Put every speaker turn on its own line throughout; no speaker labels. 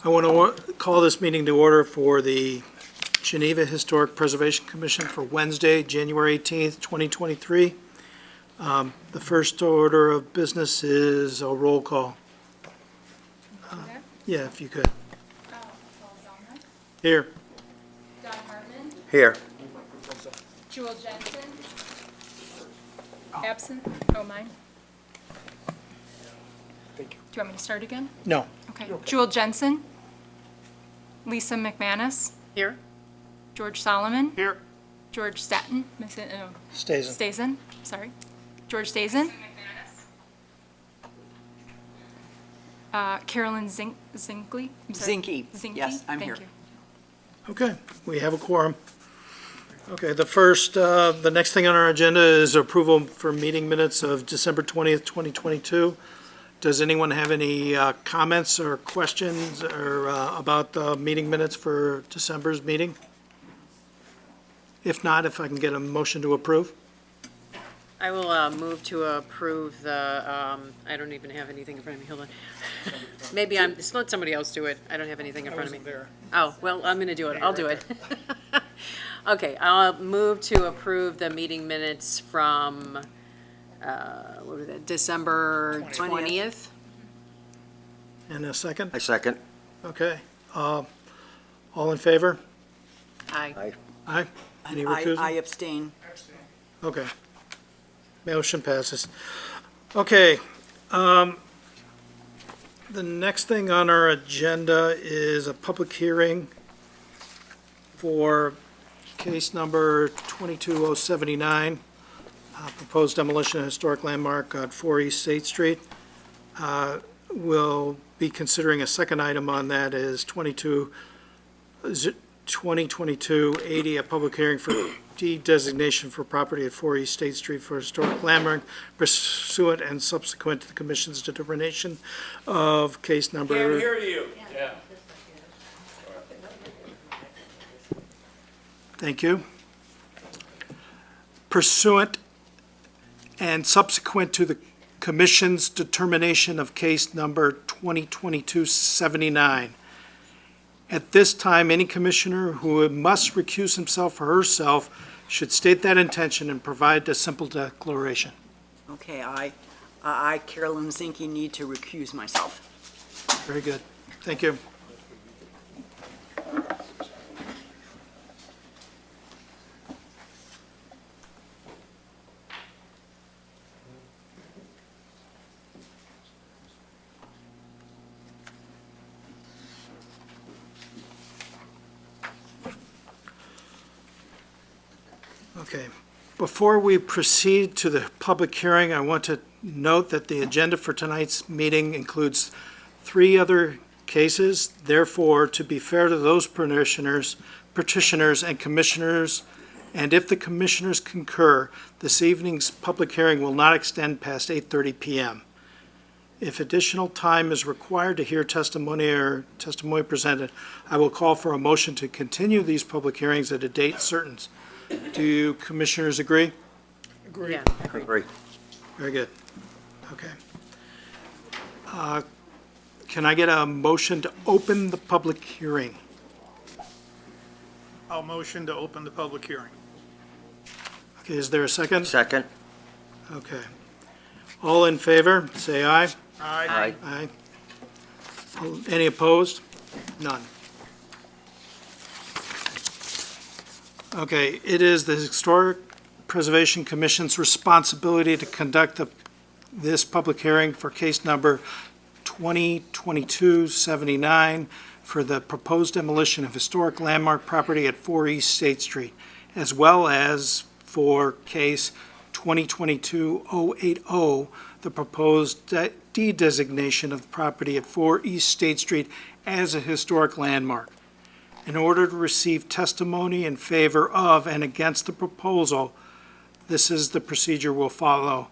I want to call this meeting to order for the Geneva Historic Preservation Commission for Wednesday, January 18th, 2023. The first order of business is a roll call. Yeah, if you could.
Paul Zellner.
Here.
Don Hartman.
Here.
Jewel Jensen. Absent. Oh, mine.
Thank you.
Do you want me to start again?
No.
Okay. Jewel Jensen. Lisa McManus.
Here.
George Solomon.
Here.
George Staten.
Stays in.
Stazen. Sorry. George Stazen. Carolyn Zinkley. I'm sorry.
Zinke.
Zinke.
Yes, I'm here.
Thank you.
Okay, we have a quorum. Okay, the next thing on our agenda is approval for meeting minutes of December 20th, 2022. Does anyone have any comments or questions or about the meeting minutes for December's meeting? If not, if I can get a motion to approve?
I will move to approve the, I don't even have anything in front of me, hold on. Maybe just let somebody else do it. I don't have anything in front of me. Oh, well, I'm going to do it. I'll do it. Okay, I'll move to approve the meeting minutes from, what was it, December 20th?
And a second?
I second.
Okay. All in favor?
Aye.
Aye.
Aye? Any
I
recusal?
abstain.
Okay. Motion passes. Okay. The next thing on our agenda is a public hearing for case number 22079, proposed demolition of historic landmark at 4 East State Street. We'll be considering a second item on that is 2022-80, a public hearing for deed designation for property at 4 East State Street for historic landmark pursuant and subsequent to the commission's determination of case number.
Can't hear you. Yeah.
Thank you. Pursuant and subsequent to the commission's determination of case number 2022-79. At this time, any commissioner who must recuse himself or herself should state that intention and provide a simple declaration.
Okay, I, Carolyn Zinke, need to recuse myself.
Very good. Thank you. Okay. Before we proceed to the public hearing, I want to note that the agenda for tonight's meeting includes 3 other cases. Therefore, to be fair to those petitioners and commissioners, and if the commissioners concur, this evening's public hearing will not extend past 8:30 p.m. If additional time is required to hear testimony or testimony presented, I will call for a motion to continue these public hearings at a date certain. Do you commissioners agree?
Yeah.
I agree.
Very good. Okay. Can I get a motion to open the public hearing?
I'll motion to open the public hearing.
Okay, is there a second?
Second.
Okay. All in favor, say aye.
Aye.
Aye. Any opposed? None. Okay, it is the Historic Preservation Commission's responsibility to conduct this public hearing for case number 2022-79 for the proposed demolition of historic landmark property at 4 East State Street, as well as for case 2022-080, the proposed deed designation of the property at 4 East State Street as a historic landmark. In order to receive testimony in favor of and against the proposal, this is the procedure we'll follow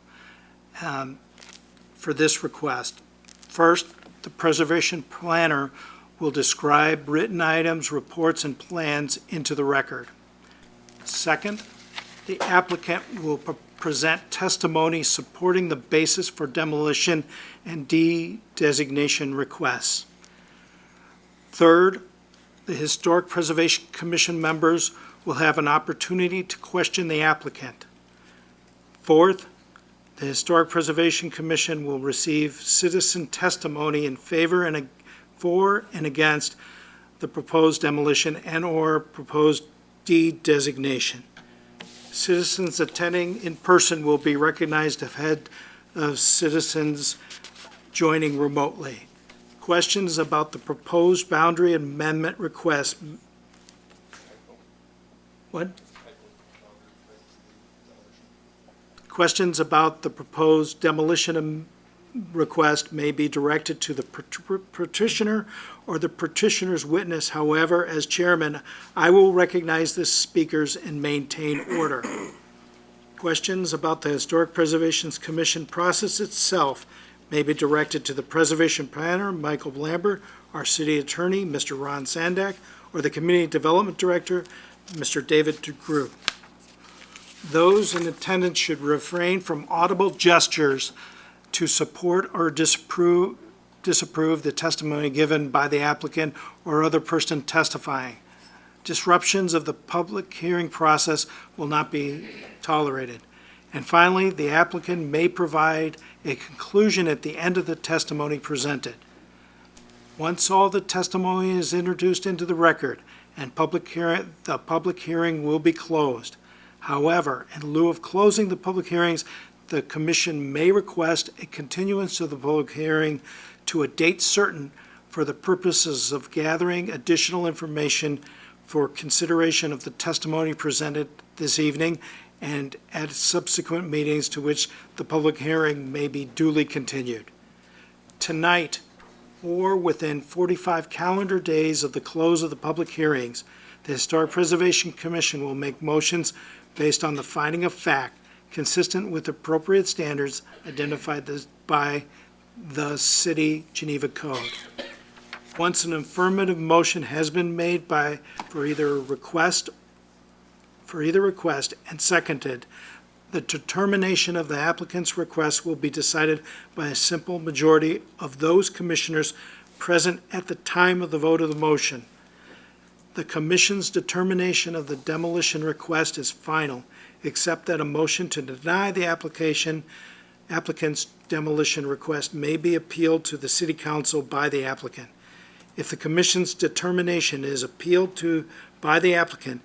for this request. First, the preservation planner will describe written items, reports, and plans into the record. Second, the applicant will present testimony supporting the basis for demolition and deed designation requests. Third, the Historic Preservation Commission members will have an opportunity to question the applicant. Fourth, the Historic Preservation Commission will receive citizen testimony in favor and for and against the proposed demolition and/or proposed deed designation. Citizens attending in person will be recognized ahead of citizens joining remotely. Questions about the proposed boundary amendment request. What? Questions about the proposed demolition request may be directed to the petitioner or the petitioner's witness. However, as chairman, I will recognize the speakers and maintain order. Questions about the Historic Preservation Commission process itself may be directed to the preservation planner, Michael Lambert, our city attorney, Mr. Ron Sandak, or the community development director, Mr. David DeGrew. Those in attendance should refrain from audible gestures to support or disapprove the testimony given by the applicant or other person testifying. Disruptions of the public hearing process will not be tolerated. And finally, the applicant may provide a conclusion at the end of the testimony presented. Once all the testimony is introduced into the record and the public hearing will be closed. However, in lieu of closing the public hearings, the commission may request a continuance of the public hearing to a date certain for the purposes of gathering additional information for consideration of the testimony presented this evening and at subsequent meetings to which the public hearing may be duly continued. Tonight, or within 45 calendar days of the close of the public hearings, the Historic Preservation Commission will make motions based on the finding of fact consistent with appropriate standards identified by the City Geneva Code. Once an affirmative motion has been made for either request and seconded, the determination of the applicant's request will be decided by a simple majority of those commissioners present at the time of the vote of the motion. The commission's determination of the demolition request is final, except that a motion to deny the applicant's demolition request may be appealed to the City Council by the applicant. If the commission's determination is appealed to by the applicant,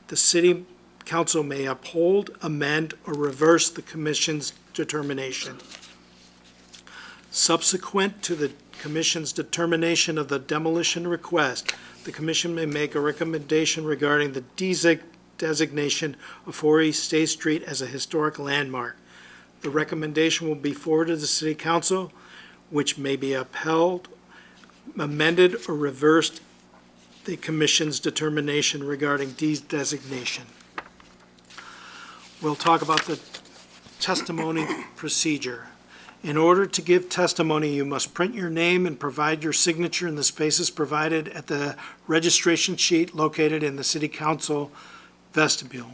the City Council may uphold, amend, or reverse the commission's determination. Subsequent to the commission's determination of the demolition request, the commission may make a recommendation regarding the designation of 4 East State Street as a historic landmark. The recommendation will be forwarded to the City Council, which may be upheld, amended, or reversed the commission's determination regarding designation. We'll talk about the testimony procedure. In order to give testimony, you must print your name and provide your signature in the spaces provided at the registration sheet located in the City Council vestibule.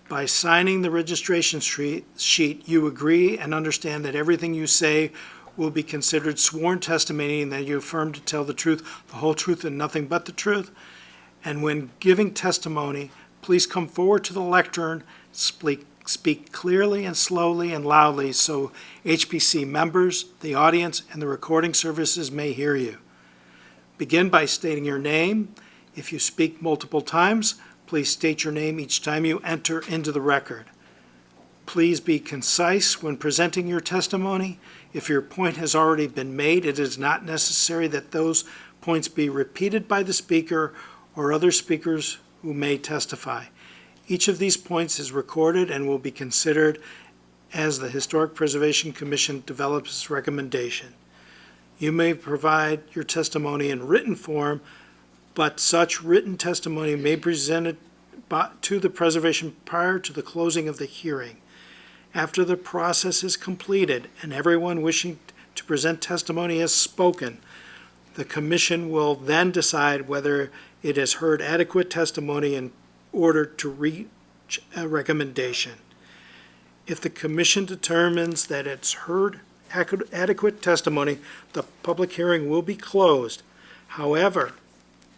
By signing the registration sheet, you agree and understand that everything you say will be considered sworn testimony and that you affirm to tell the truth, the whole truth, and nothing but the truth. And when giving testimony, please come forward to the lectern, speak clearly and slowly and loudly so HPC members, the audience, and the recording services may hear you. Begin by stating your name. If you speak multiple times, please state your name each time you enter into the record. Please be concise when presenting your testimony. If your point has already been made, it is not necessary that those points be repeated by the speaker or other speakers who may testify. Each of these points is recorded and will be considered as the Historic Preservation Commission develops its recommendation. You may provide your testimony in written form, but such written testimony may be presented to the preservation prior to the closing of the hearing. After the process is completed and everyone wishing to present testimony has spoken, the commission will then decide whether it has heard adequate testimony in order to reach a recommendation. If the commission determines that it's heard adequate testimony, the public hearing will be closed. However,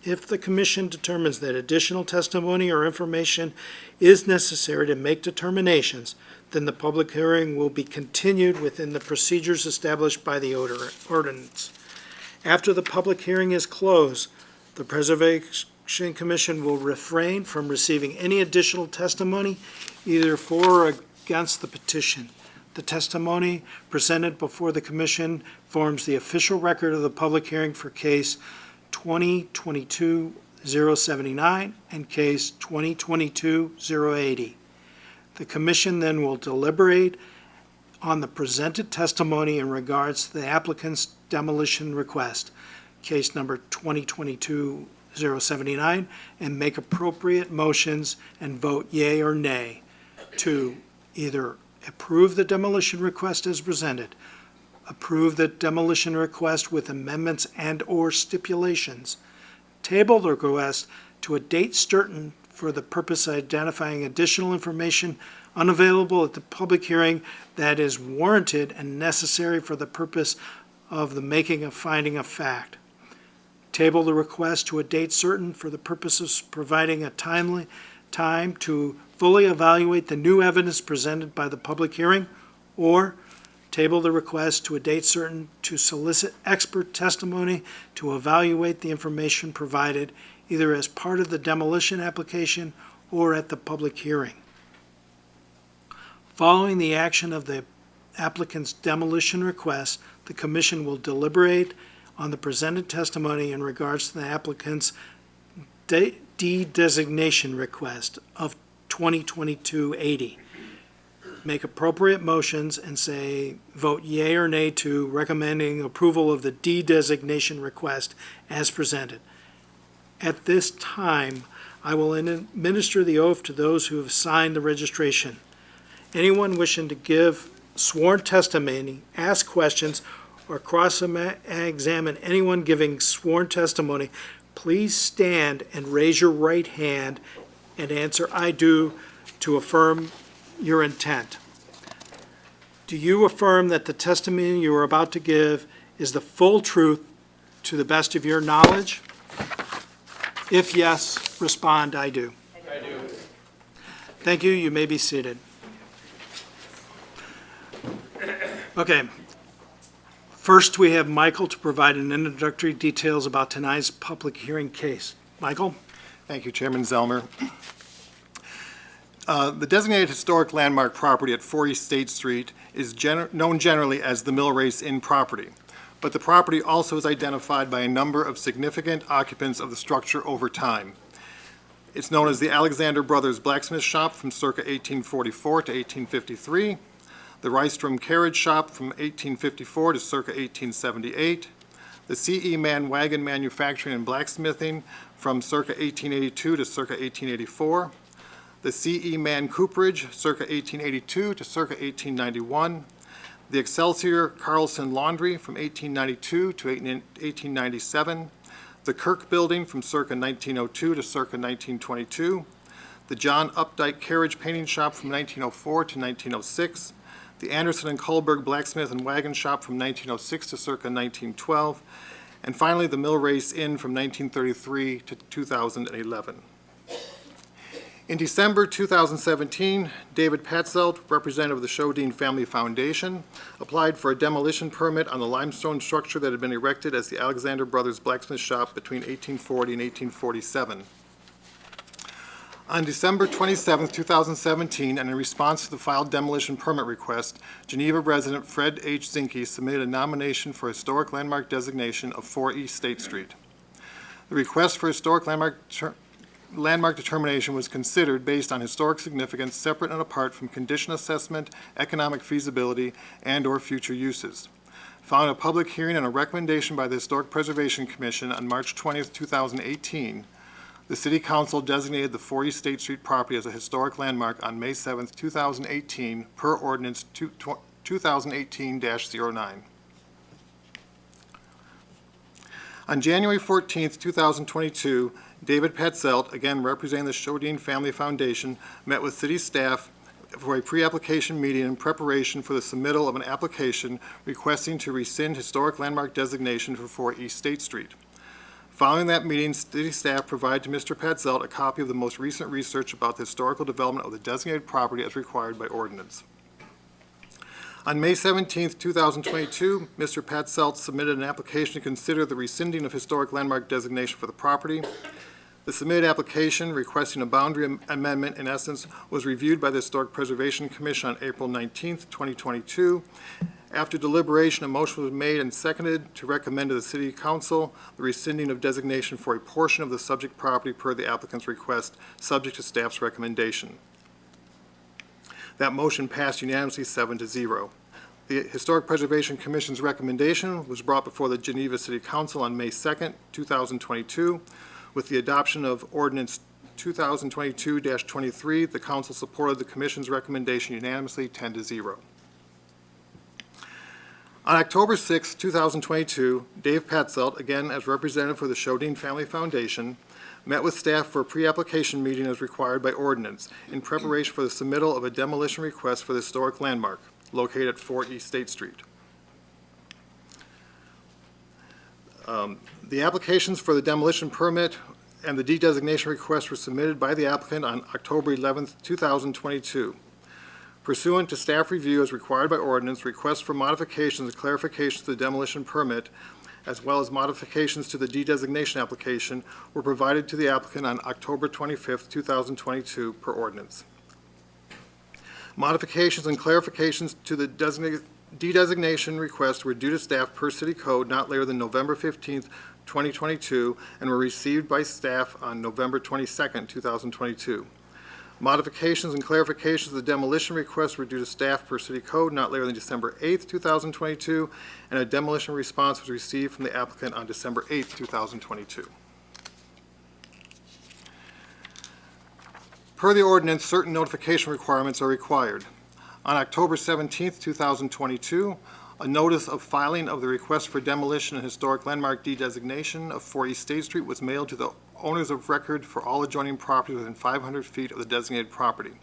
If the commission determines that additional testimony or information is necessary to make determinations, then the public hearing will be continued within the procedures established by the ordinance. After the public hearing is closed, the Preservation Commission will refrain from receiving any additional testimony, either for or against the petition. The testimony presented before the commission forms the official record of the public hearing for case 2022-079 and case 2022-080. The commission then will deliberate on the presented testimony in regards to the applicant's demolition request, case number 2022-079, and make appropriate motions and vote yea or nay to either approve the demolition request as presented, approve the demolition request with amendments and/or stipulations, table the request to a date certain for the purpose of identifying additional information unavailable at the public hearing that is warranted and necessary for the purpose of the making of finding of fact. Table the request to a date certain for the purpose of providing a timely time to fully evaluate the new evidence presented by the public hearing, or table the request to a date certain to solicit expert testimony to evaluate the information provided either as part of the demolition application or at the public hearing. Following the action of the applicant's demolition request, the commission will deliberate on the presented testimony in regards to the applicant's de-designation request of 2022-80. Make appropriate motions and say, vote yea or nay to recommending approval of the de-designation request as presented. At this time, I will administer the oath to those who have signed the registration. Anyone wishing to give sworn testimony, ask questions, or cross-examine anyone giving sworn testimony, please stand and raise your right hand and answer "I do" to affirm your intent. Do you affirm that the testimony you are about to give is the full truth to the best of your knowledge? If yes, respond, "I do."
I do.
Thank you. You may be seated. Okay. First, we have Michael to provide an introductory details about tonight's public hearing case. Michael?
Thank you, Chairman Zellmer. The designated historic landmark property at 4 East State Street is known generally as the Mill Race Inn property, but the property also is identified by a number of significant occupants of the structure over time. It's known as the Alexander Brothers Blacksmith Shop from circa 1844 to 1853, the Rystrom Carriage Shop from 1854 to circa 1878, the C.E. Mann Wagon Manufacturing and Blacksmithing from circa 1882 to circa 1884, the C.E. Mann Cooperage circa 1882 to circa 1891, the Excelsior Carlson Laundry from 1892 to 1897, the Kirk Building from circa 1902 to circa 1922, the John Updike Carriage Painting Shop from 1904 to 1906, the Anderson and Kohlberg Blacksmith and Wagon Shop from 1906 to circa 1912, and finally the Mill Race Inn from 1933 to 2011. In December 2017, David Patzelt, representative of the Shodine Family Foundation, applied for a demolition permit on the limestone structure that had been erected as the Alexander Brothers Blacksmith Shop between 1840 and 1847. On December 27, 2017, and in response to the filed demolition permit request, Geneva resident Fred H. Zinke submitted a nomination for historic landmark designation of 4 East State Street. The request for historic landmark determination was considered based on historic significance separate and apart from condition assessment, economic feasibility, and/or future uses. Following a public hearing and a recommendation by the Historic Preservation Commission on March 20, 2018, the City Council designated the 4 East State Street property as a historic landmark on May 7, 2018, per Ordinance 2018-09. On January 14, 2022, David Patzelt, again representing the Shodine Family Foundation, met with city staff for a pre-application meeting in preparation for the submittal of an application requesting to rescind historic landmark designation for 4 East State Street. Following that meeting, city staff provided to Mr. Patzelt a copy of the most recent research about the historical development of the designated property as required by ordinance. On May 17, 2022, Mr. Patzelt submitted an application to consider the rescinding of historic landmark designation for the property. The submitted application requesting a boundary amendment, in essence, was reviewed by the Historic Preservation Commission on April 19, 2022. After deliberation, a motion was made and seconded to recommend to the City Council the rescinding of designation for a portion of the subject property per the applicant's request, subject to staff's recommendation. That motion passed unanimously 7-0. The Historic Preservation Commission's recommendation was brought before the Geneva City Council on May 2, 2022. With the adoption of Ordinance 2022-23, the Council supported the Commission's recommendation unanimously 10-0. On October 6, 2022, Dave Patzelt, again as representative for the Shodine Family Foundation, met with staff for a pre-application meeting as required by ordinance in preparation for the submittal of a demolition request for the historic landmark located at 4 East State Street. The applications for the demolition permit and the de-designation request were submitted by the applicant on October 11, 2022. Pursuant to staff review as required by ordinance, requests for modifications and clarifications to the demolition permit, as well as modifications to the de-designation application, were provided to the applicant on October 25, 2022, per ordinance. Modifications and clarifications to the de-designation request were due to staff per city code not later than November 15, 2022, and were received by staff on November 22, 2022. Modifications and clarifications of the demolition request were due to staff per city code not later than December 8, 2022, and a demolition response was received from the applicant on December 8, 2022. Per the ordinance, certain notification requirements are required. On October 17, 2022, a notice of filing of the request for demolition and historic landmark de-designation of 4 East State Street was mailed to the owners of record for all adjoining properties within 500 feet of the designated property.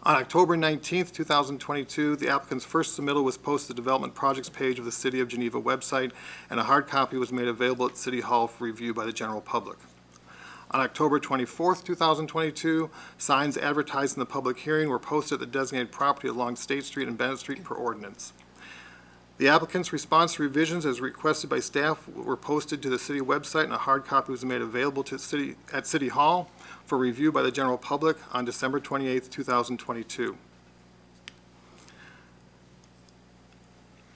On October 19, 2022, the applicant's first submittal was posted to the Development Projects page of the City of Geneva website, and a hard copy was made available at City Hall for review by the general public. On October 24, 2022, signs advertising the public hearing were posted at the designated property along State Street and Bennett Street per ordinance. The applicant's response to revisions as requested by staff were posted to the city website, and a hard copy was made available to at City Hall for review by the general public on December 28, 2022.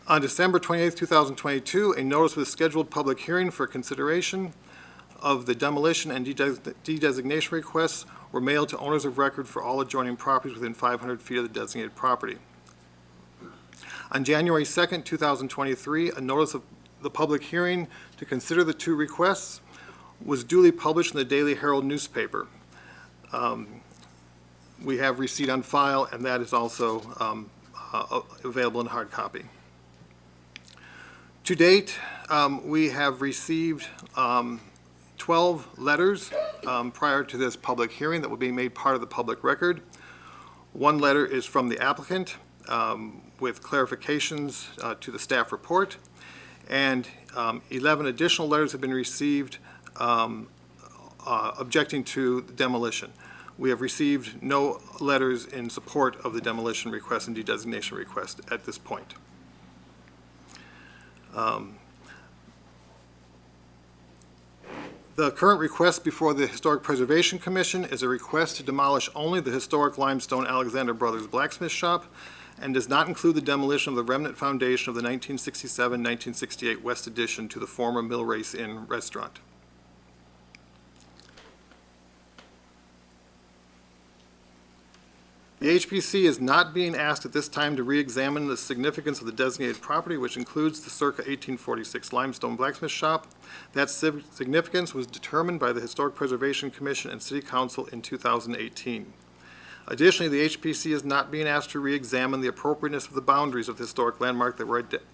On December 28, 2022, a notice of a scheduled public hearing for consideration of the demolition and de-designation requests were mailed to owners of record for all adjoining properties within 500 feet of the designated property. On January 2nd, 2023, a notice of the public hearing to consider the two requests was duly published in the Daily Herald newspaper. We have receipt on file, and that is also available in hard copy. To date, we have received 12 letters prior to this public hearing that will be made part of the public record. One letter is from the applicant with clarifications to the staff report, and 11 additional letters have been received objecting to the demolition. We have received no letters in support of the demolition request and de-designation request at this point. The current request before the Historic Preservation Commission is a request to demolish only the historic limestone Alexander Brothers blacksmith shop and does not include the demolition of the remnant foundation of the 1967-1968 West addition to the former Mill Race Inn restaurant. The HPC is not being asked at this time to re-examine the significance of the designated property, which includes the circa 1846 limestone blacksmith shop. That significance was determined by the Historic Preservation Commission and City Council in 2018. Additionally, the HPC is not being asked to re-examine the appropriateness of the boundaries of the historic landmark that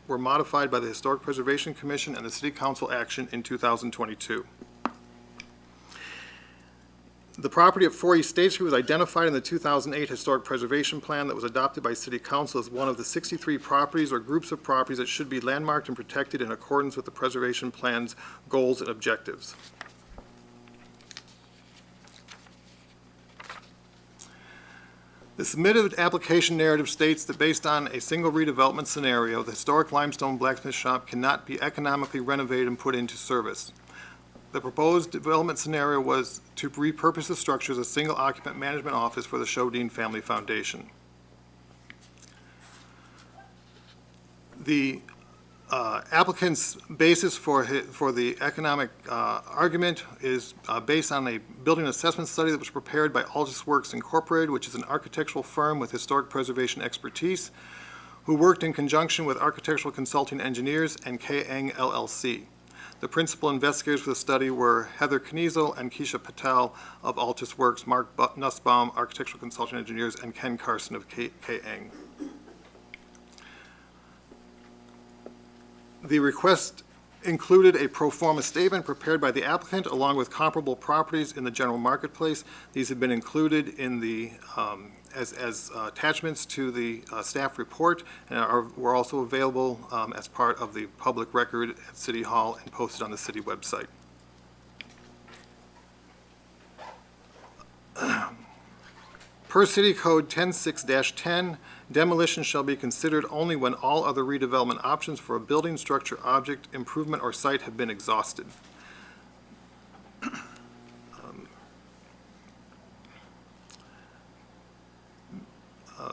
were modified by the Historic Preservation Commission and the City Council action in 2022. The property at 4 East State Street was identified in the 2008 Historic Preservation Plan that was adopted by City Council as one of the 63 properties or groups of properties that should be landmarked and protected in accordance with the Preservation Plan's goals and objectives. The submitted application narrative states that based on a single redevelopment scenario, the historic limestone blacksmith shop cannot be economically renovated and put into service. The proposed development scenario was to repurpose the structure as a single occupant management office for the Shodine Family Foundation. The applicant's basis for the economic argument is based on a building assessment study that was prepared by Altus Works Incorporated, which is an architectural firm with historic preservation expertise, who worked in conjunction with architectural consulting engineers and K-Eng LLC. The principal investigators for the study were Heather Kniezel and Keisha Patel of Altus Works, Mark Nussbaum, architectural consulting engineers, and Ken Carson of K-Eng. The request included a pro forma statement prepared by the applicant along with comparable properties in the general marketplace. These have been included in the as attachments to the staff report and were also available as part of the public record at City Hall and posted on the city website. Per City Code 106-10, demolition shall be considered only when all other redevelopment options for a building, structure, object, improvement, or site have been exhausted.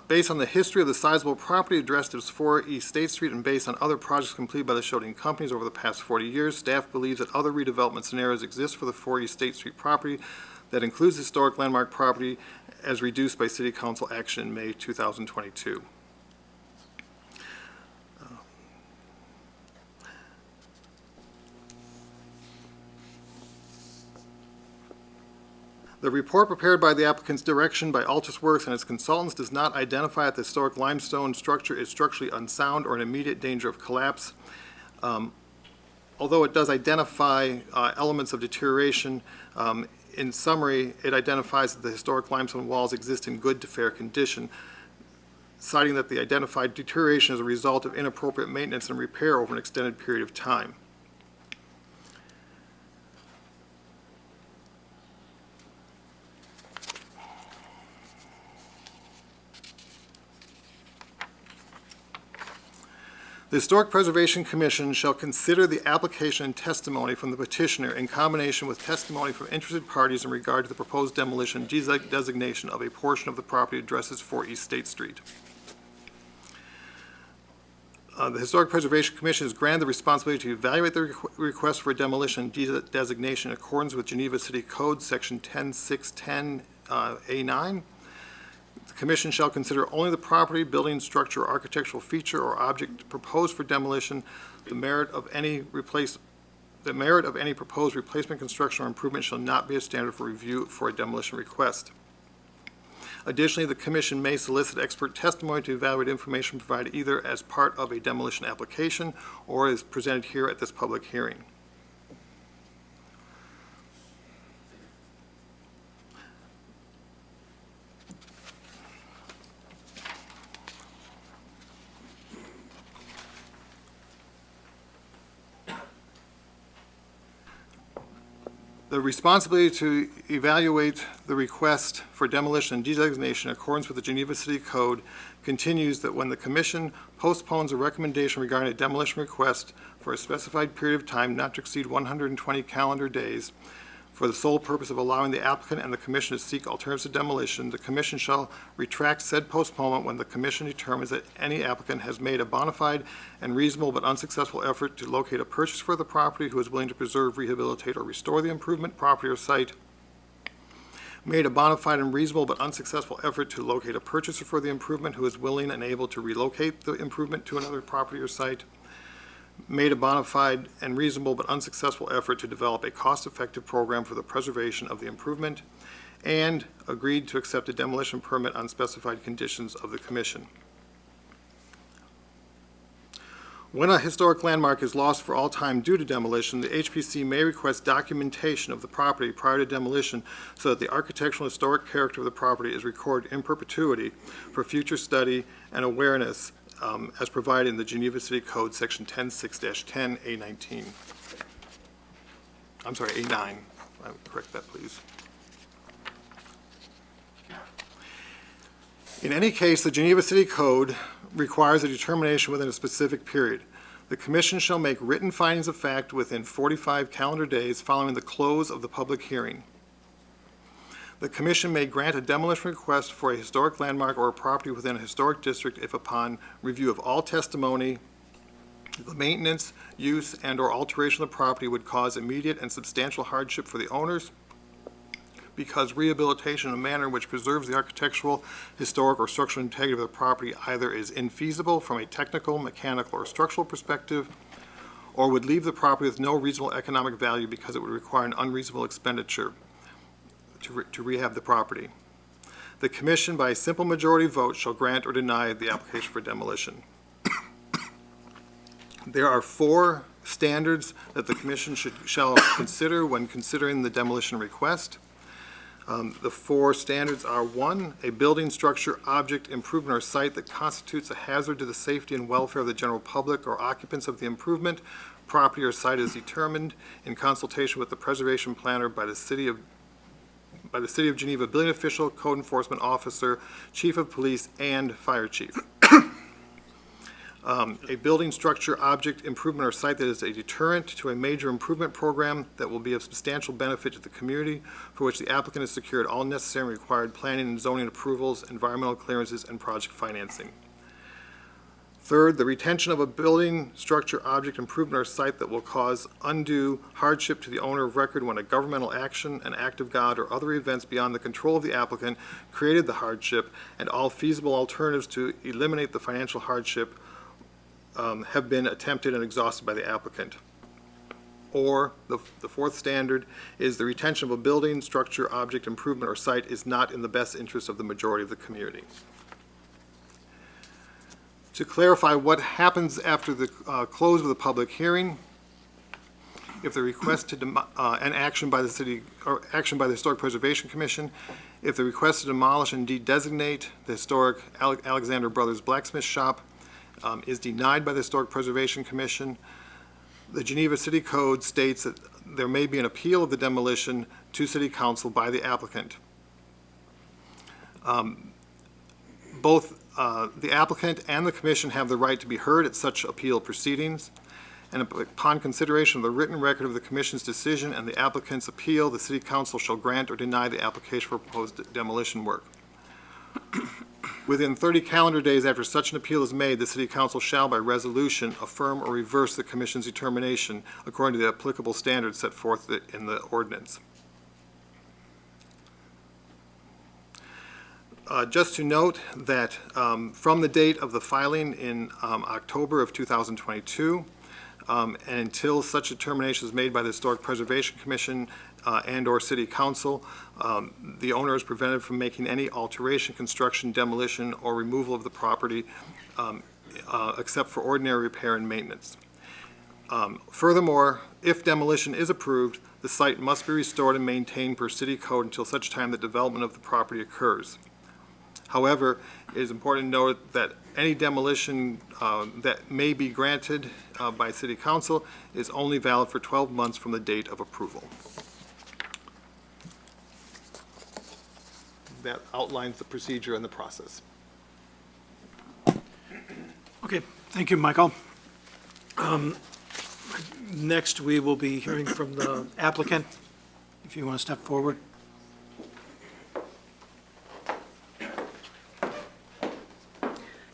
Based on the history of the sizable property addressed as 4 East State Street and based on other projects completed by the Shodine companies over the past 40 years, staff believes that other redevelopment scenarios exist for the 4 East State Street property that includes historic landmark property as reduced by City Council action in May 2022. The report prepared by the applicant's direction by Altus Works and its consultants does not identify that the historic limestone structure is structurally unsound or in immediate danger of collapse. Although it does identify elements of deterioration, in summary, it identifies that the historic limestone walls exist in good to fair condition, citing that the identified deterioration is a result of inappropriate maintenance and repair over an extended period of time. The Historic Preservation Commission shall consider the application and testimony from the petitioner in combination with testimony from interested parties in regard to the proposed demolition designation of a portion of the property addressed as 4 East State Street. The Historic Preservation Commission is granted the responsibility to evaluate the request for a demolition designation in accordance with Geneva City Code, Section 10610 A9. The Commission shall consider only the property, building, structure, or architectural feature or object proposed for demolition, the merit of any proposed replacement, construction, or improvement shall not be a standard for review for a demolition request. Additionally, the Commission may solicit expert testimony to evaluate information provided either as part of a demolition application or as presented here at this public hearing. The responsibility to evaluate the request for demolition and designation in accordance with the Geneva City Code continues that when the Commission postpones a recommendation regarding a demolition request for a specified period of time not to exceed 120 calendar days for the sole purpose of allowing the applicant and the Commission to seek alternatives to demolition, the Commission shall retract said postponement when the Commission determines that any applicant has made a bona fide and reasonable but unsuccessful effort to locate a purchaser for the property who is willing to preserve, rehabilitate, or restore the improvement, property, or site, made a bona fide and reasonable but unsuccessful effort to locate a purchaser for the improvement who is willing and able to relocate the improvement to another property or site, made a bona fide and reasonable but unsuccessful effort to develop a cost-effective program for the preservation of the improvement, and agreed to accept a demolition permit on specified conditions of the Commission. When a historic landmark is lost for all time due to demolition, the HPC may request documentation of the property prior to demolition so that the architectural and historic character of the property is recorded in perpetuity for future study and awareness as provided in the Geneva City Code, Section 106-10, A19. I'm sorry, A9. Correct that, please. In any case, the Geneva City Code requires a determination within a specific period. The Commission shall make written findings of fact within 45 calendar days following the close of the public hearing. The Commission may grant a demolition request for a historic landmark or a property within a historic district if upon review of all testimony, the maintenance, use, and/or alteration of the property would cause immediate and substantial hardship for the owners, because rehabilitation in a manner which preserves the architectural, historic, or structural integrity of the property either is infeasible from a technical, mechanical, or structural perspective, or would leave the property with no reasonable economic value because it would require an unreasonable expenditure to rehab the property. The Commission, by a simple majority vote, shall grant or deny the application for demolition. There are 4 standards that the Commission shall consider when considering the demolition request. The 4 standards are: 1, a building, structure, object, improvement, or site that constitutes a hazard to the safety and welfare of the general public or occupants of the improvement, property, or site is determined in consultation with the preservation planner by the City of Geneva building official, code enforcement officer, chief of police, and fire chief. A building, structure, object, improvement, or site that is a deterrent to a major improvement program that will be of substantial benefit to the community, for which the applicant has secured all necessary and required planning and zoning approvals, environmental clearances, and project financing. Third, the retention of a building, structure, object, improvement, or site that will cause undue hardship to the owner of record when a governmental action, an act of God, or other events beyond the control of the applicant created the hardship, and all feasible alternatives to eliminate the financial hardship have been attempted and exhausted by the applicant. Or the 4th standard is the retention of a building, structure, object, improvement, or site is not in the best interest of the majority of the community. To clarify what happens after the close of the public hearing, if the request to an action by the city or action by the Historic Preservation Commission, if the request to demolish and de-designate the historic Alexander Brothers Blacksmith Shop is denied by the Historic Preservation Commission, the Geneva City Code states that there may be an appeal of the demolition to City Council by the applicant. Both the applicant and the Commission have the right to be heard at such appeal proceedings, and upon consideration of the written record of the Commission's decision and the applicant's appeal, the City Council shall grant or deny the application for proposed demolition work. Within 30 calendar days after such an appeal is made, the City Council shall, by resolution, affirm or reverse the Commission's determination according to the applicable standards set forth in the ordinance. Just to note that from the date of the filing in October of 2022, and until such determination is made by the Historic Preservation Commission and/or City Council, the owner is prevented from making any alteration, construction, demolition, or removal of the property except for ordinary repair and maintenance. Furthermore, if demolition is approved, the site must be restored and maintained per City Code until such time that development of the property occurs. However, it is important to note that any demolition that may be granted by City Council is only valid for 12 months from the date of approval. That outlines the procedure and the process.
Okay, thank you, Michael. Next, we will be hearing from the applicant, if you want to step forward.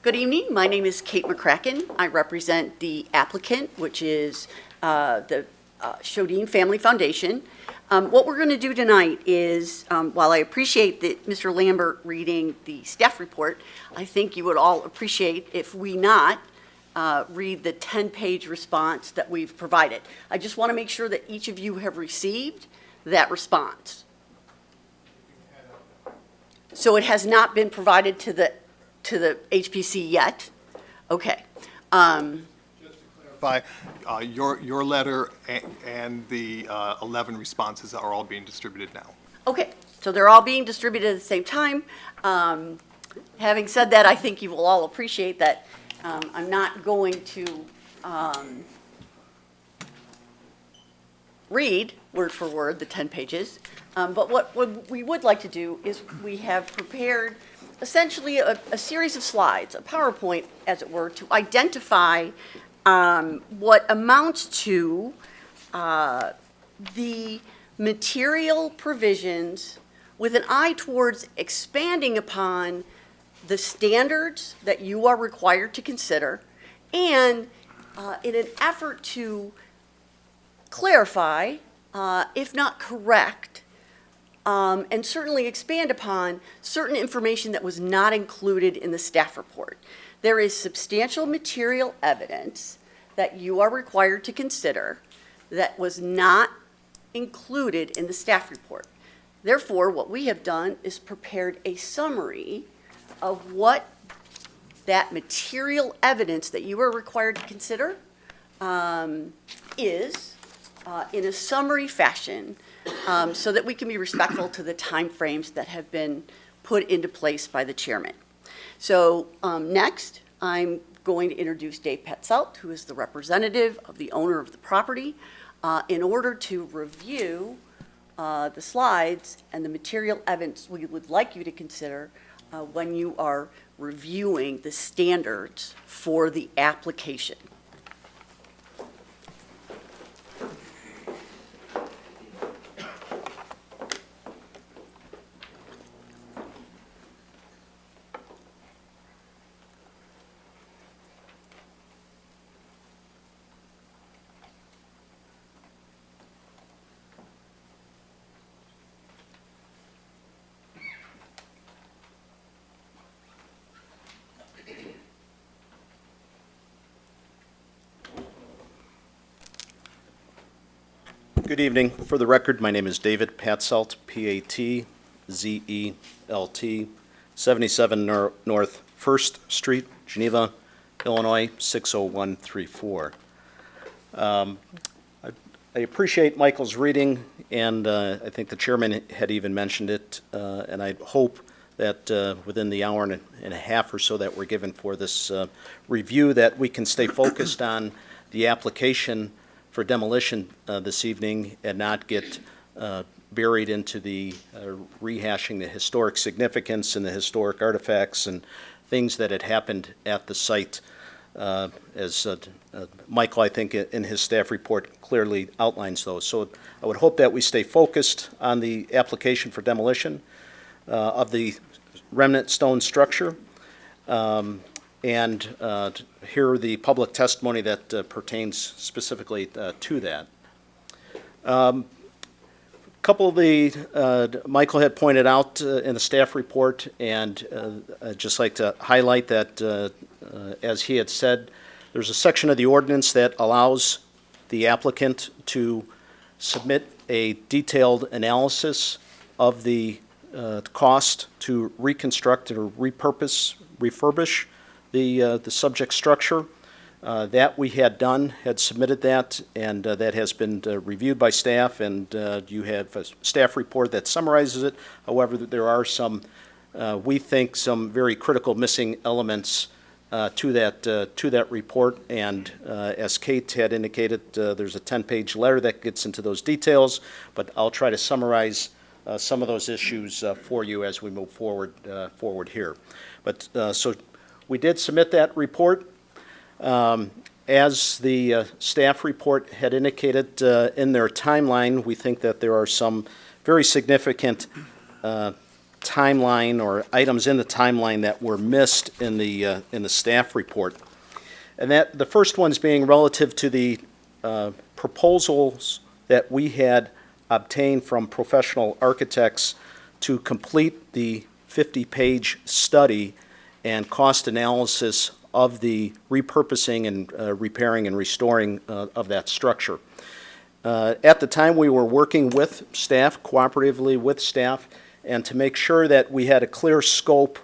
Good evening. My name is Kate McCracken. I represent the applicant, which is the Shodine Family Foundation. What we're going to do tonight is, while I appreciate that Mr. Lambert reading the staff report, I think you would all appreciate if we not read the 10-page response that we've provided. I just want to make sure that each of you have received that response. So it has not been provided to the HPC yet? Okay.
Just to clarify, your letter and the 11 responses are all being distributed now.
Okay, so they're all being distributed at the same time. Having said that, I think you will all appreciate that I'm not going to read word for word the 10 pages. But what we would like to do is we have prepared essentially a series of slides, a PowerPoint, as it were, to identify what amounts to the material provisions with an eye towards expanding upon the standards that you are required to consider, and in an effort to clarify, if not correct, and certainly expand upon certain information that was not included in the staff report. There is substantial material evidence that you are required to consider that was not included in the staff report. Therefore, what we have done is prepared a summary of what that material evidence that you are required to consider is in a summary fashion, so that we can be respectful to the timeframes that have been put into place by the chairman. So next, I'm going to introduce Dave Petzelt, who is the representative of the owner of the property, in order to review the slides and the material evidence we would like you to consider when you are reviewing the standards for the application.
Good evening. For the record, my name is David Patzelt, P-A-T-Z-E-L-T, 77 North 1st Street, Geneva, Illinois, 60134. I appreciate Michael's reading, and I think the chairman had even mentioned it, and I hope that within the hour and a half or so that we're given for this review, that we can stay focused on the application for demolition this evening and not get buried into the rehashing the historic significance and the historic artifacts and things that had happened at the site, as Michael, I think, in his staff report clearly outlines those. So I would hope that we stay focused on the application for demolition of the remnant stone structure, and hear the public testimony that pertains specifically to that. A couple of the, Michael had pointed out in the staff report, and I'd just like to highlight that, as he had said, there's a section of the ordinance that allows the applicant to submit a detailed analysis of the cost to reconstruct or refurbish the subject structure. That we had done, had submitted that, and that has been reviewed by staff, and you have a staff report that summarizes it. However, there are some, we think, some very critical missing elements to that report, and as Kate had indicated, there's a 10-page letter that gets into those details, but I'll try to summarize some of those issues for you as we move forward here. But so we did submit that report. As the staff report had indicated in their timeline, we think that there are some very significant timeline or items in the timeline that were missed in the staff report. And that the first ones being relative to the proposals that we had obtained from professional architects to complete the 50-page study and cost analysis of the repurposing and repairing and restoring of that structure. At the time, we were working with staff, cooperatively with staff, and to make sure that we had a clear scope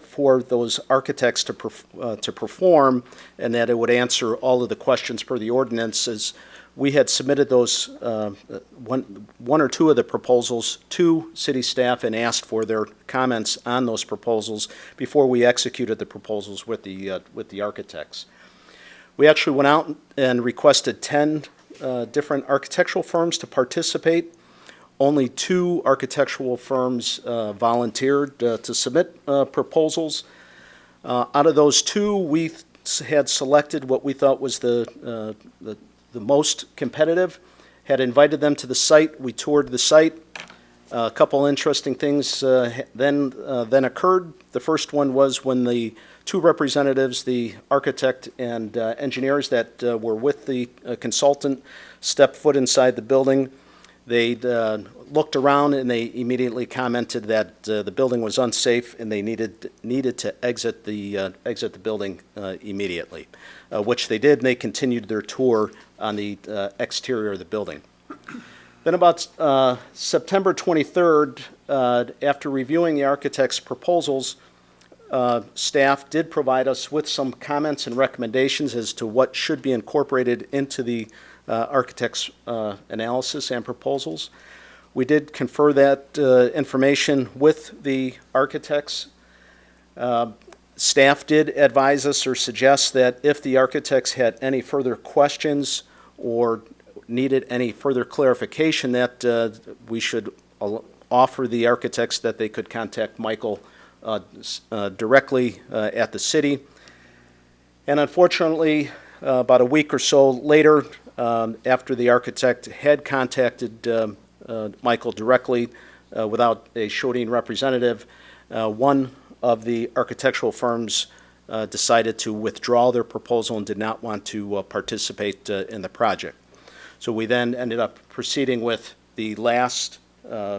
for those architects to perform, and that it would answer all of the questions per the ordinances. We had submitted those, one or two of the proposals to city staff and asked for their comments on those proposals before we executed the proposals with the architects. We actually went out and requested 10 different architectural firms to participate. Only 2 architectural firms volunteered to submit proposals. Out of those 2, we had selected what we thought was the most competitive, had invited them to the site. We toured the site. A couple interesting things then occurred. The first one was when the 2 representatives, the architect and engineers that were with the consultant, stepped foot inside the building. They looked around and they immediately commented that the building was unsafe and they needed to exit the building immediately, which they did, and they continued their tour on the exterior of the building. Then about September 23rd, after reviewing the architect's proposals, staff did provide us with some comments and recommendations as to what should be incorporated into the architect's analysis and proposals. We did confer that information with the architects. Staff did advise us or suggest that if the architects had any further questions or needed any further clarification, that we should offer the architects that they could contact Michael directly at the city. And unfortunately, about a week or so later, after the architect had contacted Michael directly without a Shodine representative, one of the architectural firms decided to withdraw their proposal and did not want to participate in the project. So we then ended up proceeding with the last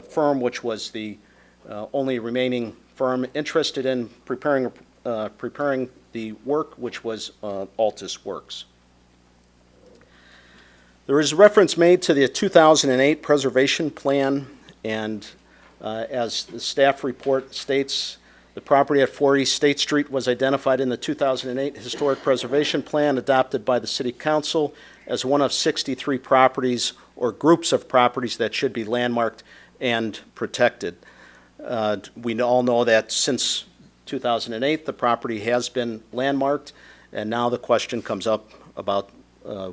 firm, which was the only remaining firm interested in preparing the work, which was Altus Works. There is reference made to the 2008 preservation plan, and as the staff report states, the property at 4 East State Street was identified in the 2008 Historic Preservation Plan adopted by the City Council as one of 63 properties or groups of properties that should be landmarked and protected. We all know that since 2008, the property has been landmarked, and now the question comes up about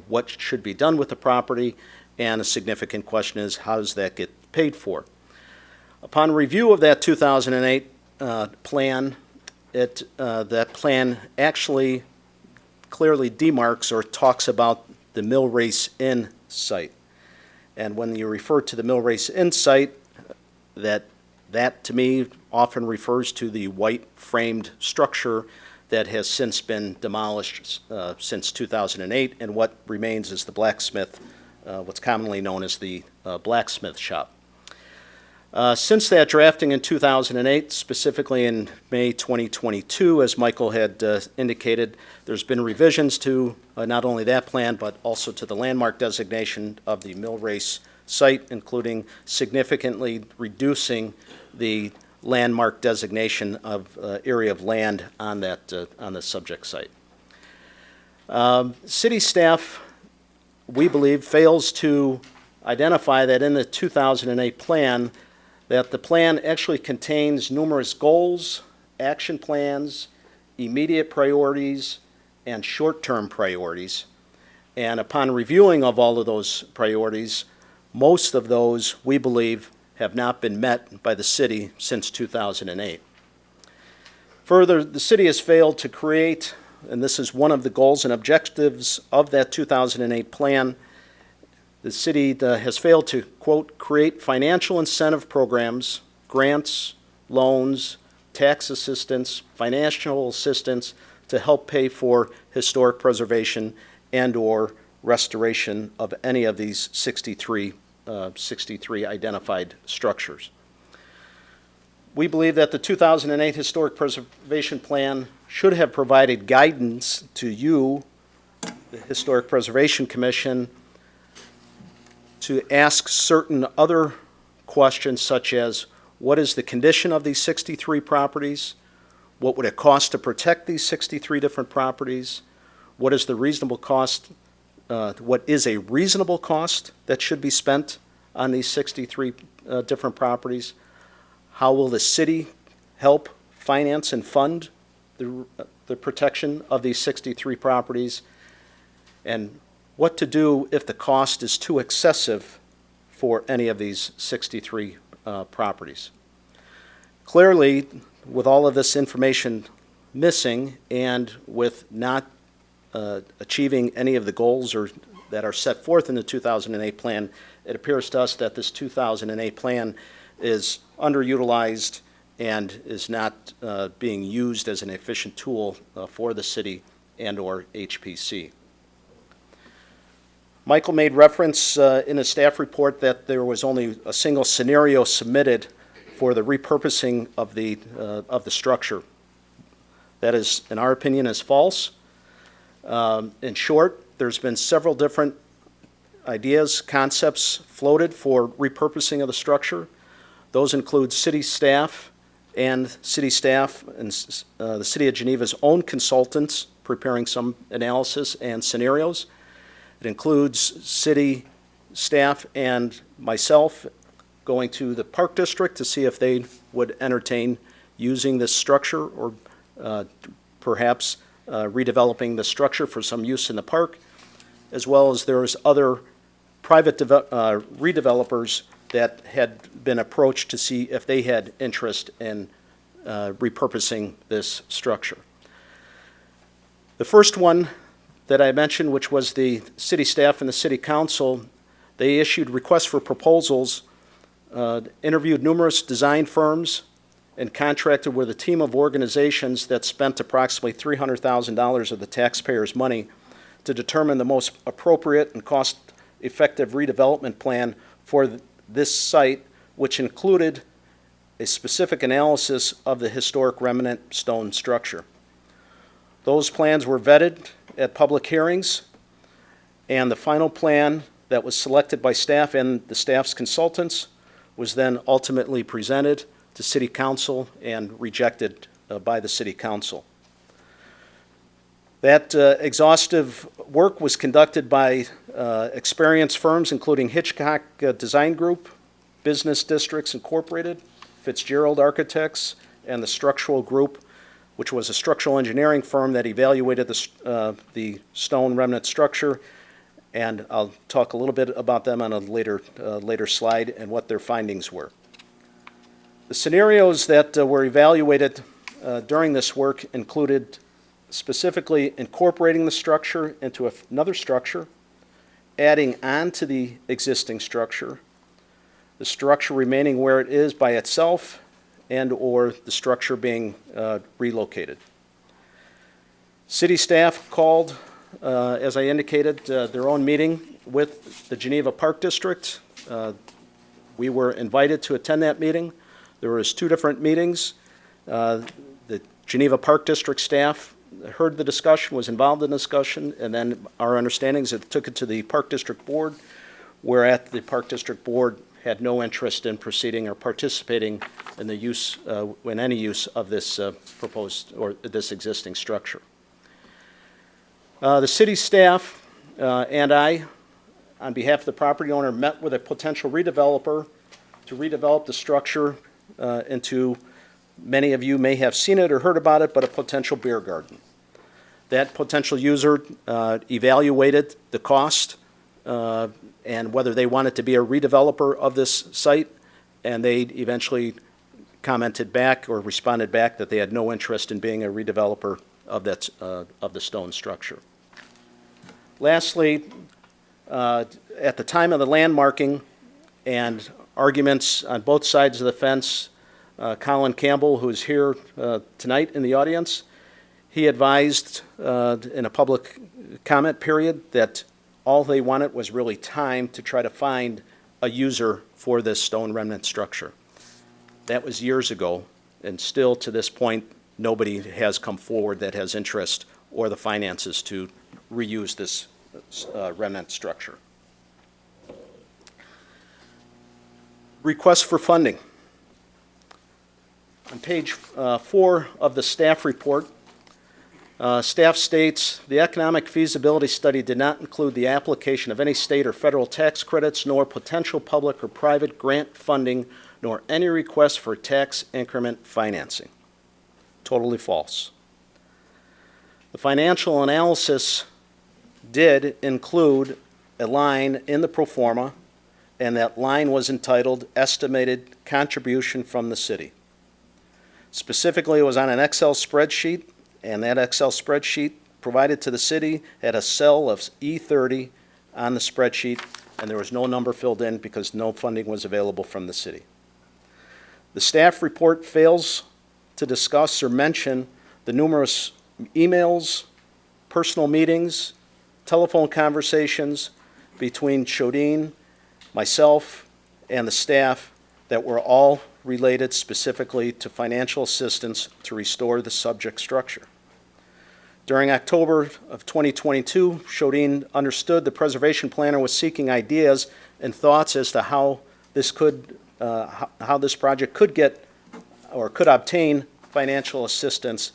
what should be done with the property, and a significant question is how does that get paid for? Upon review of that 2008 plan, that plan actually clearly demarks or talks about the Mill Race Inn site. And when you refer to the Mill Race Inn site, that to me often refers to the white framed structure that has since been demolished since 2008, and what remains is the blacksmith, what's commonly known as the blacksmith shop. Since that drafting in 2008, specifically in May 2022, as Michael had indicated, there's been revisions to not only that plan, but also to the landmark designation of the Mill Race site, including significantly reducing the landmark designation of area of land on the subject site. City staff, we believe, fails to identify that in the 2008 plan, that the plan actually contains numerous goals, action plans, immediate priorities, and short-term priorities. And upon reviewing of all of those priorities, most of those, we believe, have not been met by the city since 2008. Further, the city has failed to create, and this is one of the goals and objectives of that 2008 plan, the city has failed to, quote, create financial incentive programs, grants, loans, tax assistance, financial assistance to help pay for historic preservation and/or restoration of any of these 63 identified structures. We believe that the 2008 Historic Preservation Plan should have provided guidance to you, the Historic Preservation Commission, to ask certain other questions such as what is the condition of these 63 properties? What would it cost to protect these 63 different properties? What is the reasonable cost? What is a reasonable cost that should be spent on these 63 different properties? How will the city help finance and fund the protection of these 63 properties? And what to do if the cost is too excessive for any of these 63 properties? Clearly, with all of this information missing and with not achieving any of the goals that are set forth in the 2008 plan, it appears to us that this 2008 plan is underutilized and is not being used as an efficient tool for the city and/or HPC. Michael made reference in his staff report that there was only a single scenario submitted for the repurposing of the structure. That is, in our opinion, is false. In short, there's been several different ideas, concepts floated for repurposing of the structure. Those include city staff and the City of Geneva's own consultants preparing some analysis and scenarios. It includes city staff and myself going to the Park District to see if they would entertain using this structure or perhaps redeveloping the structure for some use in the park, as well as there's other private redevelopers that had been approached to see if they had interest in repurposing this structure. The first one that I mentioned, which was the city staff and the city council, they issued requests for proposals, interviewed numerous design firms, and contracted with a team of organizations that spent approximately $300,000 of the taxpayers' money to determine the most appropriate and cost-effective redevelopment plan for this site, which included a specific analysis of the historic remnant stone structure. Those plans were vetted at public hearings, and the final plan that was selected by staff and the staff's consultants was then ultimately presented to City Council and rejected by the City Council. That exhaustive work was conducted by experienced firms including Hitchcock Design Group, Business Districts Incorporated, Fitzgerald Architects, and the Structural Group, which was a structural engineering firm that evaluated the stone remnant structure. And I'll talk a little bit about them on a later slide and what their findings were. The scenarios that were evaluated during this work included specifically incorporating the structure into another structure, adding on to the existing structure, the structure remaining where it is by itself, and or the structure being relocated. City staff called, as I indicated, their own meeting with the Geneva Park District. We were invited to attend that meeting. There was 2 different meetings. The Geneva Park District staff heard the discussion, was involved in the discussion, and then our understanding is it took it to the Park District Board, whereat the Park District Board had no interest in proceeding or participating in the use, in any use of this proposed or this existing structure. The city staff and I, on behalf of the property owner, met with a potential redeveloper to redevelop the structure into, many of you may have seen it or heard about it, but a potential beer garden. That potential user evaluated the cost and whether they wanted to be a redeveloper of this site, and they eventually commented back or responded back that they had no interest in being a redeveloper of that of the stone structure. Lastly, at the time of the landmarking and arguments on both sides of the fence, Colin Campbell, who is here tonight in the audience, he advised in a public comment period that all they wanted was really time to try to find a user for this stone remnant structure. That was years ago, and still to this point, nobody has come forward that has interest or the finances to reuse this remnant structure. Requests for funding. On page 4 of the staff report, staff states, "The economic feasibility study did not include the application of any state or federal tax credits, nor potential public or private grant funding, nor any request for tax increment financing." Totally false. The financial analysis did include a line in the pro forma, and that line was entitled Estimated Contribution from the City. Specifically, it was on an Excel spreadsheet, and that Excel spreadsheet provided to the city had a cell of E30 on the spreadsheet, and there was no number filled in because no funding was available from the city. The staff report fails to discuss or mention the numerous emails, personal meetings, telephone conversations between Chodine, myself, and the staff that were all related specifically to financial assistance to restore the subject structure. During October of 2022, Chodine understood the preservation planner was seeking ideas and thoughts as to how this project could get or could obtain financial assistance.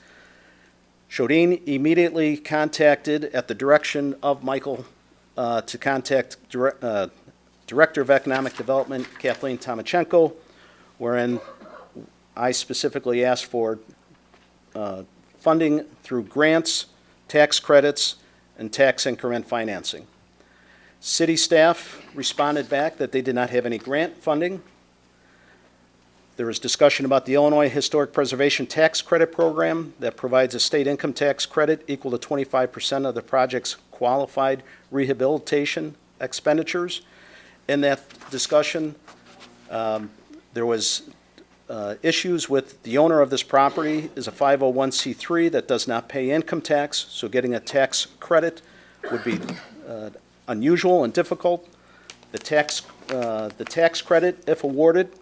Chodine immediately contacted, at the direction of Michael, to contact Director of Economic Development, Kathleen Tomachenko, wherein I specifically asked for funding through grants, tax credits, and tax increment financing. City staff responded back that they did not have any grant funding. There was discussion about the Illinois Historic Preservation Tax Credit Program that provides a state income tax credit equal to 25% of the project's qualified rehabilitation expenditures. In that discussion, there was issues with the owner of this property is a 501c3 that does not pay income tax, so getting a tax credit would be unusual and difficult. The tax credit, if awarded,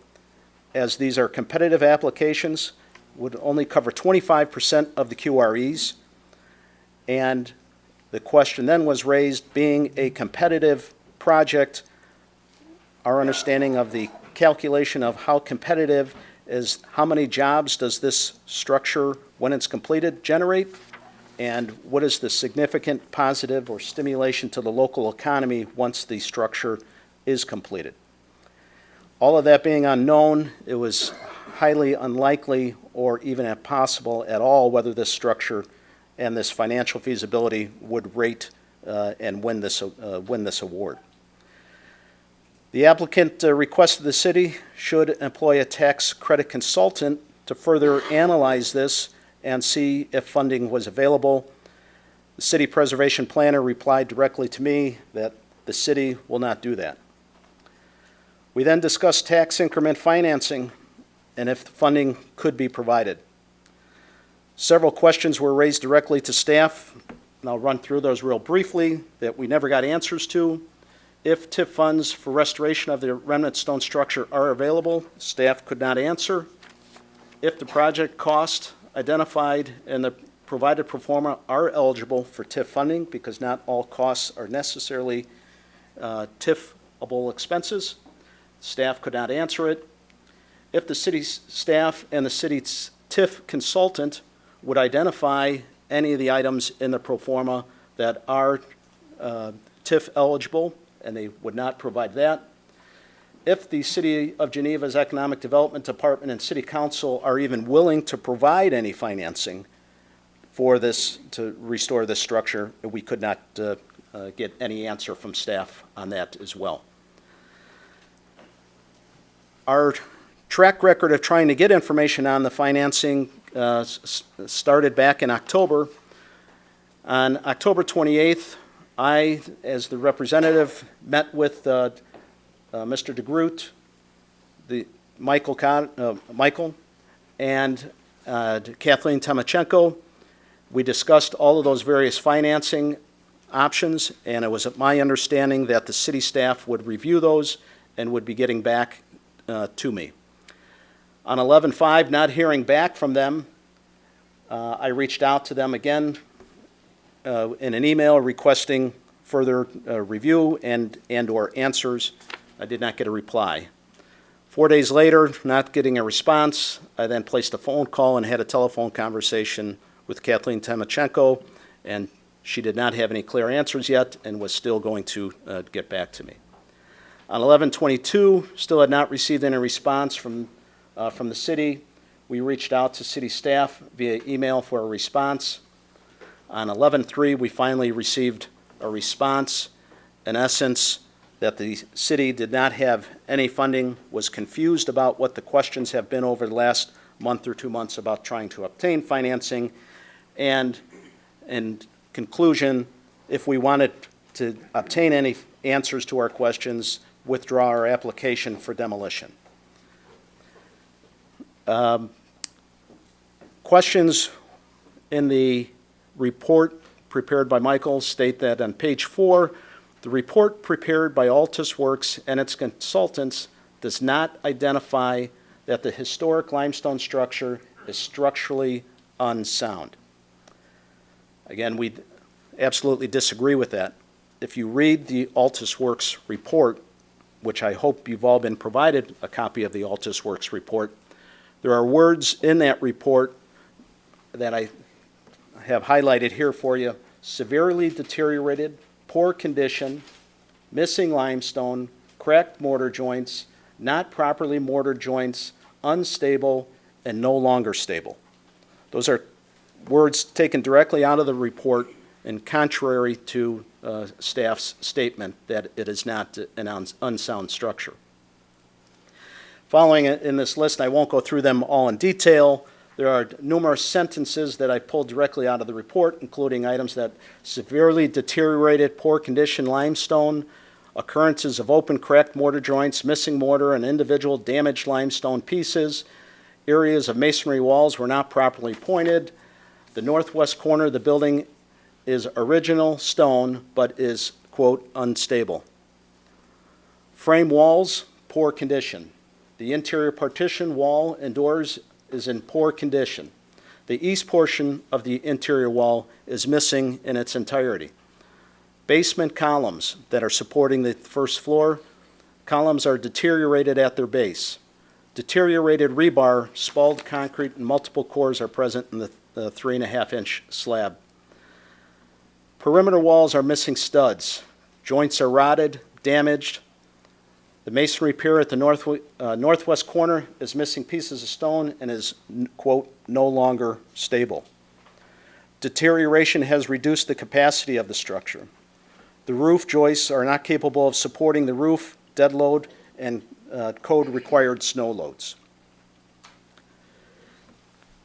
as these are competitive applications, would only cover 25% of the QREs. And the question then was raised, being a competitive project, our understanding of the calculation of how competitive is how many jobs does this structure, when it's completed, generate, and what is the significant positive or stimulation to the local economy once the structure is completed. All of that being unknown, it was highly unlikely or even impossible at all whether this structure and this financial feasibility would rate and win this award. The applicant requested the city should employ a tax credit consultant to further analyze this and see if funding was available. The city preservation planner replied directly to me that the city will not do that. We then discussed tax increment financing and if funding could be provided. Several questions were raised directly to staff, and I'll run through those real briefly, that we never got answers to. If TIF funds for restoration of the remnant stone structure are available, staff could not answer. If the project cost identified in the provided pro forma are eligible for TIF funding, because not all costs are necessarily TIF-able expenses, staff could not answer it. If the city staff and the city's TIF consultant would identify any of the items in the pro forma that are TIF eligible, and they would not provide that. If the City of Geneva's Economic Development Department and City Council are even willing to provide any financing for this, to restore this structure, we could not get any answer from staff on that as well. Our track record of trying to get information on the financing started back in October. On October 28th, I, as the representative, met with Mr. DeGroot, Michael, and Kathleen Tomachenko. We discussed all of those various financing options, and it was my understanding that the city staff would review those and would be getting back to me. On 11/5, not hearing back from them, I reached out to them again in an email requesting further review and or answers. I did not get a reply. 4 days later, not getting a response, I then placed a phone call and had a telephone conversation with Kathleen Timochenko, and she did not have any clear answers yet and was still going to get back to me. On 11/22, still had not received any response from the city. We reached out to city staff via email for a response. On 11/3, we finally received a response, in essence, that the city did not have any funding, was confused about what the questions have been over the last month or 2 months about trying to obtain financing, and in conclusion, if we wanted to obtain any answers to our questions, withdraw our application for demolition. Questions in the report prepared by Michael state that on page 4, the report prepared by Altus Works and its consultants does not identify that the historic limestone structure is structurally unsound. Again, we absolutely disagree with that. If you read the Altus Works report, which I hope you've all been provided a copy of the Altus Works report, there are words in that report that I have highlighted here for you: severely deteriorated, poor condition, missing limestone, cracked mortar joints, not properly mortared joints, unstable, and no longer stable. Those are words taken directly out of the report and contrary to staff's statement that it is not an unsound structure. Following in this list, I won't go through them all in detail. There are numerous sentences that I pulled directly out of the report, including items that severely deteriorated, poor condition limestone, occurrences of open cracked mortar joints, missing mortar, and individual damaged limestone pieces. Areas of masonry walls were not properly pointed. The northwest corner of the building is original stone, but is, quote, unstable. Frame walls, poor condition. The interior partition wall and doors is in poor condition. The east portion of the interior wall is missing in its entirety. Basement columns that are supporting the first floor, columns are deteriorated at their base. Deteriorated rebar, spalled concrete, and multiple cores are present in the 3.5-inch slab. Perimeter walls are missing studs. Joints are rotted, damaged. The masonry pier at the northwest corner is missing pieces of stone and is, quote, no longer stable. Deterioration has reduced the capacity of the structure. The roof joists are not capable of supporting the roof, dead load, and code-required snow loads.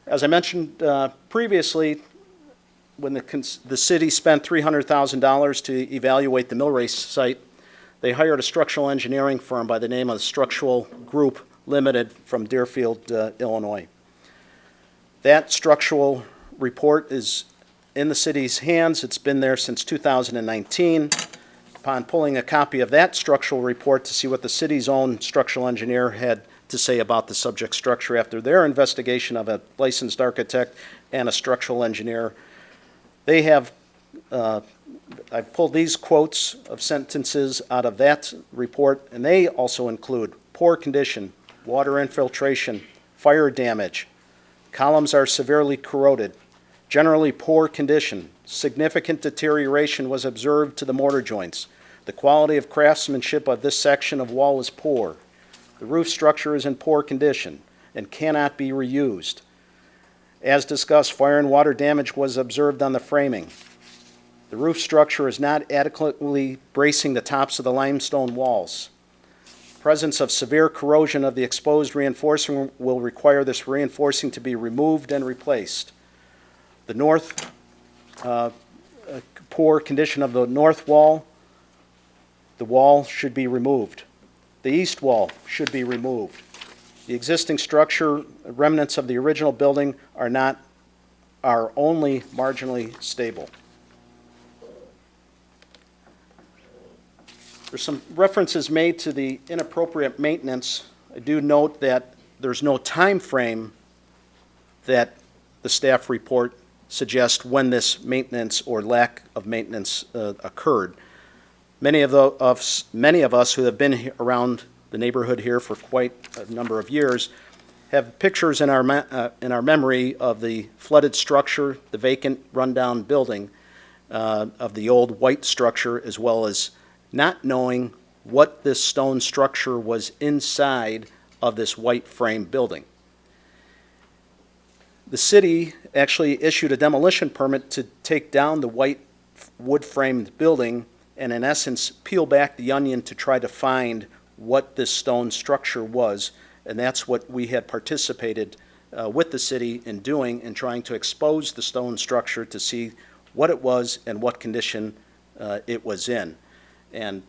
As I mentioned previously, when the city spent $300,000 to evaluate the mill race site, they hired a structural engineering firm by the name of Structural Group Limited from Deerfield, Illinois. That structural report is in the city's hands. It's been there since 2019. Upon pulling a copy of that structural report to see what the city's own structural engineer had to say about the subject structure after their investigation of a licensed architect and a structural engineer, they have I pulled these quotes of sentences out of that report, and they also include poor condition, water infiltration, fire damage, columns are severely corroded, generally poor condition, significant deterioration was observed to the mortar joints, the quality of craftsmanship of this section of wall is poor, the roof structure is in poor condition and cannot be reused. As discussed, fire and water damage was observed on the framing. The roof structure is not adequately bracing the tops of the limestone walls. Presence of severe corrosion of the exposed reinforcing will require this reinforcing to be removed and replaced. The poor condition of the north wall, the wall should be removed. The east wall should be removed. The existing structure, remnants of the original building are only marginally stable. There's some references made to the inappropriate maintenance. I do note that there's no time frame that the staff report suggests when this maintenance or lack of maintenance occurred. Many of us who have been around the neighborhood here for quite a number of years, have pictures in our memory of the flooded structure, the vacant, rundown building, of the old white structure, as well as not knowing what this stone structure was inside of this white frame building. The city actually issued a demolition permit to take down the white wood-framed building and in essence peel back the onion to try to find what this stone structure was, and that's what we had participated with the city in doing, in trying to expose the stone structure to see what it was and what condition it was in. And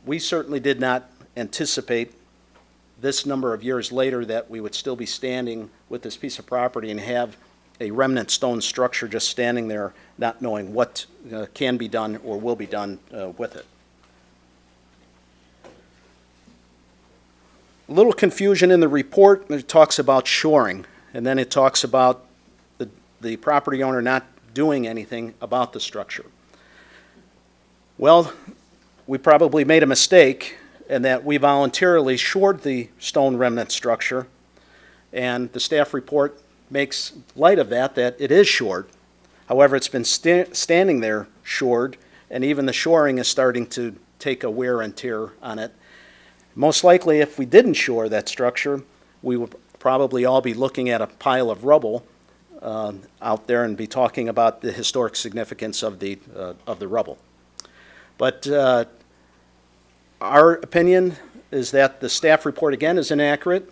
we certainly did not anticipate this number of years later that we would still be standing with this piece of property and have a remnant stone structure just standing there, not knowing what can be done or will be done with it. A little confusion in the report. It talks about shoring, and then it talks about the property owner not doing anything about the structure. Well, we probably made a mistake in that we voluntarily shored the stone remnant structure, and the staff report makes light of that it is shored. However, it's been standing there shored, and even the shoring is starting to take a wear and tear on it. Most likely, if we didn't shore that structure, we would probably all be looking at a pile of rubble out there and be talking about the historic significance of the rubble. But our opinion is that the staff report, again, is inaccurate.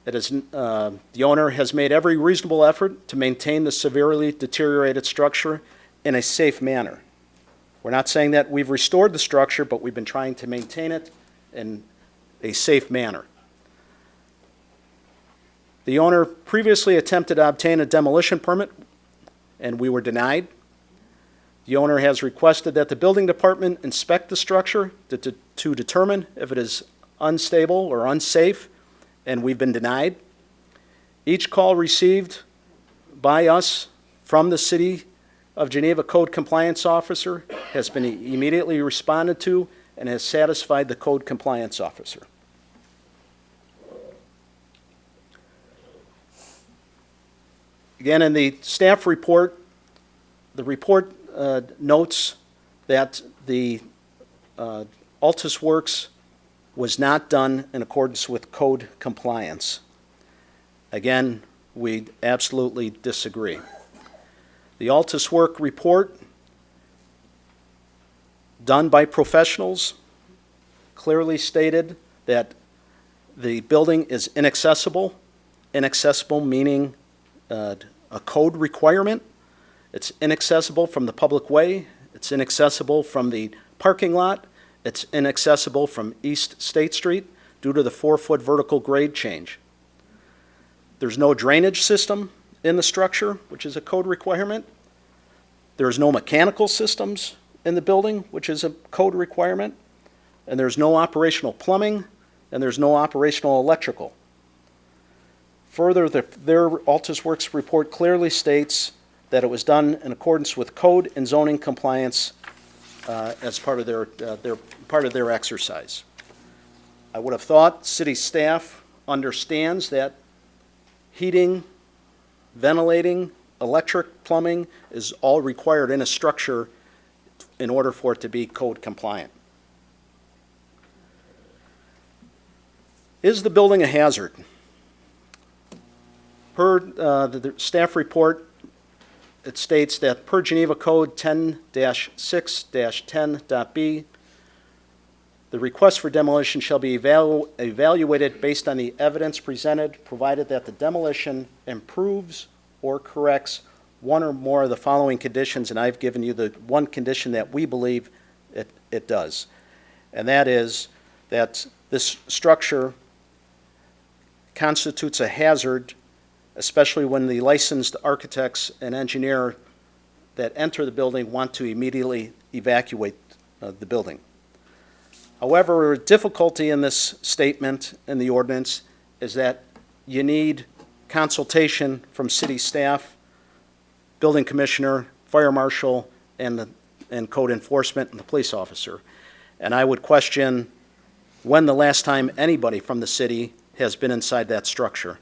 It is, the owner has made every reasonable effort to maintain the severely deteriorated structure in a safe manner. We're not saying that we've restored the structure, but we've been trying to maintain it in a safe manner. The owner previously attempted to obtain a demolition permit, and we were denied. The owner has requested that the building department inspect the structure to determine if it is unstable or unsafe, and we've been denied. Each call received by us from the City of Geneva Code Compliance Officer has been immediately responded to and has satisfied the Code Compliance Officer. Again, in the staff report, the report notes that the Altus Works was not done in accordance with code compliance. Again, we absolutely disagree. The Altus Work report, done by professionals, clearly stated that the building is inaccessible. Inaccessible meaning a code requirement. It's inaccessible from the public way. It's inaccessible from the parking lot. It's inaccessible from East State Street due to the 4-foot vertical grade change. There's no drainage system in the structure, which is a code requirement. There's no mechanical systems in the building, which is a code requirement. And there's no operational plumbing, and there's no operational electrical. Further, their Altus Works report clearly states that it was done in accordance with code and zoning compliance as part of their exercise. I would have thought city staff understands that heating, ventilating, electric, plumbing is all required in a structure in order for it to be code compliant. Is the building a hazard? Per the staff report, it states that per Geneva Code 10-6-10.b, the request for demolition shall be evaluated based on the evidence presented, provided that the demolition improves or corrects one or more of the following conditions, and I've given you the one condition that we believe it does. And that is that this structure constitutes a hazard, especially when the licensed architects and engineer that enter the building want to immediately evacuate the building. However, a difficulty in this statement in the ordinance is that you need consultation from city staff, building commissioner, fire marshal, and code enforcement and the police officer. And I would question when the last time anybody from the city has been inside that structure.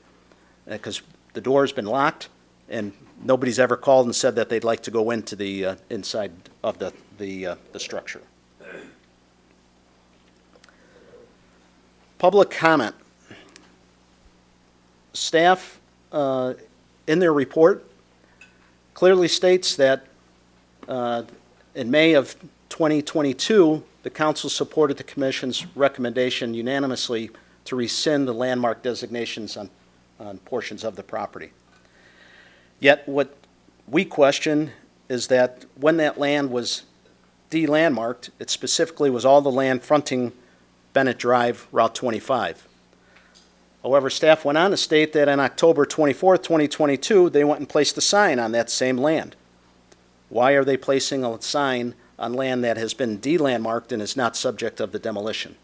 Because the door's been locked, and nobody's ever called and said that they'd like to go into the inside of the structure. Public comment. Staff, in their report, clearly states that in May of 2022, the council supported the commission's recommendation unanimously to rescind the landmark designations on portions of the property. Yet what we question is that when that land was de-landmarked, it specifically was all the land fronting Bennett Drive, Route 25. However, staff went on to state that on October 24, 2022, they went and placed a sign on that same land. Why are they placing a sign on land that has been de-landmarked and is not subject of the demolition?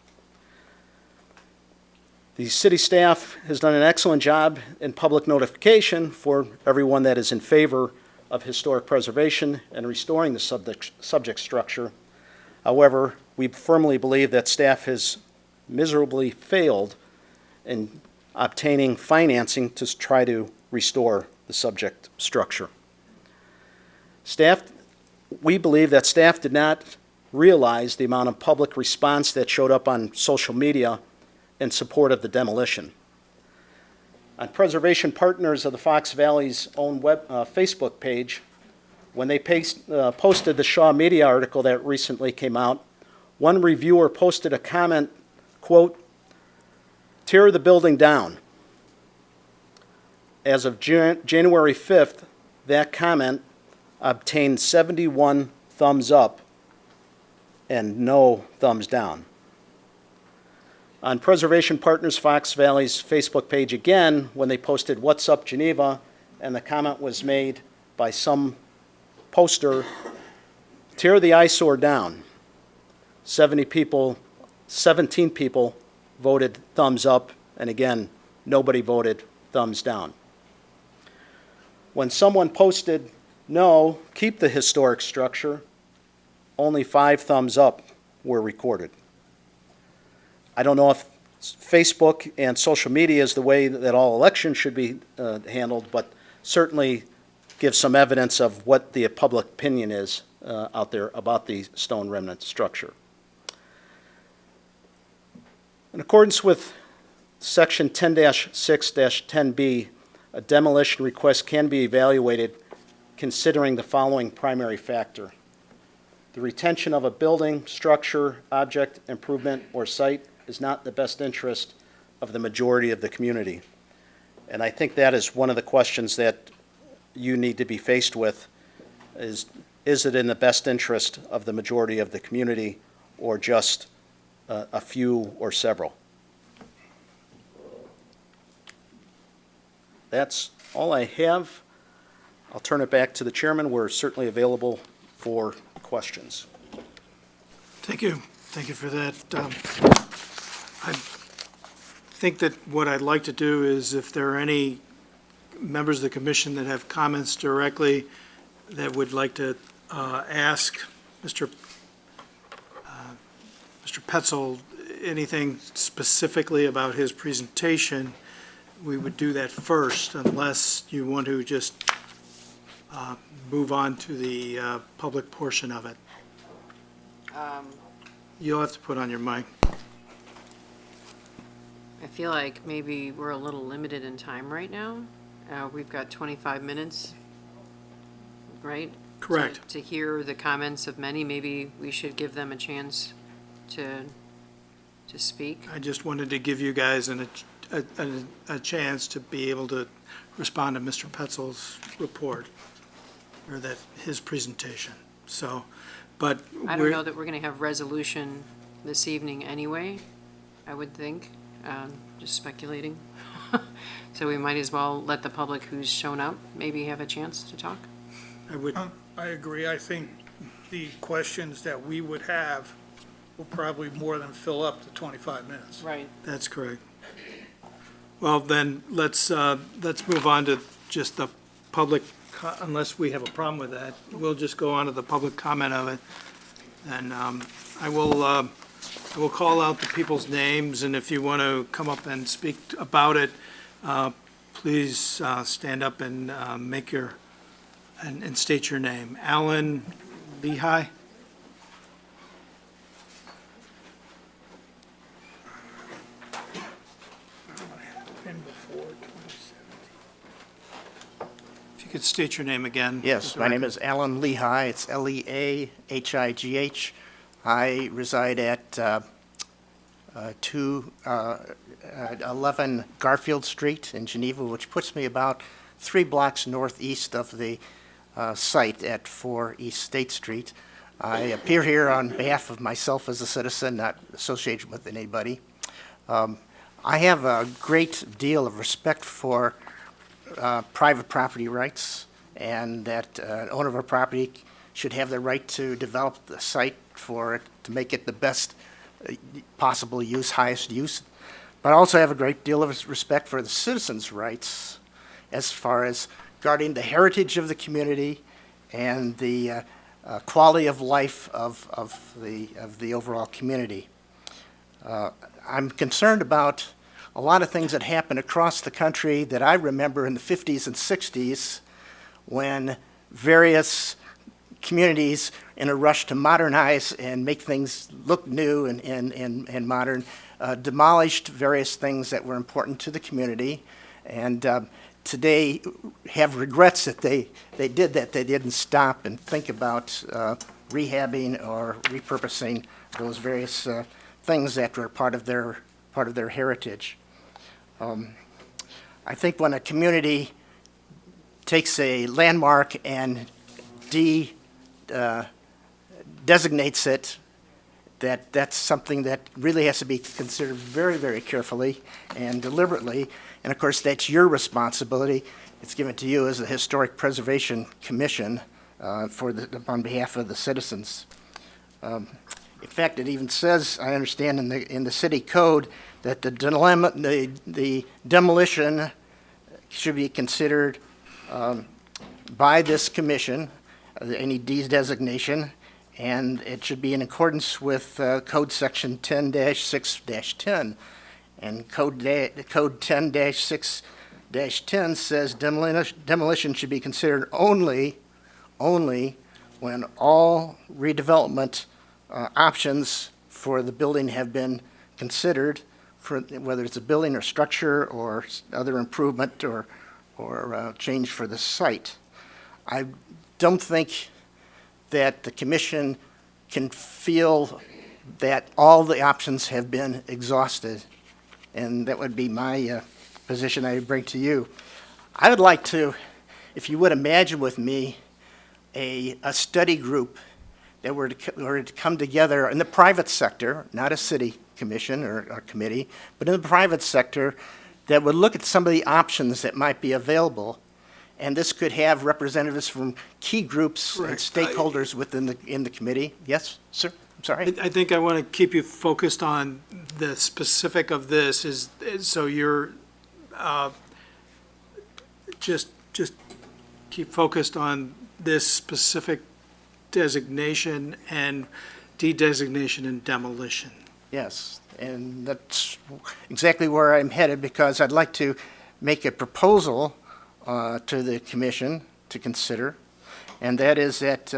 The city staff has done an excellent job in public notification for everyone that is in favor of historic preservation and restoring the subject structure. However, we firmly believe that staff has miserably failed in obtaining financing to try to restore the subject structure. We believe that staff did not realize the amount of public response that showed up on social media in support of the demolition. On Preservation Partners of the Fox Valley's own Facebook page, when they posted the Shaw Media article that recently came out, one reviewer posted a comment, quote, "Tear the building down." As of January 5th, that comment obtained 71 thumbs up and no thumbs down. On Preservation Partners Fox Valley's Facebook page again, when they posted "What's up, Geneva?" and the comment was made by some poster, "Tear the eyesore down." 17 people voted thumbs up, and again, nobody voted thumbs down. When someone posted, "No, keep the historic structure," only 5 thumbs up were recorded. I don't know if Facebook and social media is the way that all elections should be handled, but certainly gives some evidence of what the public opinion is out there about the stone remnant structure. In accordance with Section 10-6-10B, a demolition request can be evaluated considering the following primary factor: the retention of a building, structure, object, improvement, or site is not in the best interest of the majority of the community. And I think that is one of the questions that you need to be faced with, is it in the best interest of the majority of the community or just a few or several? That's all I have. I'll turn it back to the chairman. We're certainly available for questions.
Thank you. Thank you for that. I think that what I'd like to do is, if there are any members of the commission that have comments directly that would like to ask Mr. Petzel anything specifically about his presentation, we would do that first, unless you want to just move on to the public portion of it. You'll have to put on your mic.
I feel like maybe we're a little limited in time right now. We've got 25 minutes, right?
Correct.
To hear the comments of many, maybe we should give them a chance to speak.
I just wanted to give you guys a chance to be able to respond to Mr. Petzel's report, or his presentation. So, but
I don't know that we're going to have resolution this evening anyway, I would think, just speculating. So we might as well let the public who's shown up maybe have a chance to talk.
I agree. I think the questions that we would have will probably more than fill up the 25 minutes.
Right.
That's correct. Well, then, let's move on to just the public, unless we have a problem with that. We'll just go on to the public comment of it. And I will I will call out the people's names, and if you want to come up and speak about it, please stand up and make your, and state your name. Alan Lehigh?
Been before 2017.
If you could state your name again.
Yes, my name is Alan Lehigh. It's Leahigh. I reside at 211 Garfield Street in Geneva, which puts me about 3 blocks northeast of the site at 4 East State Street. I appear here on behalf of myself as a citizen, not associated with anybody. I have a great deal of respect for private property rights, and that an owner of a property should have the right to develop the site for it, to make it the best possible use, highest use. But I also have a great deal of respect for the citizens' rights as far as guarding the heritage of the community and the quality of life of the overall community. I'm concerned about a lot of things that happen across the country that I remember in the 50s and 60s when various communities, in a rush to modernize and make things look new and modern, demolished various things that were important to the community, and today have regrets that they did that. They didn't stop and think about rehabbing or repurposing those various things that were part of their heritage. I think when a community takes a landmark and designates it, that's something that really has to be considered very, very carefully and deliberately. And of course, that's your responsibility. It's given to you as the Historic Preservation Commission on behalf of the citizens. In fact, it even says, I understand in the city code, that the demolition should be considered by this commission, any designation, and it should be in accordance with Code Section 10-6-10. And Code 10-6-10 says demolition should be considered only when all redevelopment options for the building have been considered, for whether it's a building or structure or other improvement or change for the site. I don't think that the commission can feel that all the options have been exhausted, and that would be my position I would bring to you. I would like to, if you would imagine with me, a study group that were to come together in the private sector, not a city commission or committee, but in the private sector, that would look at some of the options that might be available. And this could have representatives from key groups and stakeholders within the committee. Yes, sir? I'm sorry?
I think I want to keep you focused on the specific of this, so you're, just keep focused on this specific designation and de-designation and demolition.
Yes, and that's exactly where I'm headed, because I'd like to make a proposal to the commission to consider, and that is that,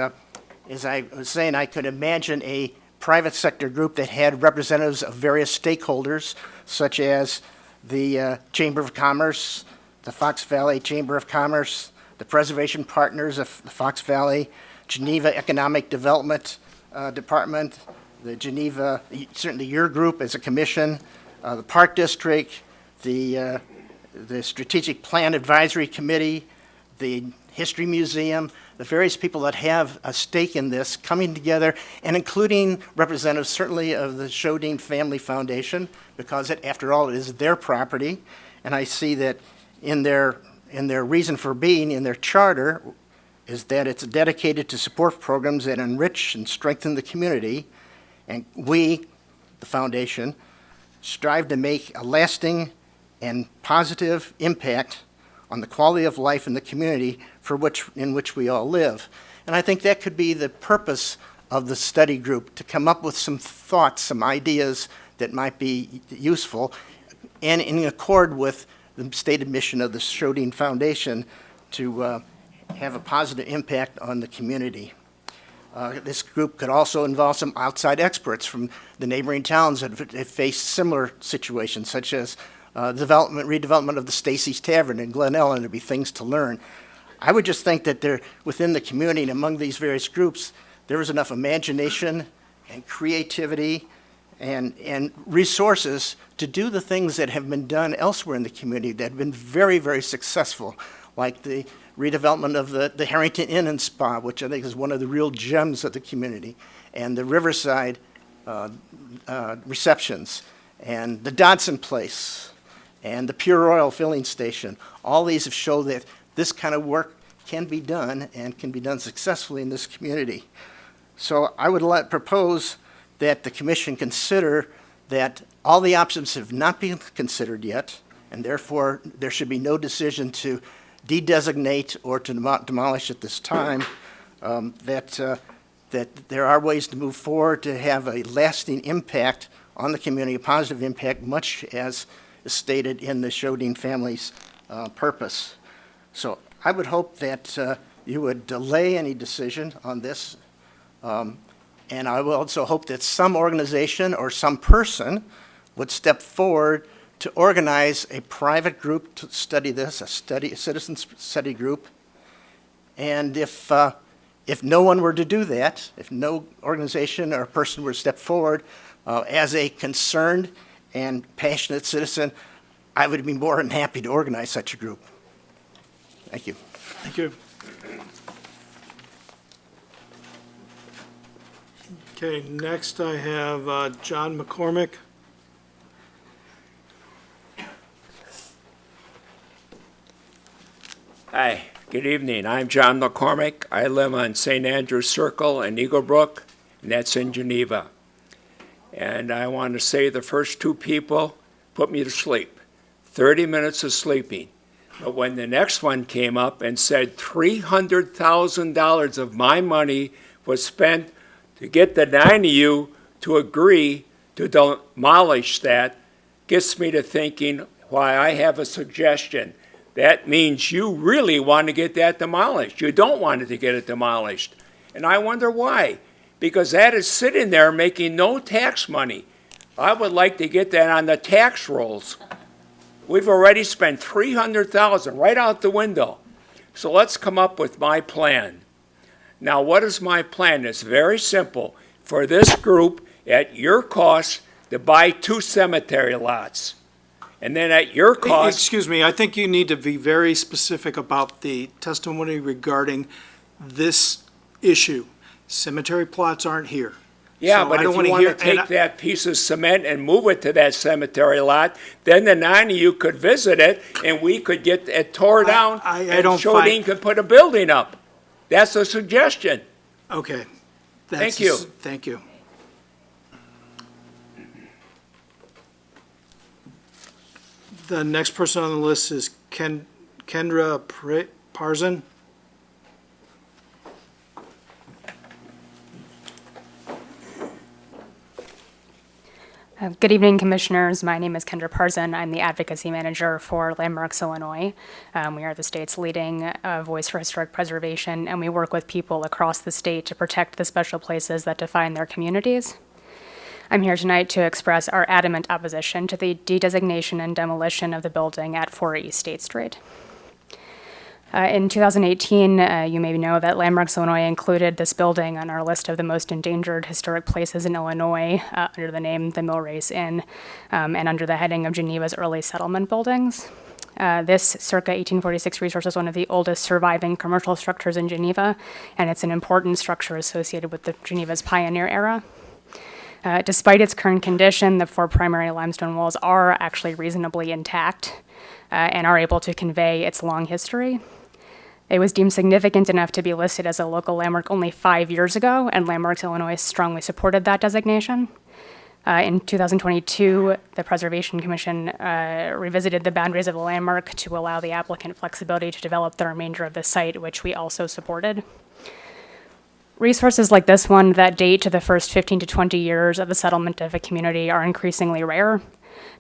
as I was saying, I could imagine a private sector group that had representatives of various stakeholders, such as the Chamber of Commerce, the Fox Valley Chamber of Commerce, the Preservation Partners of the Fox Valley, Geneva Economic Development Department, the Geneva, certainly your group as a commission, the Park District, the Strategic Plan Advisory Committee, the History Museum, the various people that have a stake in this coming together, and including representatives certainly of the Shodine Family Foundation, because after all, it is their property. And I see that in their reason for being, in their charter, is that it's dedicated to support programs that enrich and strengthen the community. And we, the foundation, strive to make a lasting and positive impact on the quality of life in the community in which we all live. And I think that could be the purpose of the study group to come up with some thoughts, some ideas that might be useful, and in accord with the stated mission of the Shodine Foundation to have a positive impact on the community. This group could also involve some outside experts from the neighboring towns that have faced similar situations, such as redevelopment of the Stacy's Tavern in Glen Ellen. There'd be things to learn. I would just think that there, within the community and among these various groups, there is enough imagination and creativity and resources to do the things that have been done elsewhere in the community that have been very, very successful, like the redevelopment of the Harrington Inn and Spa, which I think is one of the real gems of the community, and the Riverside receptions, and the Dodson Place, and the Pure Oil filling station. All these have shown that this kind of work can be done and can be done successfully in this community. So I would propose that the commission consider that all the options have not been considered yet, and therefore there should be no decision to de-designate or to demolish at this time, that there are ways to move forward to have a lasting impact on the community, a positive impact, much as is stated in the Shodine family's purpose. So I would hope that you would delay any decision on this, and I will also hope that some organization or some person would step forward to organize a private group to study this, a citizen study group. And if no one were to do that, if no organization or person were to step forward as a concerned and passionate citizen, I would be more than happy to organize such a group. Thank you.
Thank you. Okay, next I have John McCormick.
Hi, good evening. I'm John McCormick. I live on St. Andrew's Circle in Eagle Brook, and that's in Geneva. And I want to say the first two people put me to sleep. 30 minutes of sleeping. But when the next one came up and said $300,000 of my money was spent to get the 9 of you to agree to demolish that, gets me to thinking why I have a suggestion. That means you really want to get that demolished. You don't want it to get it demolished. And I wonder why. Because that is sitting there making no tax money. I would like to get that on the tax rolls. We've already spent $300,000 right out the window. So let's come up with my plan. Now, what is my plan? It's very simple. For this group, at your cost, to buy 2 cemetery lots. And then at your cost...
Excuse me, I think you need to be very specific about the testimony regarding this issue. Cemetery plots aren't here.
Yeah,
So
but
I
if
don't
you
wanna
want to
hear-
take that piece of cement and move it to that cemetery lot, then the 9 of you could visit it, and we could get it tore down,
I
and
don't
Shodine
find-
could put a building up. That's a suggestion.
Okay.
Thank you.
Thank you. The next person on the list is Kendra Parzan.
Good evening, Commissioners. My name is Kendra Parzan. I'm the Advocacy Manager for Landmarks Illinois. We are the state's leading voice for historic preservation, and we work with people across the state to protect the special places that define their communities. I'm here tonight to express our adamant opposition to the de-designation and demolition of the building at 4 East State Street. In 2018, you may know that Landmarks Illinois included this building on our list of the most endangered historic places in Illinois under the name the Mill Race Inn and under the heading of Geneva's early settlement buildings. This circa 1846 resource is one of the oldest surviving commercial structures in Geneva, and it's an important structure associated with the Geneva's pioneer era. Despite its current condition, the 4 primary limestone walls are actually reasonably intact and are able to convey its long history. It was deemed significant enough to be listed as a local landmark only 5 years ago, and Landmarks Illinois strongly supported that designation. In 2022, the Preservation Commission revisited the boundaries of the landmark to allow the applicant flexibility to develop the remainder of the site, which we also supported. Resources like this one that date to the first 15 to 20 years of the settlement of a community are increasingly rare.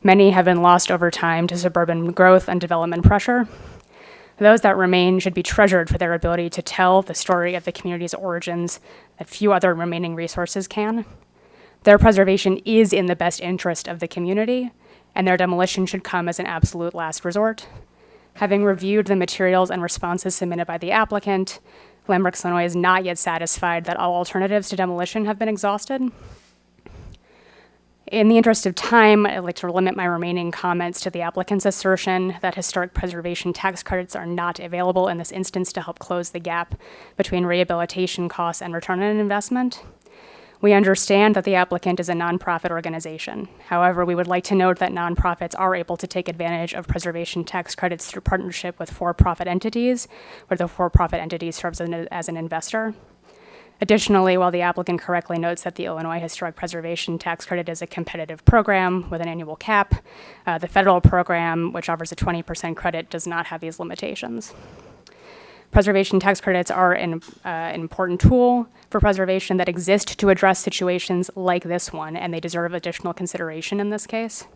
Many have been lost over time to suburban growth and development pressure. Those that remain should be treasured for their ability to tell the story of the community's origins that few other remaining resources can. Their preservation is in the best interest of the community, and their demolition should come as an absolute last resort. Having reviewed the materials and responses submitted by the applicant, Landmark Illinois is not yet satisfied that all alternatives to demolition have been exhausted. In the interest of time, I'd like to limit my remaining comments to the applicant's assertion that historic preservation tax credits are not available in this instance to help close the gap between rehabilitation costs and return on investment. We understand that the applicant is a nonprofit organization. However, we would like to note that nonprofits are able to take advantage of preservation tax credits through partnership with for-profit entities, where the for-profit entity serves as an investor. Additionally, while the applicant correctly notes that the Illinois Historic Preservation Tax Credit is a competitive program with an annual cap, the federal program, which offers a 20% credit, does not have these limitations. Preservation tax credits are an important tool for preservation that exist to address situations like this one, and they deserve additional consideration in this case.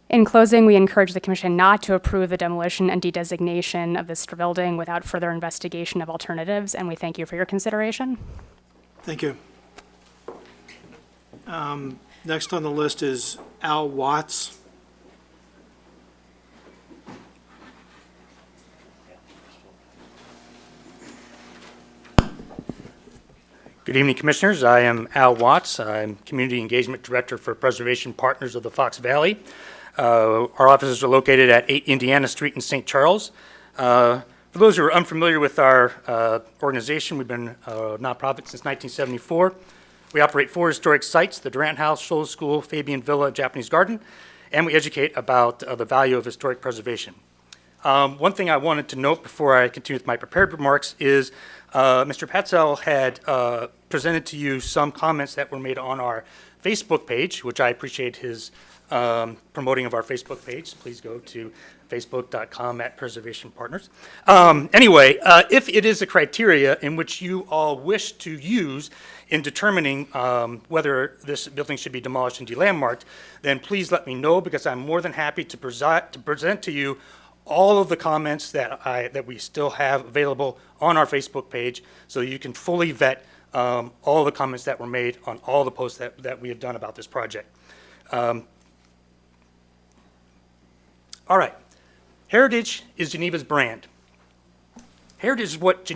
In closing, we encourage the Commission not to approve the demolition and dedesignation of this building without further investigation of alternatives, and we thank you for your consideration.
Thank you. Next on the list is Al Watts.
Good evening, Commissioners. I am Al Watts. I'm Community Engagement Director for Preservation Partners of the Fox Valley. Our offices are located at 8 Indiana Street in St. Charles. For those who are unfamiliar with our organization, we've been a nonprofit since 1974. We operate 4 historic sites: the Durant House, Shoals School, Fabian Villa, Japanese Garden, and we educate about the value of historic preservation. One thing I wanted to note before I continue with my prepared remarks is Mr. Patzel had presented to you some comments that were made on our Facebook page, which I appreciate his promoting of our Facebook page. Please go to facebook.com/preservationpartners. Anyway, if it is a criteria in which you all wish to use in determining whether this building should be demolished and delandmarked, then please let me know, because I'm more than happy to present to you all of the comments that we still have available on our Facebook page, so you can fully vet all the comments that were made on all the posts that we have done about this project. All right. Heritage is Geneva's brand. Heritage is what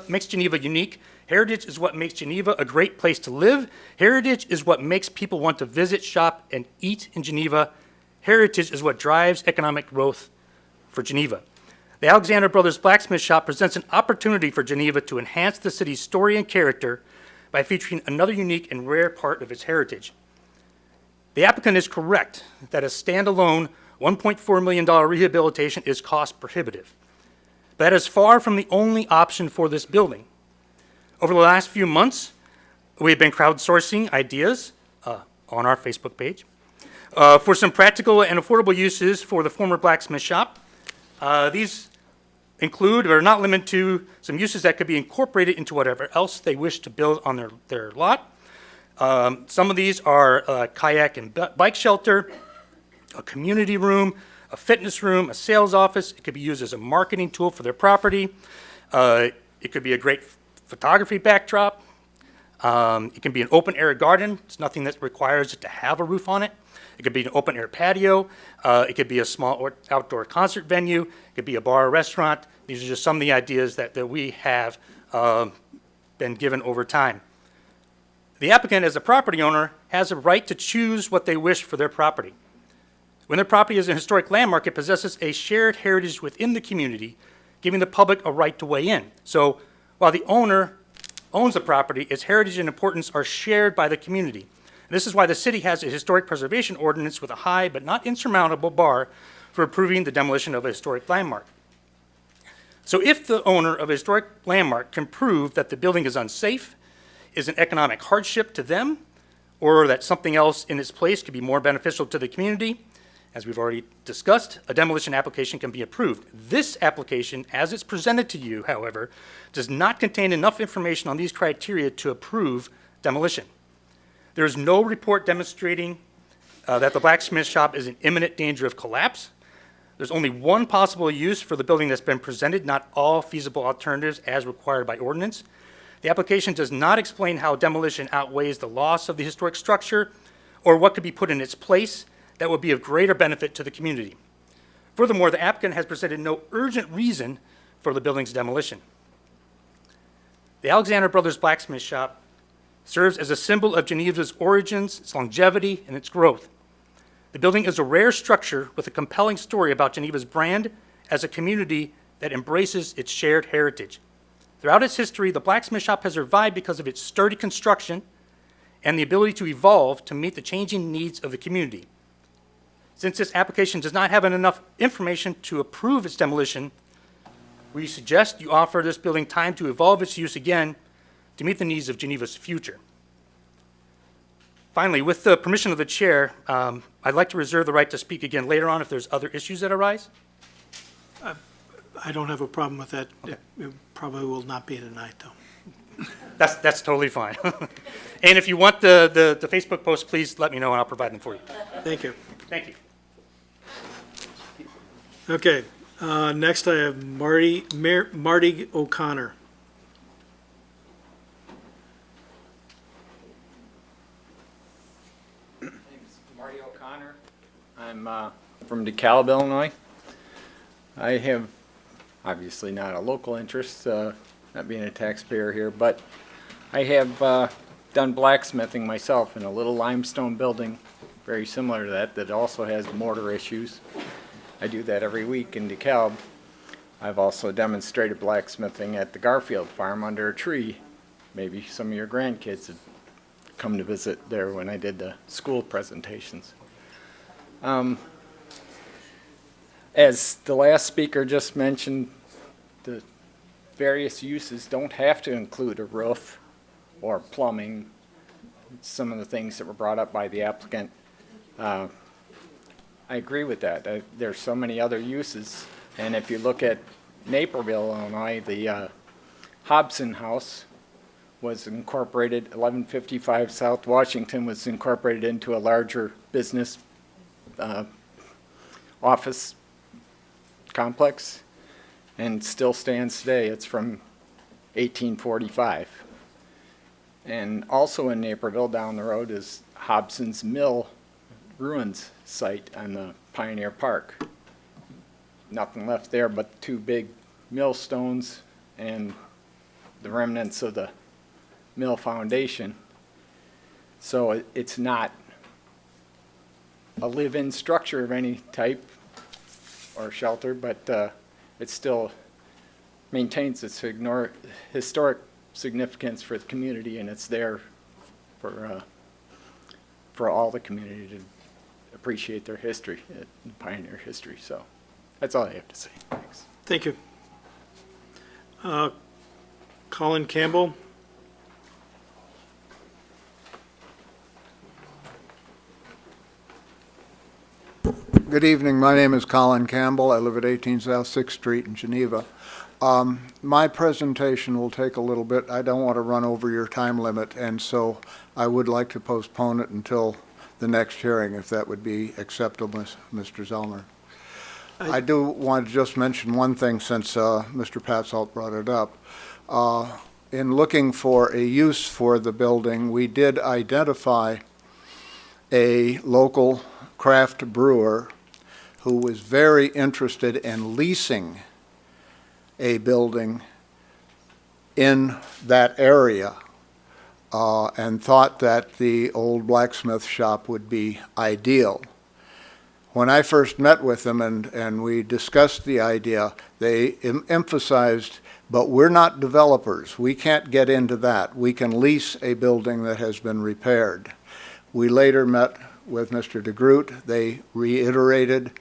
makes Geneva unique. Heritage is what makes Geneva a great place to live. Heritage is what makes people want to visit, shop, and eat in Geneva. Heritage is what drives economic growth for Geneva. The Alexander Brothers Blacksmith Shop presents an opportunity for Geneva to enhance the city's story and character by featuring another unique and rare part of its heritage. The applicant is correct that a standalone $1.4 million rehabilitation is cost prohibitive. That is far from the only option for this building. Over the last few months, we have been crowdsourcing ideas on our Facebook page for some practical and affordable uses for the former blacksmith shop. These include, but are not limited to, some uses that could be incorporated into whatever else they wish to build on their lot. Some of these are a kayak and bike shelter, a community room, a fitness room, a sales office. It could be used as a marketing tool for their property. It could be a great photography backdrop. It can be an open-air garden. It's nothing that requires it to have a roof on it. It could be an open-air patio. It could be a small outdoor concert venue. It could be a bar or restaurant. These are just some of the ideas that we have been given over time. The applicant, as a property owner, has a right to choose what they wish for their property. When their property is a historic landmark, it possesses a shared heritage within the community, giving the public a right to weigh in. So while the owner owns the property, its heritage and importance are shared by the community. And this is why the city has a historic preservation ordinance with a high but not insurmountable bar for approving the demolition of a historic landmark. So if the owner of a historic landmark can prove that the building is unsafe, is an economic hardship to them, or that something else in its place could be more beneficial to the community, As we've already discussed, a demolition application can be approved. This application, as it's presented to you, however, does not contain enough information on these criteria to approve demolition. There is no report demonstrating that the blacksmith shop is in imminent danger of collapse. There's only one possible use for the building that's been presented, not all feasible alternatives as required by ordinance. The application does not explain how demolition outweighs the loss of the historic structure or what could be put in its place that would be of greater benefit to the community. Furthermore, the applicant has presented no urgent reason for the building's demolition. The Alexander Brothers Blacksmith Shop serves as a symbol of Geneva's origins, its longevity, and its growth. The building is a rare structure with a compelling story about Geneva's brand as a community that embraces its shared heritage. Throughout its history, the blacksmith shop has survived because of its sturdy construction and the ability to evolve to meet the changing needs of the community. Since this application does not have enough information to approve its demolition, we suggest you offer this building time to evolve its use again to meet the needs of Geneva's future. Finally, with the permission of the chair, I'd like to reserve the right to speak again later on if there's other issues that arise.
I don't have a problem with that. It probably will not be tonight, though.
That's totally fine. And if you want the Facebook post, please let me know and I'll provide them for you.
Thank you.
Thank you.
Okay, next I have Marty O'Connor.
Marty O'Connor. I'm from DeKalb, Illinois. I have obviously not a local interest, not being a taxpayer here, but I have done blacksmithing myself in a little limestone building very similar to that also has mortar issues. I do that every week in DeKalb. I've also demonstrated blacksmithing at the Garfield farm under a tree. Maybe some of your grandkids had come to visit there when I did the school presentations. As the last speaker just mentioned, the various uses don't have to include a roof or plumbing. Some of the things that were brought up by the applicant. I agree with that. There's so many other uses. And if you look at Naperville, Illinois, the Hobson House was incorporated, 1155 South Washington was incorporated into a larger business office complex and still stands today. It's from 1845. And also in Naperville down the road is Hobson's Mill ruins site on the Pioneer Park. Nothing left there but two big millstones and the remnants of the mill foundation. So it's not a live-in structure of any type or shelter, but it still maintains its historic significance for the community, and it's there for all the community to appreciate their history, pioneer history. So that's all I have to say. Thanks.
Thank you. Colin Campbell.
Good evening. My name is Colin Campbell. I live at 18 South 6th Street in Geneva. My presentation will take a little bit. I don't want to run over your time limit, and so I would like to postpone it until the next hearing, if that would be acceptable, Mr. Zellner. I do want to just mention one thing since Mr. Patzold brought it up. In looking for a use for the building, we did identify a local craft brewer who was very interested in leasing a building in that area and thought that the old blacksmith shop would be ideal. When I first met with them and we discussed the idea, they emphasized, but we're not developers. We can't get into that. We can lease a building that has been repaired. We later met with Mr. DeGroot. They reiterated,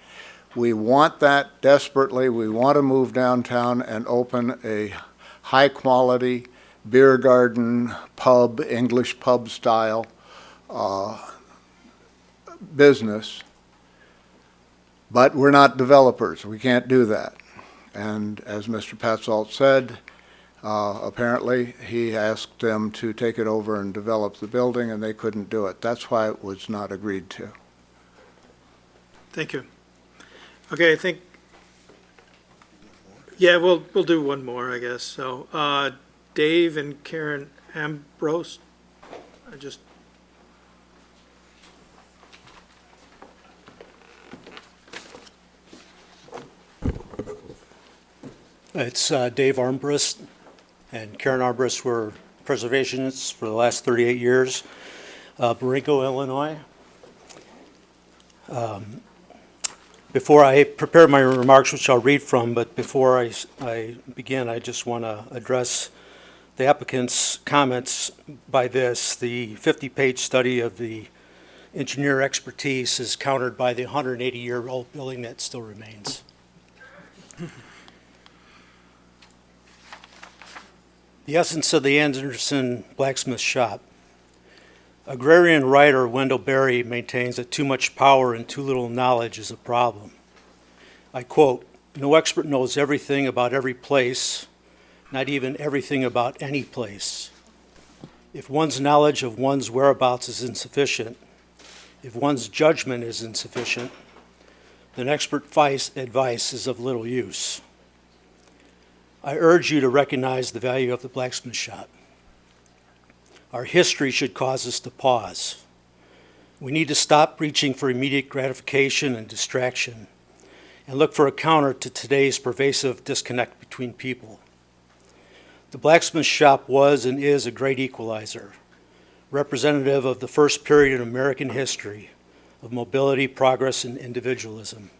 we want that desperately. We want to move downtown and open a high-quality beer garden, pub, English pub style business. But we're not developers. We can't do that. And as Mr. Patzold said, apparently he asked them to take it over and develop the building, and they couldn't do it. That's why it was not agreed to.
Thank you. Okay, I think, yeah, we'll do one more, I guess. So, Dave and Karen Ambrose, I just,
It's Dave Armbrust and Karen Armbrust were preservationists for the last 38 years, Barinko, Illinois. Before I prepare my remarks, which I'll read from, but before I begin, I just want to address the applicant's comments by this. The 50-page study of the engineer expertise is countered by the 180-year-old building that still remains. The essence of the Anderson blacksmith shop. Agrarian writer Wendell Berry maintains that too much power and too little knowledge is a problem. I quote, "No expert knows everything about every place, not even everything about any place. If one's knowledge of one's whereabouts is insufficient, if one's judgment is insufficient, then expert advice is of little use. I urge you to recognize the value of the blacksmith shop. Our history should cause us to pause. We need to stop reaching for immediate gratification and distraction and look for a counter to today's pervasive disconnect between people. The blacksmith shop was and is a great equalizer, representative of the first period in American history of mobility, progress, and individualism.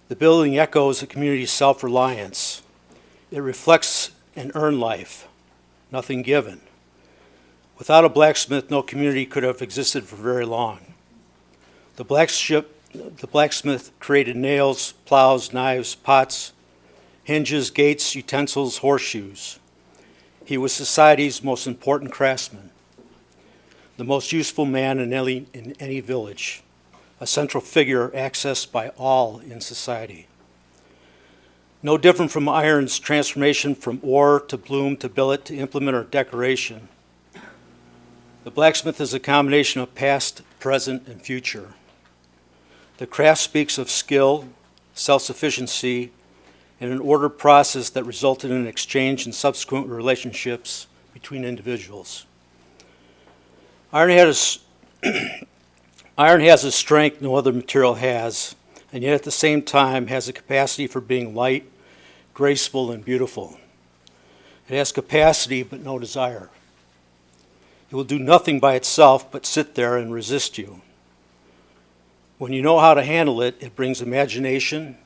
The building echoes the community's self-reliance. It reflects an earned life, nothing given. Without a blacksmith, no community could have existed for very long. The blacksmith created nails, plows, knives, pots, hinges, gates, utensils, horseshoes. He was society's most important craftsman, the most useful man in any village, a central figure accessed by all in society. No different from iron's transformation from ore to bloom to billet to implement or decoration. The blacksmith is a combination of past, present, and future. The craft speaks of skill, self-sufficiency, and an ordered process that resulted in exchange and subsequent relationships between individuals. Iron has a strength no other material has, and yet at the same time has a capacity for being light, graceful, and beautiful. It has capacity but no desire. It will do nothing by itself but sit there and resist you. When you know how to handle it, it brings imagination,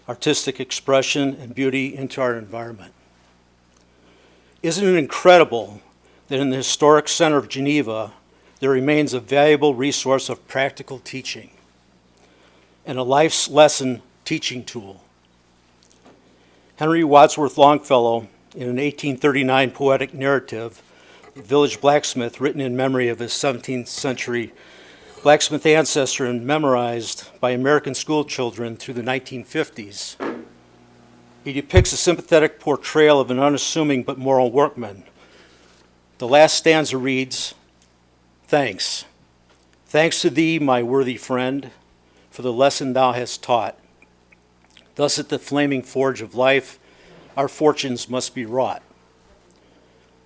artistic expression, and beauty into our environment. Isn't it incredible that in the historic center of Geneva, there remains a valuable resource of practical teaching and a life's lesson teaching tool? Henry Wadsworth Longfellow, in an 1839 poetic narrative, The Village Blacksmith, written in memory of his 17th century blacksmith ancestor and memorized by American school children through the 1950s. He depicts a sympathetic portrayal of an unassuming but moral workman. The last stanza reads, "Thanks. Thanks to thee, my worthy friend, for the lesson thou hast taught. Thus at the flaming forge of life, our fortunes must be wrought.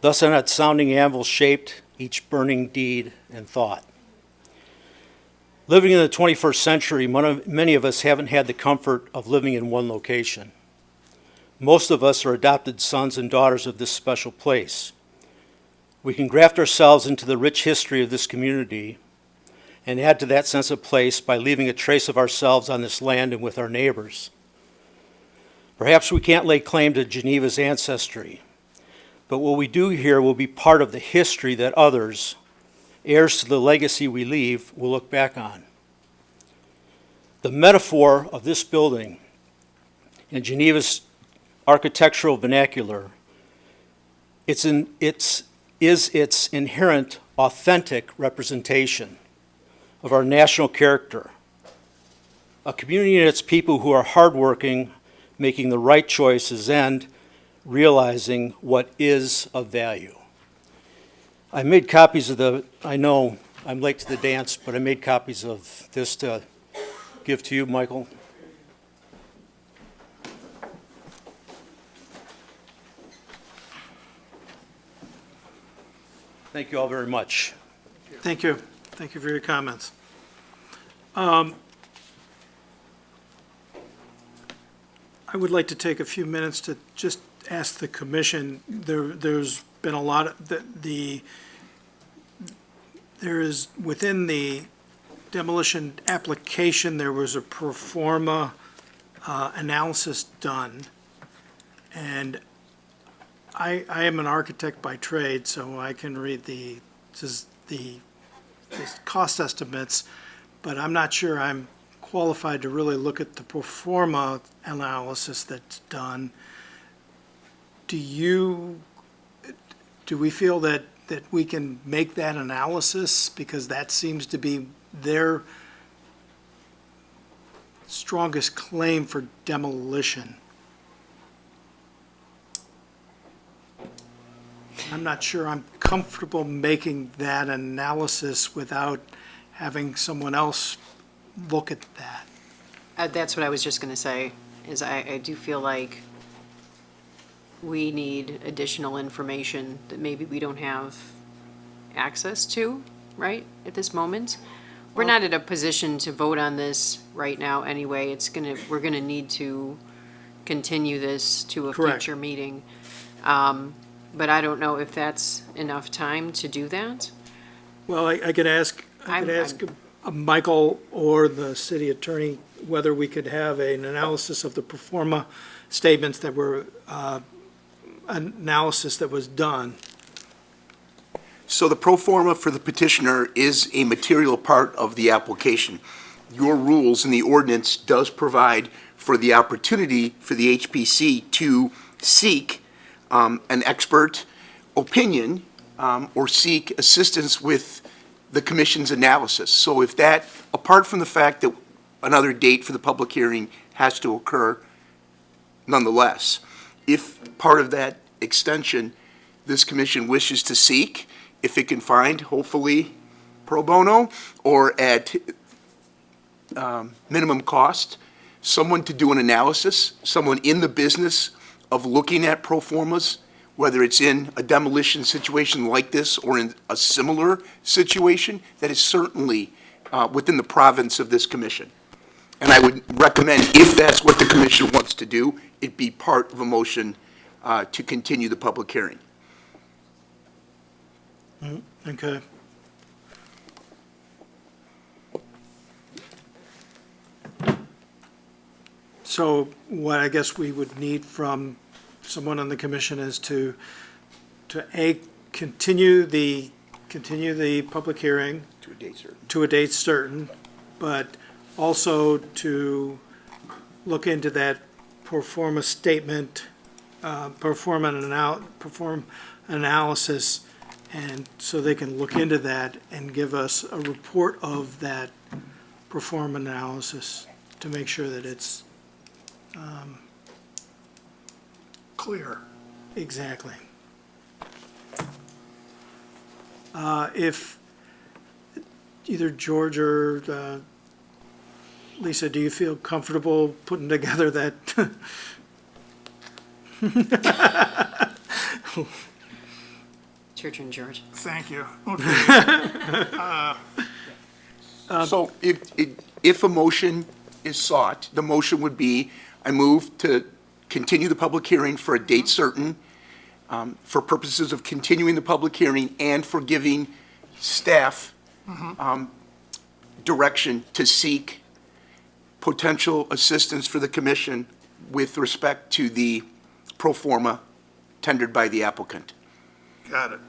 Thus on that sounding anvil shaped each burning deed and thought." Living in the 21st century, many of us haven't had the comfort of living in one location. Most of us are adopted sons and daughters of this special place. We can graft ourselves into the rich history of this community and add to that sense of place by leaving a trace of ourselves on this land and with our neighbors. Perhaps we can't lay claim to Geneva's ancestry, but what we do here will be part of the history that others, heirs to the legacy we leave, will look back on. The metaphor of this building in Geneva's architectural vernacular, is its inherent, authentic representation of our national character. A community and its people who are hardworking, making the right choices, and realizing what is of value. I made copies of I know I'm late to the dance, but I made copies of this to give to you, Michael. Thank you all very much.
Thank you. Thank you for your comments. I would like to take a few minutes to just ask the commission, there's been a lot of, there is, within the demolition application, there was a pro forma analysis done. And I am an architect by trade, so I can read the cost estimates, but I'm not sure I'm qualified to really look at the pro forma analysis that's done. Do we feel that we can make that analysis? Because that seems to be their strongest claim for demolition. I'm not sure I'm comfortable making that analysis without having someone else look at that.
That's what I was just gonna say, is I do feel like we need additional information that maybe we don't have access to, right, at this moment. We're not in a position to vote on this right now anyway. We're gonna need to continue this to a
Correct.
future meeting. But I don't know if that's enough time to do that.
Well, I could ask Michael or the city attorney whether we could have an analysis of the pro forma statements that were, analysis that was done.
So the pro forma for the petitioner is a material part of the application. Your rules and the ordinance does provide for the opportunity for the HPC to seek an expert opinion or seek assistance with the commission's analysis. So if that, apart from the fact that another date for the public hearing has to occur, nonetheless, if part of that extension this commission wishes to seek, if it can find, hopefully pro bono or at minimum cost, someone to do an analysis, someone in the business of looking at pro formas, whether it's in a demolition situation like this or in a similar situation, that is certainly within the province of this commission. And I would recommend, if that's what the commission wants to do, it be part of a motion to continue the public hearing.
Okay. So what I guess we would need from someone on the commission is to continue the public hearing
To a date certain.
to a date certain, but also to look into that pro forma statement, perform analysis, and so they can look into that and give us a report of that pro forma analysis to make sure that it's
Clear.
exactly. If either George or Lisa, do you feel comfortable putting together that?
It's your turn, George.
Thank you. Okay.
So if a motion is sought, the motion would be, I move to continue the public hearing for a date certain, for purposes of continuing the public hearing and for giving staff direction to seek potential assistance for the commission with respect to the pro forma tendered by the applicant.
Got it.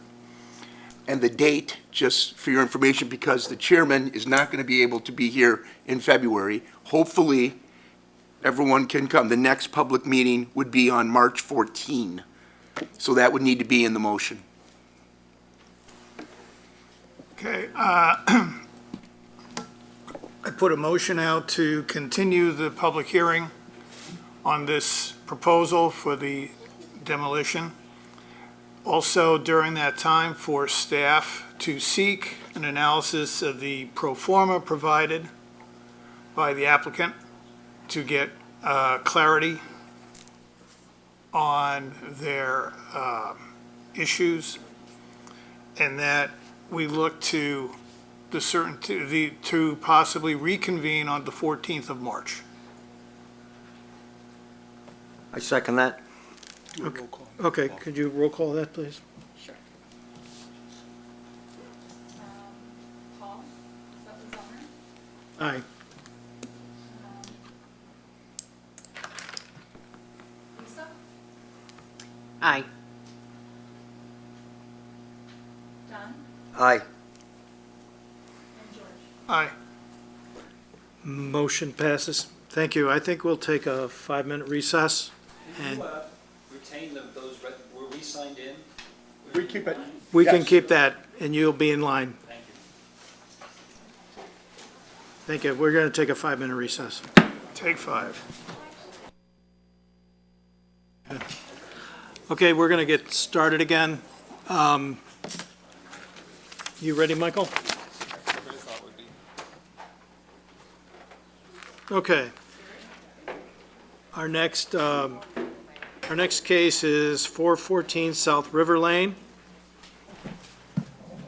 And the date, just for your information, because the chairman is not going to be able to be here in February, hopefully everyone can come. The next public meeting would be on March 14. So that would need to be in the motion.
Okay, I put a motion out to continue the public hearing on this proposal for the demolition. Also, during that time, for staff to seek an analysis of the pro forma provided by the applicant to get clarity on their issues, and that we look to to possibly reconvene on the 14th of March.
I second that.
Okay, could you roll call that, please?
Sure. Paul? Is that the zoner?
Aye.
Lisa?
Aye.
John?
Aye.
And George?
Aye.
Motion passes. Thank you. I think we'll take a 5-minute recess. And
Retain those, were we signed in?
We keep it.
we can keep that, and you'll be in line.
Thank you.
Thank you. We're going to take a 5-minute recess.
Take 5.
Okay, we're going to get started again. You ready, Michael? Okay. Our next case is 414 South River Lane.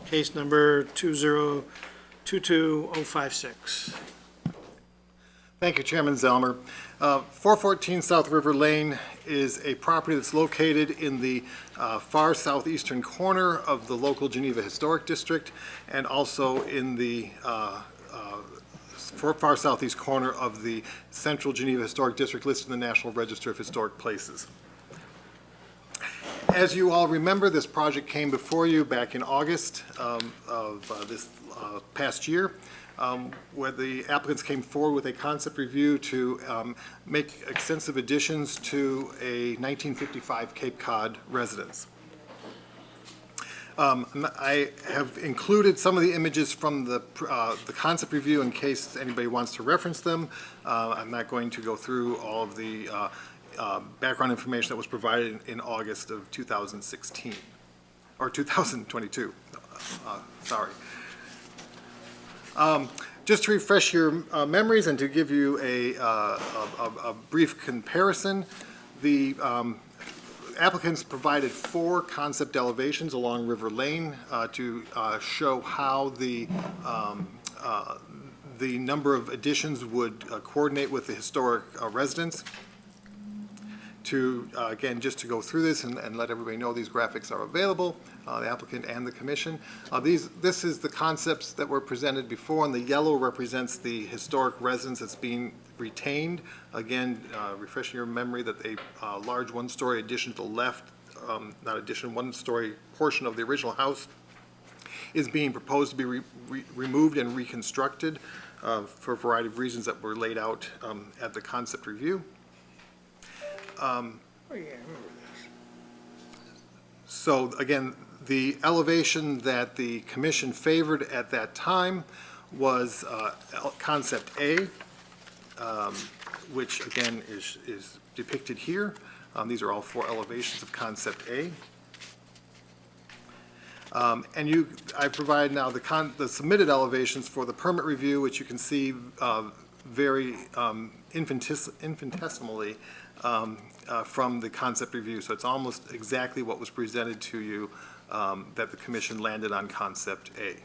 Case number 2022056.
Thank you, Chairman Zelmer. 414 South River Lane is a property that's located in the far southeastern corner of the local Geneva Historic District, and also in the far southeast corner of the Central Geneva Historic District listed in the National Register of Historic Places. As you all remember, this project came before you back in August of this past year, where the applicants came forward with a concept review to make extensive additions to a 1955 Cape Cod residence. I have included some of the images from the concept review in case anybody wants to reference them. I'm not going to go through all of the background information that was provided in August of 2016, or 2022, sorry. Just to refresh your memories and to give you a brief comparison, the applicants provided 4 concept elevations along River Lane to show how the number of additions would coordinate with the historic residence. To, again, just to go through this and let everybody know these graphics are available, the applicant and the commission. This is the concepts that were presented before, and the yellow represents the historic residence that's being retained. Again, refreshing your memory that a large one-story addition to the left, not addition, one-story portion of the original house is being proposed to be removed and reconstructed for a variety of reasons that were laid out at the concept review. So again, the elevation that the commission favored at that time was concept A, which again is depicted here. These are all 4 elevations of concept A. And I provide now the submitted elevations for the permit review, which you can see very infinitesimally from the concept review. So it's almost exactly what was presented to you that the commission landed on concept A.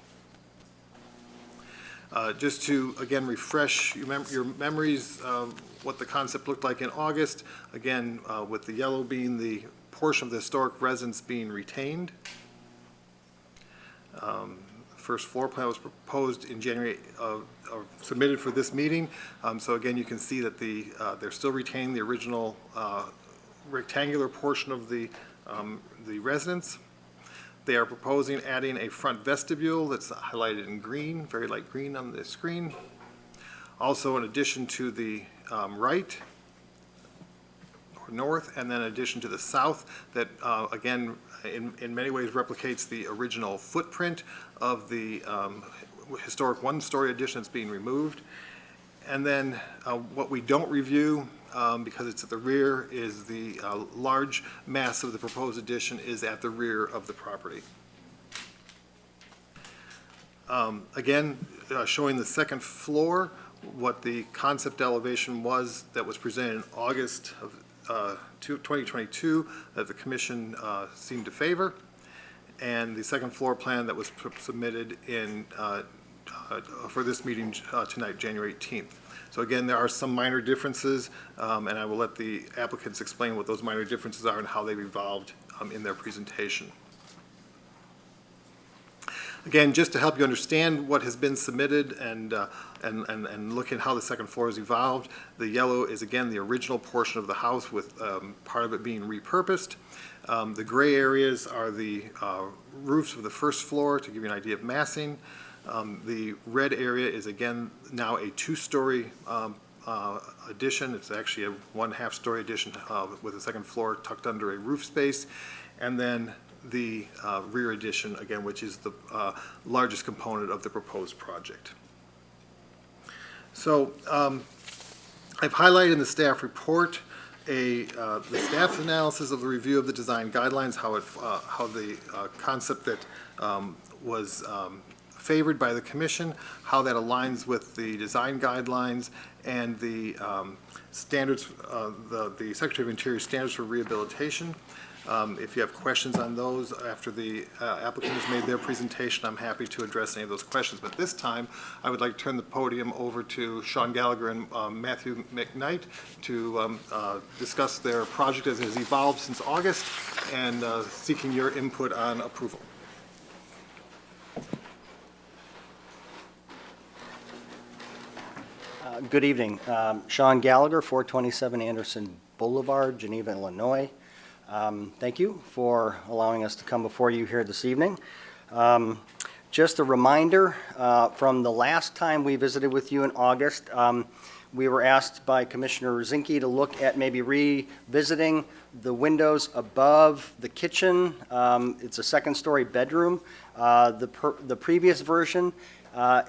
Just to, again, refresh your memories of what the concept looked like in August, again, with the yellow being the portion of the historic residence being retained. First floor plan was proposed in January, submitted for this meeting. So again, you can see that they're still retaining the original rectangular portion of the residence. They are proposing adding a front vestibule that's highlighted in green, very light green on the screen. Also, in addition to the right, or north, and then in addition to the south, that again, in many ways replicates the original footprint of the historic one-story addition that's being removed. And then what we don't review, because it's at the rear, is the large mass of the proposed addition is at the rear of the property. Again, showing the second floor, what the concept elevation was that was presented in August of 2022 that the commission seemed to favor, and the second floor plan that was submitted in for this meeting tonight, January 18th. So again, there are some minor differences, and I will let the applicants explain what those minor differences are and how they've evolved in their presentation. Again, just to help you understand what has been submitted and look at how the second floor has evolved, the yellow is again the original portion of the house with part of it being repurposed. The gray areas are the roofs of the first floor to give you an idea of massing. The red area is again now a two-story addition. It's actually a 1/2 story addition with a second floor tucked under a roof space. And then the rear addition, again, which is the largest component of the proposed project. So I've highlighted in the staff report the staff's analysis of the review of the design guidelines, how the concept that was favored by the commission, how that aligns with the design guidelines and the standards, the Secretary of Interior standards for rehabilitation. If you have questions on those after the applicant has made their presentation, I'm happy to address any of those questions. But this time, I would like to turn the podium over to Sean Gallagher and Matthew McKnight to discuss their project as it has evolved since August and seeking your input on approval.
Good evening. Sean Gallagher, 427 Anderson Boulevard, Geneva, Illinois. Thank you for allowing us to come before you here this evening. Just a reminder, from the last time we visited with you in August, we were asked by Commissioner Zinke to look at maybe revisiting the windows above the kitchen. It's a second-story bedroom. The previous version,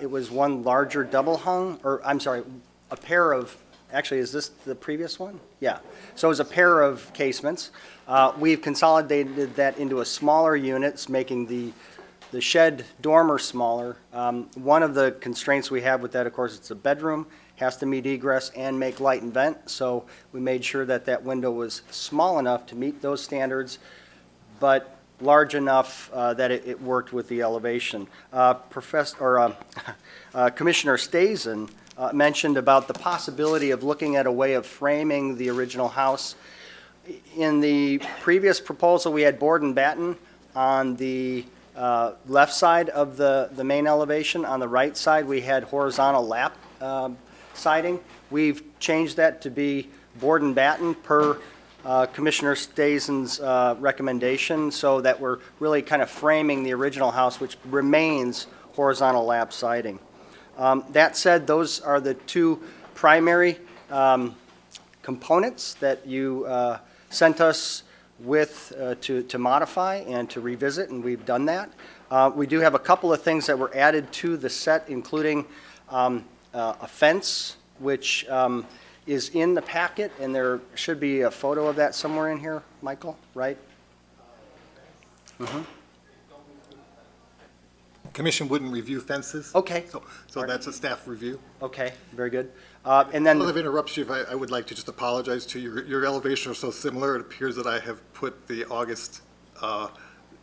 it was one larger double hung, or I'm sorry, a pair of, actually, is this the previous one? Yeah. So it was a pair of casements. We've consolidated that into a smaller unit, making the shed dormer smaller. One of the constraints we have with that, of course, it's a bedroom, has to meet egress and make light and vent. So we made sure that that window was small enough to meet those standards, but large enough that it worked with the elevation. Commissioner Stazen mentioned about the possibility of looking at a way of framing the original house. In the previous proposal, we had board and batten on the left side of the main elevation. On the right side, we had horizontal lap siding. We've changed that to be board and batten per Commissioner Stazen's recommendation, so that we're really kind of framing the original house, which remains horizontal lap siding. That said, those are the two primary components that you sent us with to modify and to revisit, and we've done that. We do have a couple of things that were added to the set, including a fence, which is in the packet, and there should be a photo of that somewhere in here, Michael, right? Mm-hmm.
Commission wouldn't review fences.
Okay.
So that's a staff review.
Okay, very good. And then,
Well, if I interrupt you, I would like to just apologize to you. Your elevation are so similar. It appears that I have put the August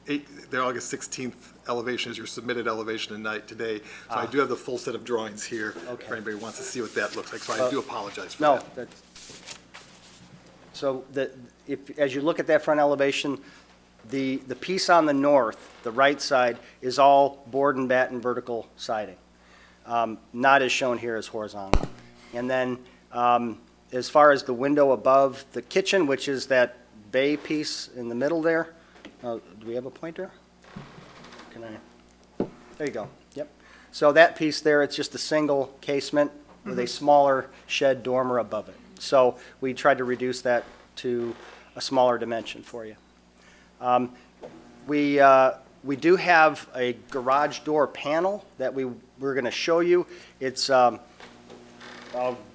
16th elevation as your submitted elevation tonight today. So I do have the full set of drawings here.
Okay.
If anybody wants to see what that looks like. So I do apologize for
no,
that.
so as you look at that front elevation, the piece on the north, the right side, is all board and batten vertical siding. Not as shown here as horizontal. And then as far as the window above the kitchen, which is that bay piece in the middle there, do we have a pointer? There you go. Yep. So that piece there, it's just a single casement with a smaller shed dormer above it. So we tried to reduce that to a smaller dimension for you. We We do have a garage door panel that we're going to show you. It's, I'll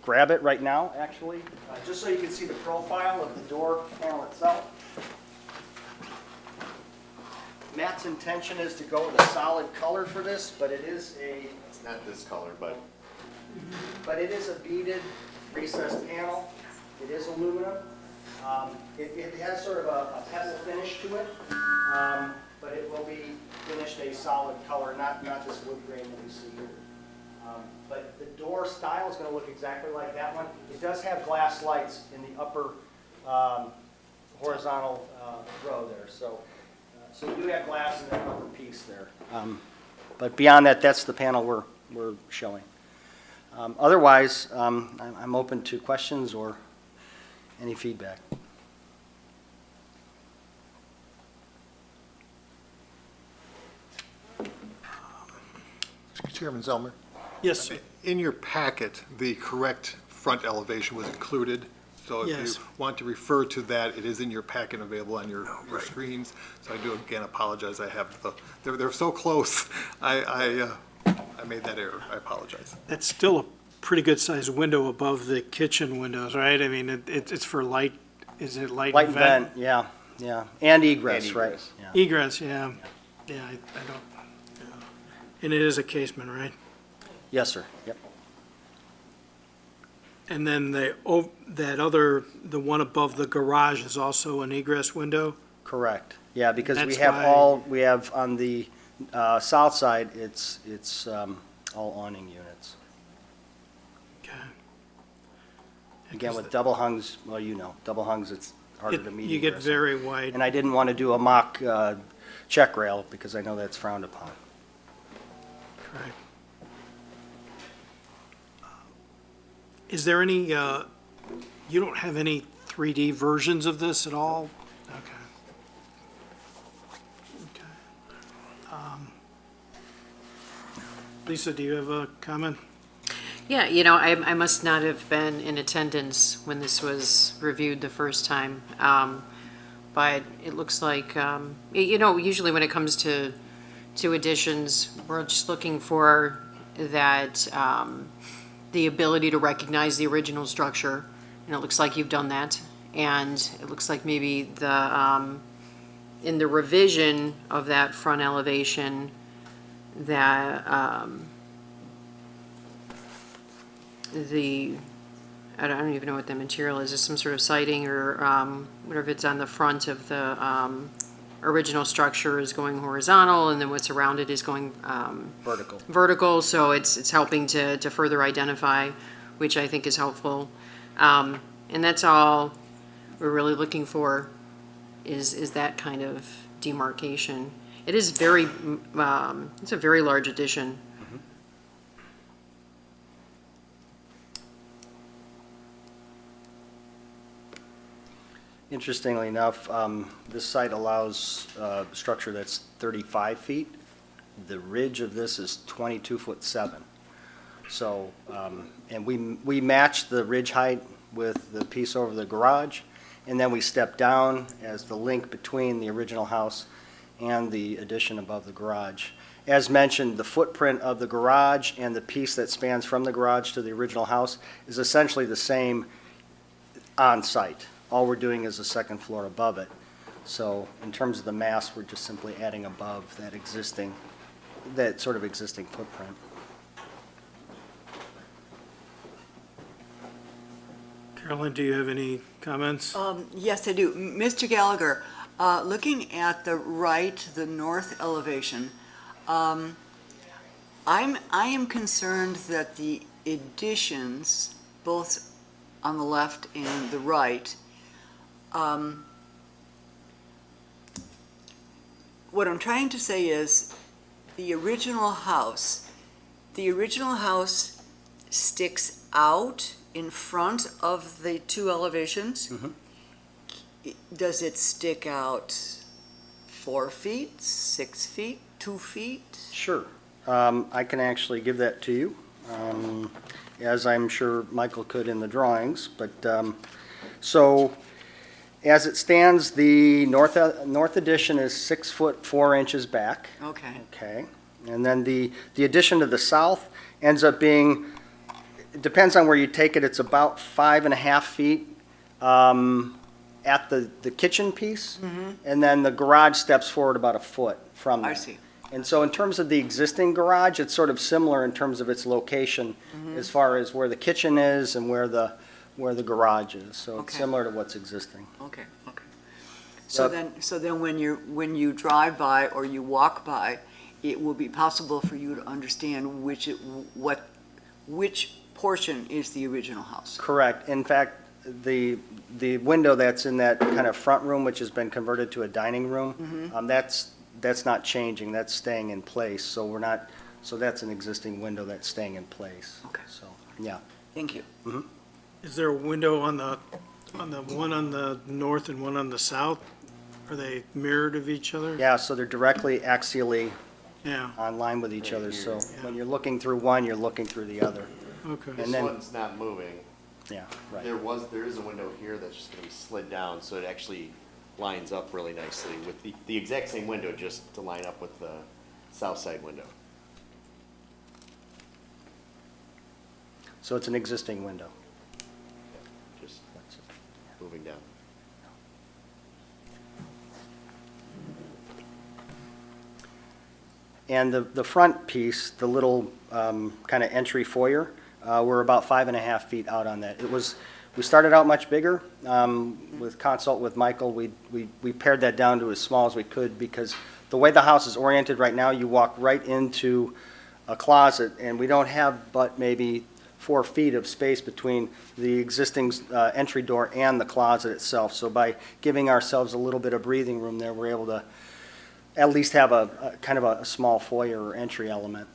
grab it right now, actually, just so you can see the profile of the door panel itself. Matt's intention is to go with a solid color for this, but it is a...
It's not this color, but
But it is a beaded recessed panel. It is aluminum. It has sort of a pebble finish to it, but it will be finished a solid color, not this wood grain that we see here. But the door style is going to look exactly like that one. It does have glass lights in the upper horizontal row there. So you do have glass in that upper piece there. But beyond that, that's the panel we're showing. Otherwise, I'm open to questions or any feedback.
Chairman Zelmer?
Yes.
In your packet, the correct front elevation was included. So if
Yes.
you want to refer to that, it is in your packet available on your screens. So I do again apologize. I have they're so close. I made that error. I apologize.
That's still a pretty good-sized window above the kitchen windows, right? I mean, it's for light, is it light
Light
and
and
vent?
vent, yeah. And egress,
And
right?
egress.
Yeah.
Egress, yeah. Yeah, I don't, yeah. And it is a casement, right?
Yes, sir. Yep.
And then the one above the garage is also an egress window?
Correct. Yeah, because we
That's
have
why-
we have on the south side, it's all awning units.
Okay.
Again, with double hungs, well, double hungs, it's harder to meet.
You get
egress.
very wide.
And I didn't want to do a mock check rail because I know that's frowned upon.
Correct. Is there any, you don't have any 3D versions of this at all? Okay. Okay. Lisa, do you have a comment?
Yeah, I must not have been in attendance when this was reviewed the first time. But it looks like, usually when it comes to additions, we're just looking for that, the ability to recognize the original structure. And it looks like you've done that. And it looks like maybe in the revision of that front elevation, that, I don't even know what the material is, some sort of siding or whatever it's on the front of the original structure is going horizontal, and then what's around it is going vertical, so it's helping to further identify, which I think is helpful. And that's all we're really looking for is that kind of demarcation. It is it's a very large addition.
Interestingly enough, this site allows a structure that's 35 feet. The ridge of this is 22'7". So, and we match the ridge height with the piece over the garage, and then we step down as the link between the original house and the addition above the garage. As mentioned, the footprint of the garage and the piece that spans from the garage to the original house is essentially the same on site. All we're doing is a second floor above it. So in terms of the mass, we're just simply adding above that sort of existing footprint.
Carolyn, do you have any comments?
Yes, I do. Mr. Gallagher, looking at the north elevation, I am concerned that the additions, both on the left and the right, what I'm trying to say is the original house sticks out in front of the two elevations.
Mm-hmm.
Does it stick out 4 feet, 6 feet, 2 feet?
Sure. I can actually give that to you, as I'm sure Michael could in the drawings. But so As it stands, the north addition is 6 foot 4 inches back.
Okay.
Okay. And then the addition to the south ends up being, it depends on where you take it, it's about 5.5 feet at the kitchen piece. And then the garage steps forward about a foot from there.
I see.
And so in terms of the existing garage, it's sort of similar in terms of its location as far as where the kitchen is and where the garage is. So it's
Okay.
similar to what's existing.
Okay, okay. So then when you drive by or you walk by, it will be possible for you to understand which portion is the original house.
Correct. In fact, the window that's in that kind of front room, which has been converted to a dining room, that's not changing, that's staying in place. So that's an existing window that's staying in place.
Okay.
So, yeah.
Thank you.
Is there a window on the one on the north and one on the south? Are they mirrored of each other?
Yeah, so they're directly axially
Yeah,
on line with each other. So
Yeah.
when you're looking through one, you're looking through the other.
okay.
And then,
one's not moving.
yeah, right.
There is a window here that's just gonna be slid down, so it actually lines up really nicely with the exact same window, just to line up with the south side window.
So it's an existing window.
Just moving down.
And the front piece, the little kind of entry foyer, we're about 5.5 feet out on that. We started out much bigger. With consult with Michael, we pared that down to as small as we could because the way the house is oriented right now, you walk right into a closet, and we don't have but maybe 4 feet of space between the existing entry door and the closet itself. So by giving ourselves a little bit of breathing room there, we're able to at least have a kind of a small foyer or entry element.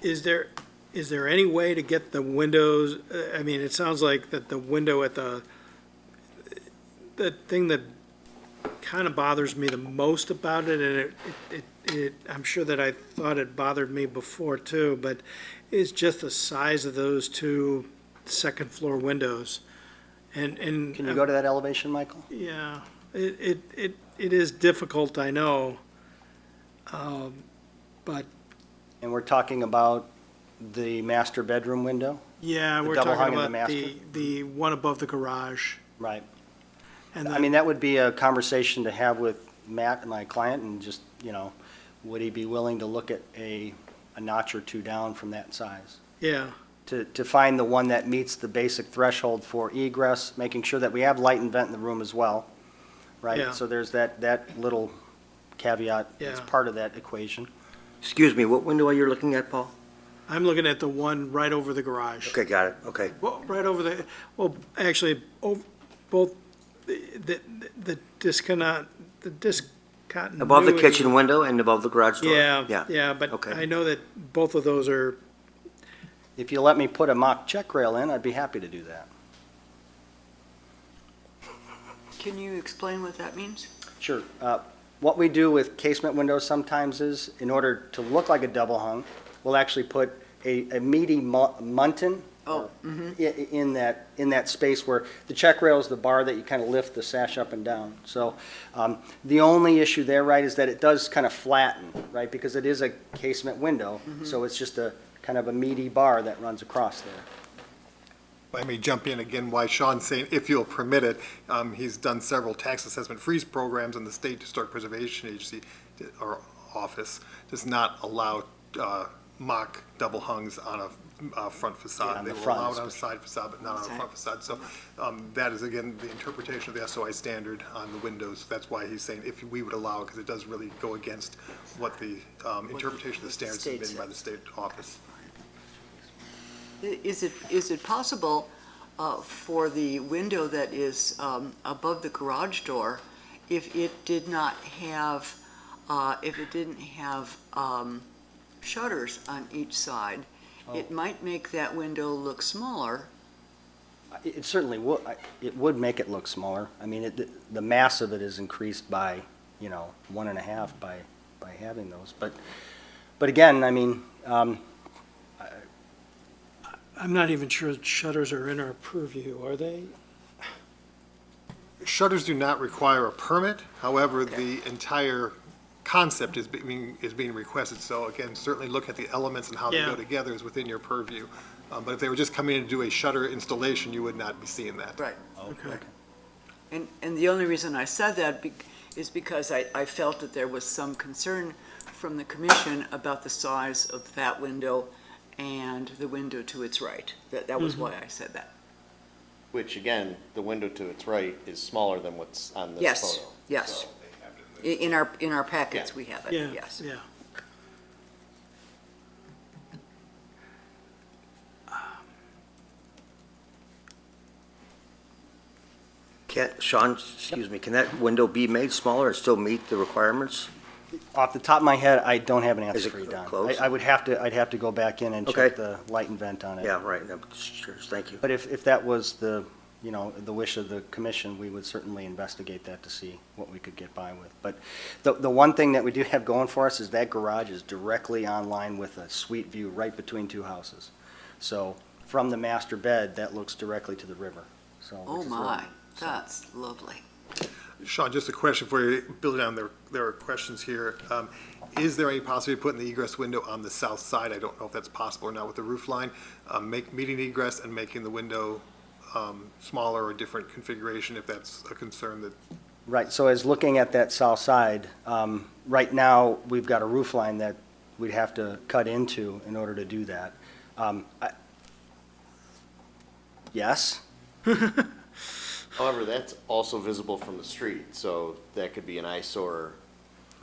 Is there any way to get the windows, I mean, it sounds like that the window at the thing that kind of bothers me the most about it, and I'm sure that I thought it bothered me before too, but is just the size of those two second floor windows. And
Can you go to that elevation, Michael?
yeah, it is difficult, I know. But
And we're talking about the master bedroom window?
yeah,
The
we're
double hung
talking
in the
about
master?
the one above the garage.
Right.
And
I mean, that would be a conversation to have with Matt, my client, and just, would he be willing to look at a notch or two down from that size?
Yeah,
To find the one that meets the basic threshold for egress, making sure that we have light and vent in the room as well, right?
Yeah.
So there's that little caveat that's
Yeah.
part of that equation.
Excuse me, what window are you looking at, Paul?
I'm looking at the one right over the garage.
Okay, got it, okay.
Well, right over the, well, actually, both the disconnect, the discontinuity.
Above the kitchen window and above the garage door?
Yeah, but
Okay.
I know that both of those are,
If you let me put a mock check rail in, I'd be happy to do that.
Can you explain what that means?
Sure. What we do with casement windows sometimes is, in order to look like a double hung, we'll actually put a meaty muntin
Oh,
in that space where the check rail is the bar that you kind of lift the sash up and down. So the only issue there, right, is that it does kind of flatten, right, because it is a casement window, so it's just a kind of a meaty bar that runs across there.
If I may jump in again, why Sean's saying, if you'll permit it, he's done several tax assessment freeze programs, and the State Historic Preservation Agency, or office, does not allow mock double hungs on a front facade.
on
They
the
will
front
allow it on a side facade, but not on a front facade. So that is, again, the interpretation of the SOI standard on the windows. That's why he's saying if we would allow it, because it does really go against what the interpretation of the standards have been by the state office.
Is it possible for the window that is above the garage door, if it did not have, if it didn't have shutters on each side, it might make that window look smaller?
It certainly would, it would make it look smaller. I mean, the mass of it is increased by, 1.5 by by having those. But again, I mean,
I'm not even sure shutters are in our purview, are they?
Shutters do not require a permit, however, the entire concept is being requested. So again, certainly look at the elements and how they
Yeah.
go together is within your purview. But if they were just coming in to do a shutter installation, you would not be seeing that.
Right.
Okay.
And the only reason I said that is because I felt that there was some concern from the commission about the size of that window and the window to its right. That was why I said that.
Which, again, the window to its right is smaller than what's on this
Yes,
photo.
yes.
So,
In our packets, we have it,
Yeah,
yes.
yeah.
Sean, excuse me, can that window be made smaller and still meet the requirements?
off the top of my head, I don't have an answer
Is it
for you, Don.
close?
I'd have to go back in and
Okay.
check the light and vent on it.
Yeah, right, I'm just curious, thank you.
But if that was the, the wish of the commission, we would certainly investigate that to see what we could get by with. But the one thing that we do have going for us is that garage is directly on line with a suite view right between two houses. So from the master bed, that looks directly to the river, so.
Oh,
which is
my,
really-
that's lovely.
Sean, just a question for you, building on there are questions here. Is there any possibility of putting the egress window on the south side? I don't know if that's possible or not with the roof line. Meeting egress and making the window smaller or different configuration, if that's a concern that.
Right, so as looking at that south side, right now, we've got a roof line that we'd have to cut into in order to do that. Yes?
However, that's also visible from the street, so that could be an eyesore.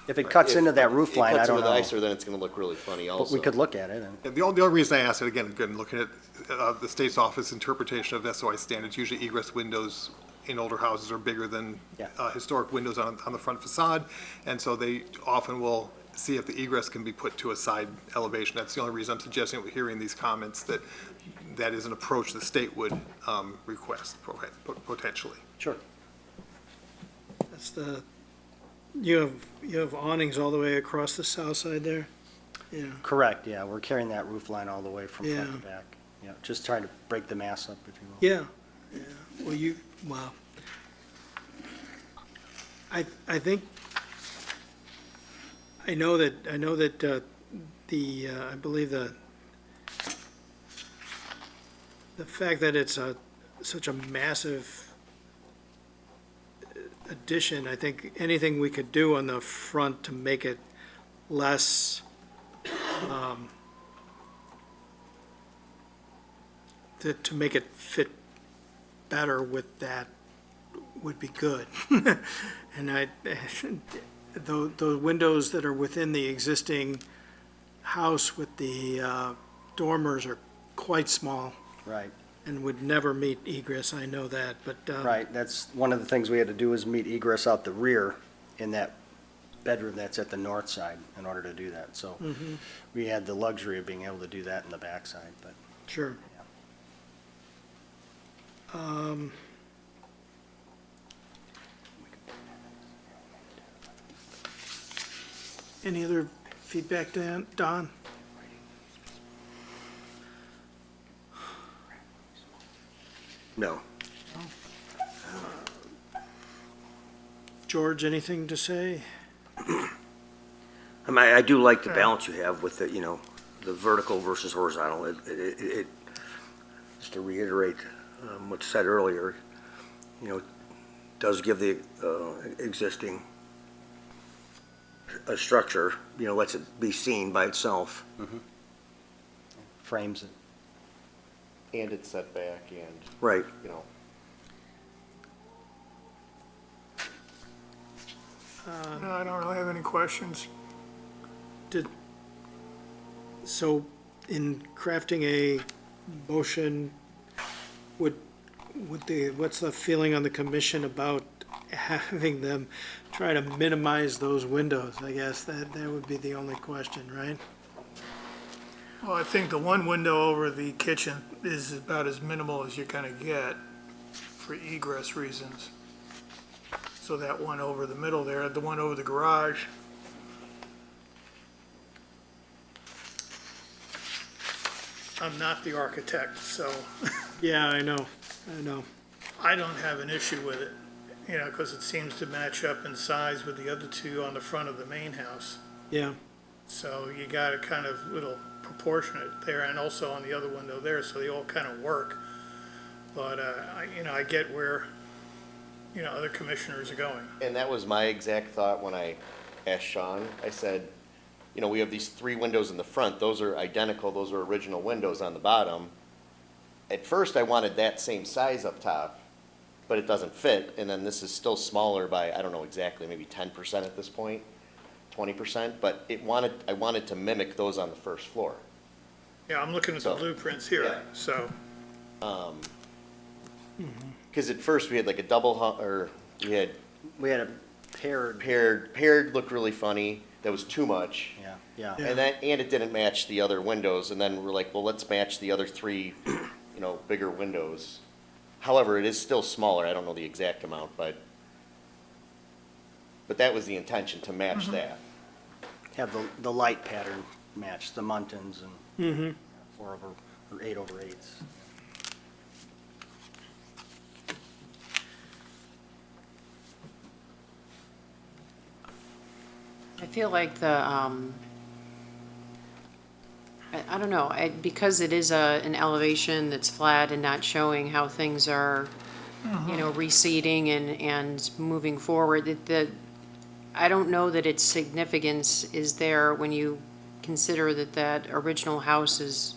If it cuts into that roof line, I don't
If it cuts into the
know.
eyesore, then it's gonna look really funny also.
But we could look at it. And
Yeah, the only reason I asked it, again, looking at the state's office interpretation of SOI standards, usually egress windows in older houses are bigger than
Yeah.
historic windows on the front facade, and so they often will see if the egress can be put to a side elevation. That's the only reason I'm suggesting, hearing these comments, that is an approach the state would request potentially.
Sure.
That's you have awnings all the way across the south side there? Yeah,
Correct, yeah, we're carrying that roof line all the way from front
Yeah.
to back. Yeah, just trying to break the mass up, if you will.
yeah, yeah. Well, wow. I think, I know that I believe the fact that it's such a massive addition, I think anything we could do on the front to make it less, to make it fit better with that would be good. And the windows that are within the existing house with the dormers are quite small
Right,
and would never meet egress, I know that, but.
right, that's one of the things we had to do is meet egress out the rear in that bedroom that's at the north side in order to do that. So
Mhm.
we had the luxury of being able to do that in the backside, but.
Sure. Any other feedback, Don?
No.
George, anything to say?
I mean, I do like the balance you have with the, the vertical versus horizontal. It just to reiterate what's said earlier, does give the existing structure, lets it be seen by itself.
Frames it.
And it's set back and,
Right.
No, I don't really have any questions.
So in crafting a motion, what's the feeling on the commission about having them try to minimize those windows? I guess that would be the only question, right?
Well, I think the one window over the kitchen is about as minimal as you're gonna get for egress reasons. So that one over the middle there, the one over the garage, I'm not the architect, so
Yeah, I know.
I don't have an issue with it, you know, because it seems to match up in size with the other two on the front of the main house.
Yeah,
So you got it kind of little proportionate there, and also on the other window there, so they all kind of work. But, I get where, other commissioners are going.
And that was my exact thought when I asked Sean. I said, we have these 3 windows in the front. Those are identical. Those are original windows on the bottom. At first, I wanted that same size up top, but it doesn't fit. And then this is still smaller by, I don't know exactly, maybe 10% at this point, 20%. But I wanted to mimic those on the first floor.
Yeah, I'm looking at the
So,
blueprints here,
yeah.
so.
Because at first we had like a double, we had
We had a paired,
paired looked really funny. That was too much.
yeah.
And it didn't match the other windows. And then we're like, well, let's match the other 3, bigger windows. However, it is still smaller. I don't know the exact amount, but that was the intention, to match that.
Have the light pattern match the Muntins and 4 over, or 8/8s.
I feel like I don't know, because it is an elevation that's flat and not showing how things are, receding and moving forward, I don't know that its significance is there when you consider that original house is,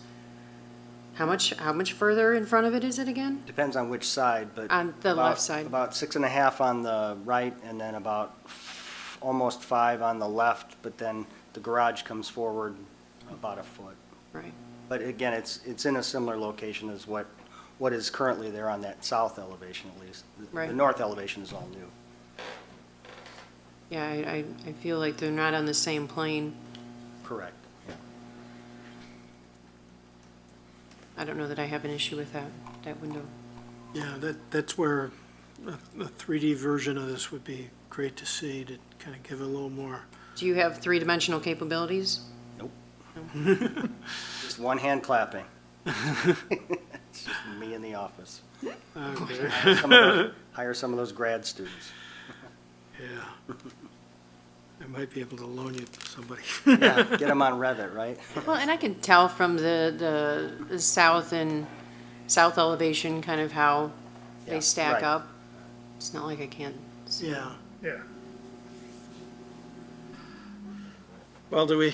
how much further in front of it is it again?
Depends on which side, but.
On the
about-
left side.
About 6.5 on the right, and then about almost 5 on the left, but then the garage comes forward about a foot.
Right.
But again, it's in a similar location as what is currently there on that south elevation at least.
Right.
The north elevation is all new.
Yeah, I feel like they're not on the same plane.
Correct.
I don't know that I have an issue with that window.
yeah, that's where a 3D version of this would be great to see, to kind of give it a little more.
Do you have 3-dimensional capabilities?
Just one hand clapping. It's just me in the office.
Okay.
Hire some of those grad students.
Yeah. I might be able to loan you somebody.
Yeah, get them on Revit, right?
Well, and I can tell from the south elevation kind of how
Yeah,
they stack
right.
up. It's not like I can't see.
Yeah.
Yeah.
Well, do we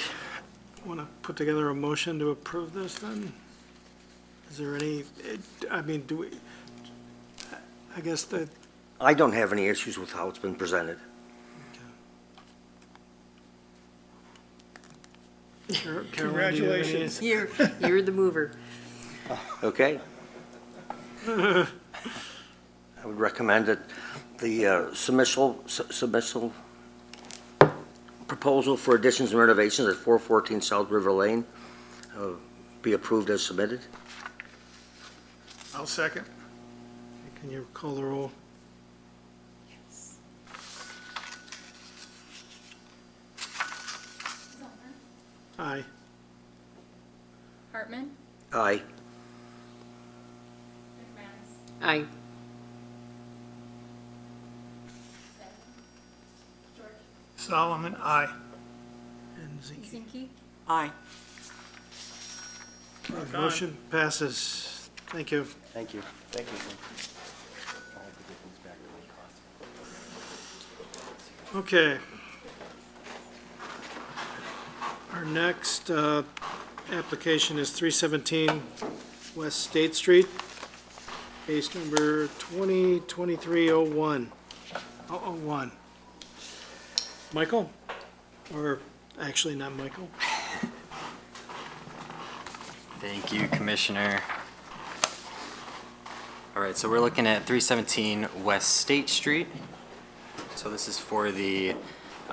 want to put together a motion to approve this then? Is there any, do we, I guess that,
I don't have any issues with how it's been presented.
Caroline, do you have any-
Congratulations.
You're the mover.
Okay? I would recommend that the submittal proposal for additions and renovations at 414 South River Lane be approved as submitted.
I'll second.
Can you call the roll?
Zellner,
Aye.
Hartman,
Aye.
McManus,
Aye.
George,
Solomon, aye.
And Zinke.
Zinke,
Aye.
Motion passes. Thank you.
Thank you.
Thank you.
Okay. Our next application is 317 West State Street, case number 2023-01. Michael? Or, actually, not Michael.
Thank you, Commissioner. All right, so we're looking at 317 West State Street. So this is for the,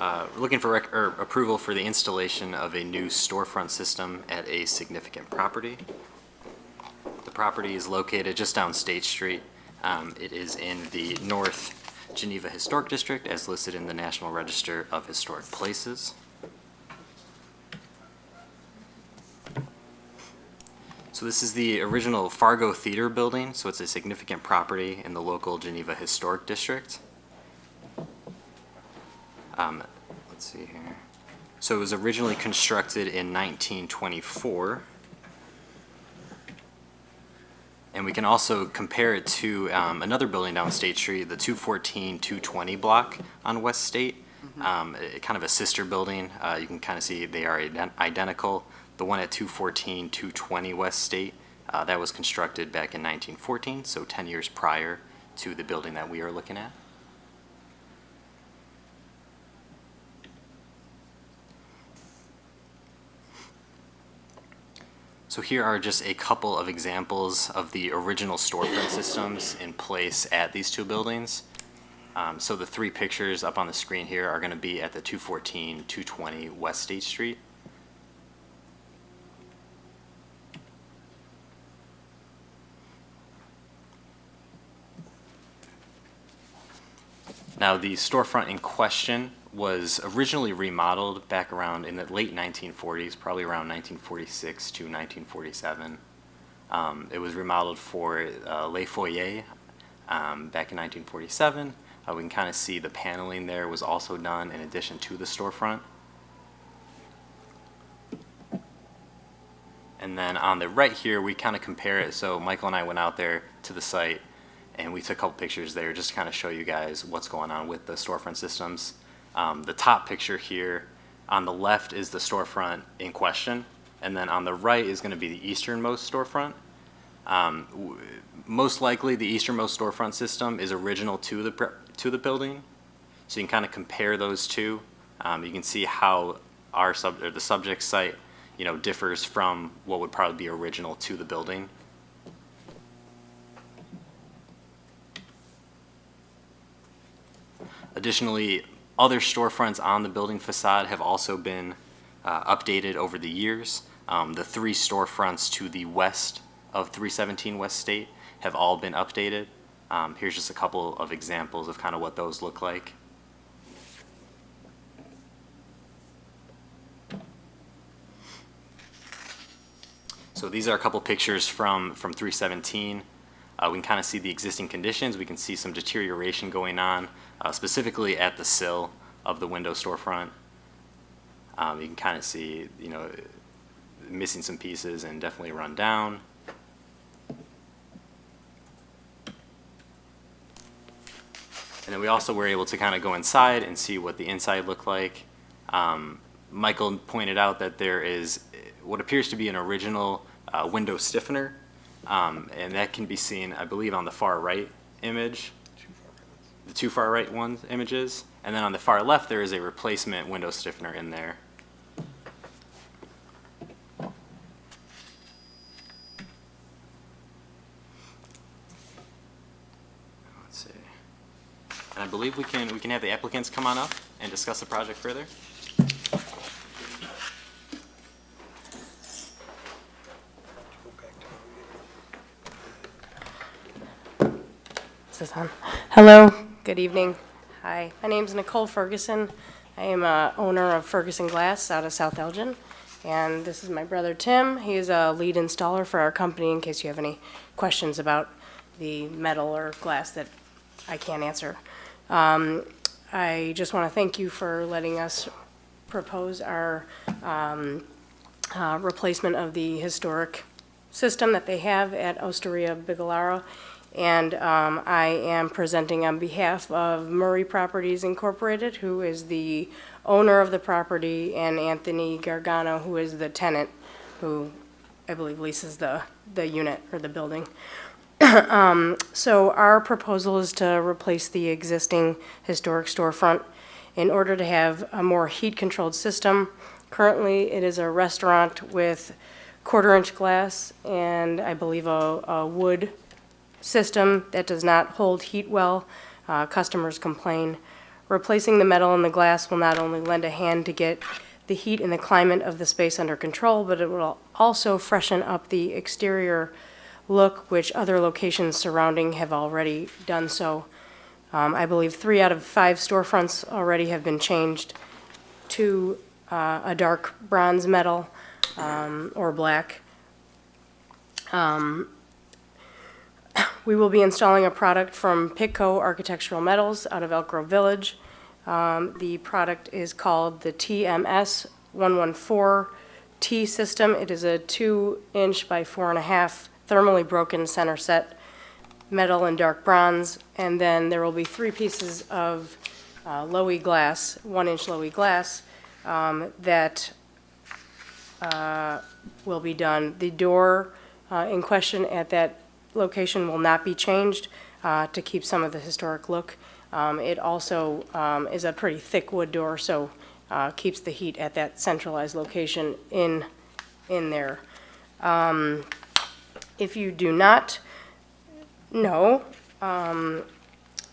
we're looking for approval for the installation of a new storefront system at a significant property. The property is located just down State Street. It is in the North Geneva Historic District as listed in the National Register of Historic Places. So this is the original Fargo Theater building, so it's a significant property in the local Geneva Historic District. Let's see here. So it was originally constructed in 1924. And we can also compare it to another building down State Street, the 214-220 block on West State. Kind of a sister building. You can kind of see they are identical. The one at 214-220 West State, that was constructed back in 1914, so 10 years prior to the building that we are looking at. So here are just a couple of examples of the original storefront systems in place at these two buildings. So the three pictures up on the screen here are going to be at the 214-220 West State Street. Now, the storefront in question was originally remodeled back around in the late 1940s, probably around 1946 to 1947. It was remodeled for Les Foyers back in 1947. We can kind of see the paneling there was also done in addition to the storefront. And then on the right here, we kind of compare it. So Michael and I went out there to the site and we took a couple pictures there just to kind of show you guys what's going on with the storefront systems. The top picture here on the left is the storefront in question, and then on the right is going to be the easternmost storefront. Most likely the easternmost storefront system is original to the building, so you can kind of compare those two. You can see how the subject site differs from what would probably be original to the building. Additionally, other storefronts on the building facade have also been updated over the years. The three storefronts to the west of 317 West State have all been updated. Here's just a couple of examples of kind of what those look like. So these are a couple pictures from 317. We can kind of see the existing conditions. We can see some deterioration going on, specifically at the sill of the window storefront. You can kind of see, missing some pieces and definitely run down. And then we also were able to kind of go inside and see what the inside looked like. Michael pointed out that there is what appears to be an original window stiffener, and that can be seen, I believe, on the far right image, the two far right images, and then on the far left there is a replacement window stiffener in there. Let's see, and I believe we can have the applicants come on up and discuss the project further.
Is this on? Hello, good evening. Hi, my name's Nicole Ferguson. I am a owner of Ferguson Glass out of South Elgin. And this is my brother Tim. He is a lead installer for our company in case you have any questions about the metal or glass that I can't answer. I just want to thank you for letting us propose our replacement of the historic system that they have at Osteria Bigelow. And I am presenting on behalf of Murray Properties Incorporated, who is the owner of the property, and Anthony Gargano, who is the tenant, who I believe leases the unit or the building. So our proposal is to replace the existing historic storefront in order to have a more heat-controlled system. Currently, it is a restaurant with quarter-inch glass and I believe a wood system that does not hold heat well. Customers complain. Replacing the metal and the glass will not only lend a hand to get the heat and the climate of the space under control, but it will also freshen up the exterior look, which other locations surrounding have already done so. I believe 3 out of 5 storefronts already have been changed to a dark bronze metal or black. We will be installing a product from Pitco Architectural Metals out of Elk Grove Village. The product is called the TMS 114T system. It is a 2-inch by 4.5 thermally broken center set metal and dark bronze. And then there will be 3 pieces of Low-E glass, 1-inch Low-E glass, that will be done. The door in question at that location will not be changed to keep some of the historic look. It also is a pretty thick wood door, so keeps the heat at that centralized location in there. If you do not know,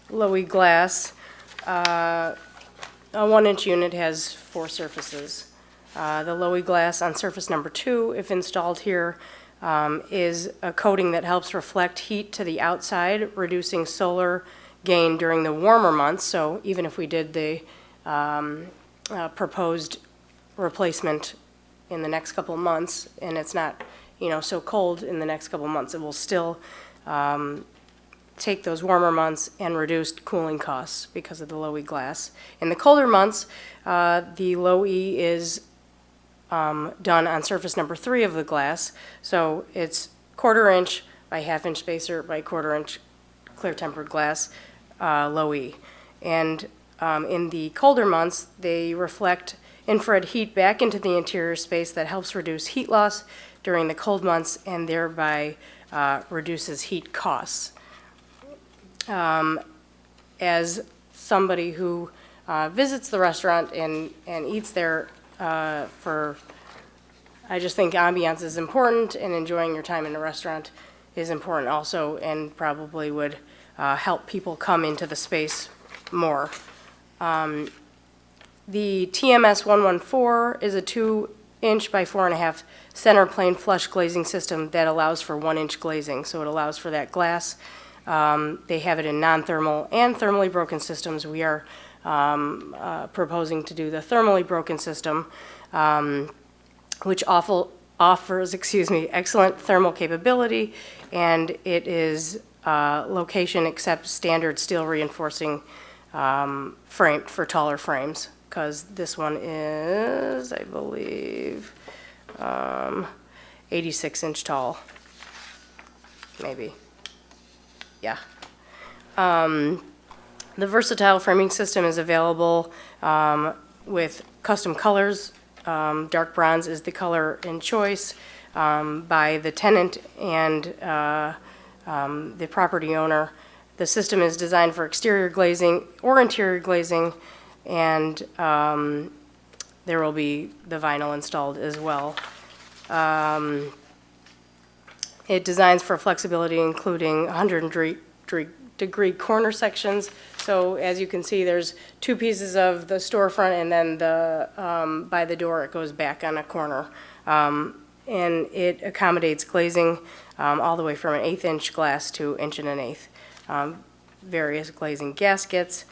Low-E glass, a 1-inch unit has 4 surfaces. The Low-E glass on surface number 2, if installed here, is a coating that helps reflect heat to the outside, reducing solar gain during the warmer months. So even if we did the proposed replacement in the next couple of months, and it's not, so cold in the next couple of months, it will still take those warmer months and reduce cooling costs because of the Low-E glass. In the colder months, the Low-E is done on surface number 3 of the glass. So it's 1/4 inch by 1/2 inch spacer by 1/4 inch clear tempered glass, Low-E. And in the colder months, they reflect infrared heat back into the interior space that helps reduce heat loss during the cold months and thereby reduces heat costs. As somebody who visits the restaurant and eats there, I just think ambiance is important, and enjoying your time in a restaurant is important also, and probably would help people come into the space more. The TMS 114 is a 2-inch by 4.5 center plane flush glazing system that allows for 1-inch glazing, so it allows for that glass. They have it in non-thermal and thermally broken systems. We are proposing to do the thermally broken system, which offers excellent thermal capability, and it is location accepts standard steel reinforcing frame for taller frames, because this one is, I believe, 86-inch tall, maybe. Yeah. The versatile framing system is available with custom colors. Dark bronze is the color in choice by the tenant and the property owner. The system is designed for exterior glazing or interior glazing, and there will be the vinyl installed as well. It designs for flexibility, including 100-degree corner sections. So as you can see, there's 2 pieces of the storefront, and then by the door it goes back on a corner. And it accommodates glazing all the way from an 1/8-inch glass to 1 1/8. Various glazing gaskets.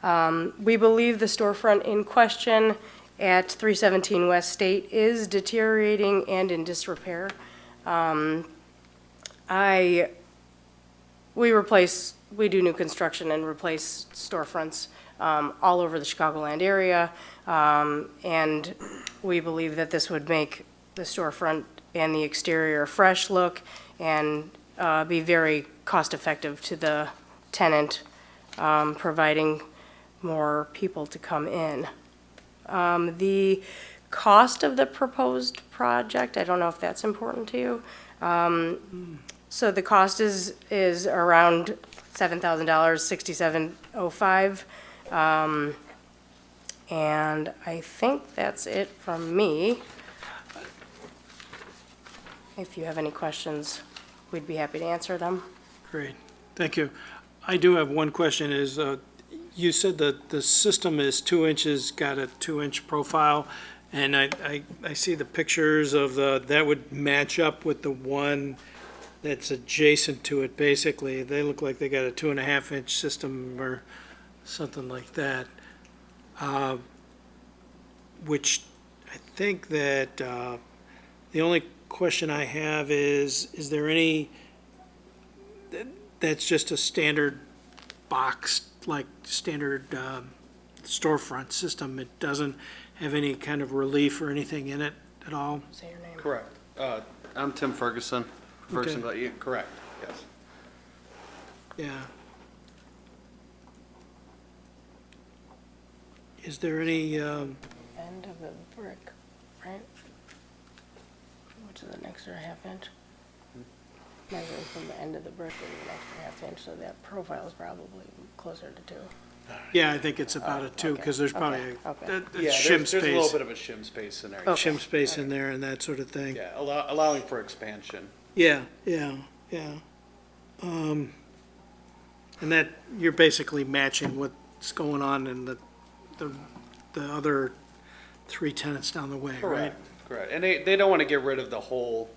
We believe the storefront in question at 317 West State is deteriorating and in disrepair. We do new construction and replace storefronts all over the Chicagoland area, and we believe that this would make the storefront and the exterior a fresh look and be very cost-effective to the tenant, providing more people to come in. The cost of the proposed project, I don't know if that's important to you. So the cost is around $7,000, $6,705. And I think that's it from me. If you have any questions, we'd be happy to answer them.
Great, thank you. I do have one question is, you said that the system is 2 inches, got a 2-inch profile, and I see the pictures of that would match up with the one that's adjacent to it, basically. They look like they got a 2.5-inch system or something like that, which I think that the only question I have is there any, that's just a standard box, like standard storefront system? It doesn't have any kind of relief or anything in it at all?
Say your name.
Correct. I'm Tim Ferguson.
Okay.
But yeah, correct, yes.
Yeah. Is there any,
End of the brick, right? Which is an extra half inch. Measuring from the end of the brick is an extra half inch, so that profile is probably closer to 2.
yeah, I think it's about a 2, because there's probably
Okay.
a
Yeah,
shim
there's a little
space,
bit of a shim space in there.
shim space in there and that sort of thing.
Yeah, allowing for expansion.
Yeah, yeah, yeah. And that, you're basically matching what's going on in the other 3 tenants down the way, right?
Correct, correct. And they don't want to get rid of the whole,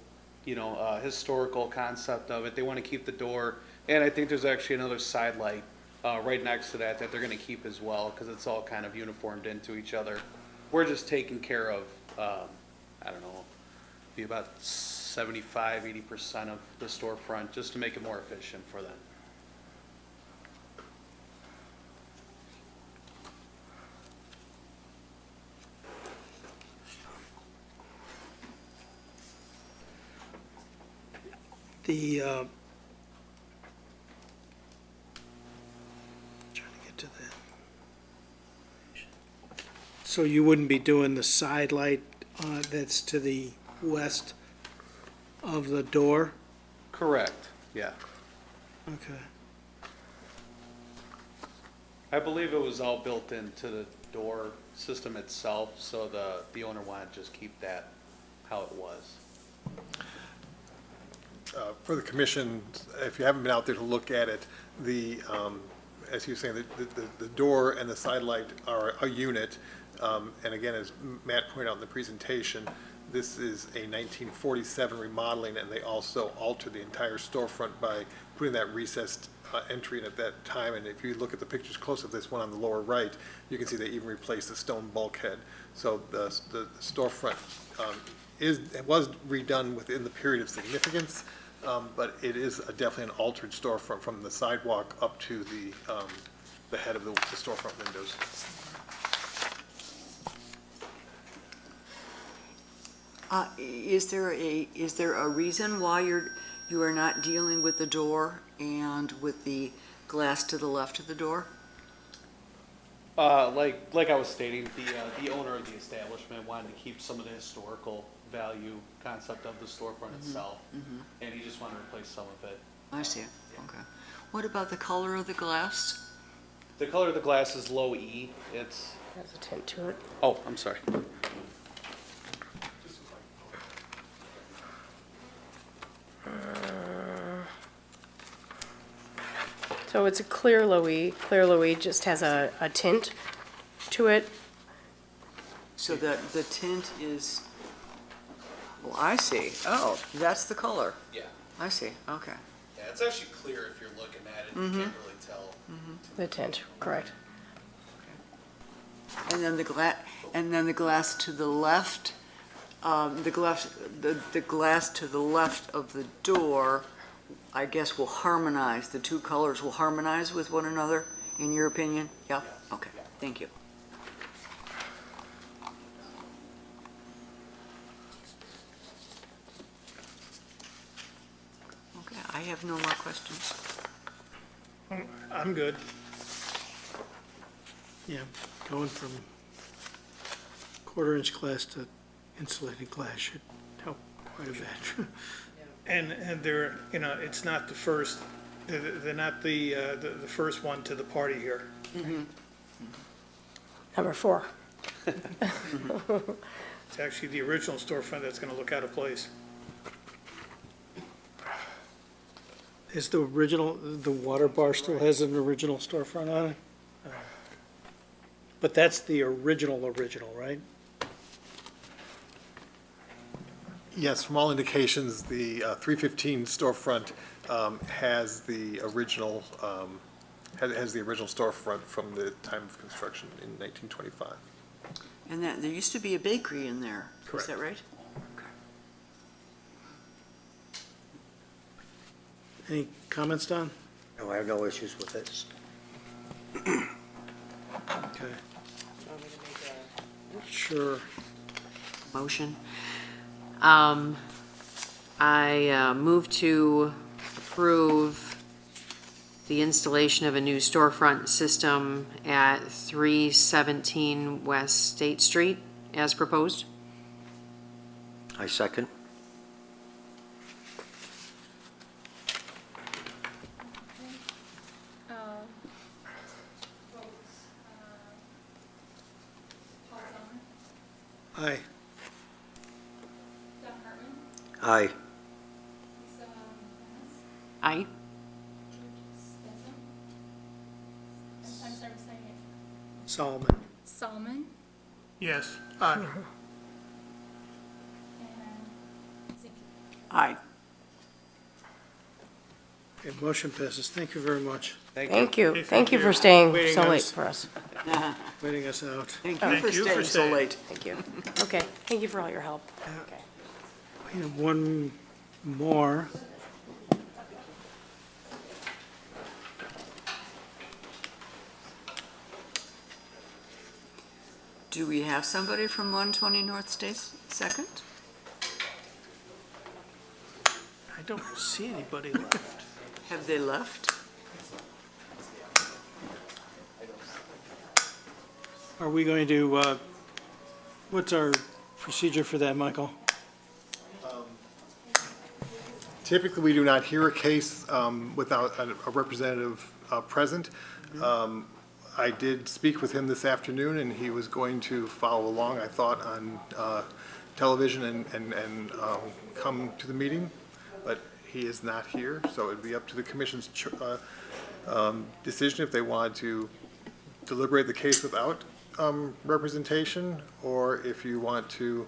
historical concept of it. They want to keep the door, and I think there's actually another side light right next to that they're going to keep as well, because it's all kind of uniformed into each other. We're just taking care of, I don't know, be about 75–80% of the storefront, just to make it more efficient for them.
The, trying to get to that. So you wouldn't be doing the side light that's to the west of the door?
Correct, yeah.
Okay.
I believe it was all built into the door system itself, so the owner wanted to just keep that how it was.
For the commission, if you haven't been out there to look at it, as he was saying, the door and the side light are a unit. And again, as Matt pointed out in the presentation, this is a 1947 remodeling, and they also altered the entire storefront by putting that recessed entry in at that time. And if you look at the pictures close of this one on the lower right, you can see they even replaced the stone bulkhead. So the storefront was redone within the period of significance, but it is definitely an altered storefront from the sidewalk up to the head of the storefront windows.
Is there a reason why you are not dealing with the door and with the glass to the left of the door?
Like I was stating, the owner of the establishment wanted to keep some of the historical value concept of the storefront itself, and he just wanted to replace some of it.
I see, okay. What about the color of the glass?
The color of the glass is low E. It's.
Has a tint to it.
Oh, I'm sorry.
So it's a clear Louis. Clear Louis just has a tint to it.
So that the tint is, oh, I see. Oh, that's the color.
Yeah.
I see, okay.
Yeah, it's actually clear if you're looking at it. You can't really tell.
The tint, correct.
And then the glass to the left, the glass to the left of the door, I guess will harmonize, the two colors will harmonize with one another, in your opinion? Yeah? Okay, thank you. Okay, I have no more questions.
I'm good. Yeah, going from quarter-inch glass to insulated glass should help quite a bit.
And they're, it's not the first, they're not the first one to the party here.
Number 4.
It's actually the original storefront that's gonna look out of place.
Is the water bar still has an original storefront on it? But that's the original, right?
Yes, from all indications, the 315 storefront has the original storefront from the time of construction in 1925.
And that, there used to be a bakery in there.
Correct.
Is that right?
Any comments, Don?
No, I have no issues with it.
Okay. Sure.
Motion. I move to approve the installation of a new storefront system at 317 West State Street as proposed.
I second.
Aye.
Aye.
Aye.
I'm sorry, saying it.
Solomon.
Solomon
Yes. Aye.
and Zinke.
Aye.
Okay, motion passes. Thank you very much.
Thank you.
Okay,
Thank you for
you.
staying
Waiting
so
us.
late for us.
Waiting us out.
Thank you for staying so late.
Thank you. Okay, thank you for all your help. Okay.
We have one more.
Do we have somebody from 120 North State Second?
I don't see anybody left.
Have they left?
Are we going to, what's our procedure for that, Michael?
Typically, we do not hear a case without a representative present. I did speak with him this afternoon, and he was going to follow along, I thought, on television and come to the meeting, but he is not here, so it'd be up to the commission's decision if they wanted to deliberate the case without representation, or if you want to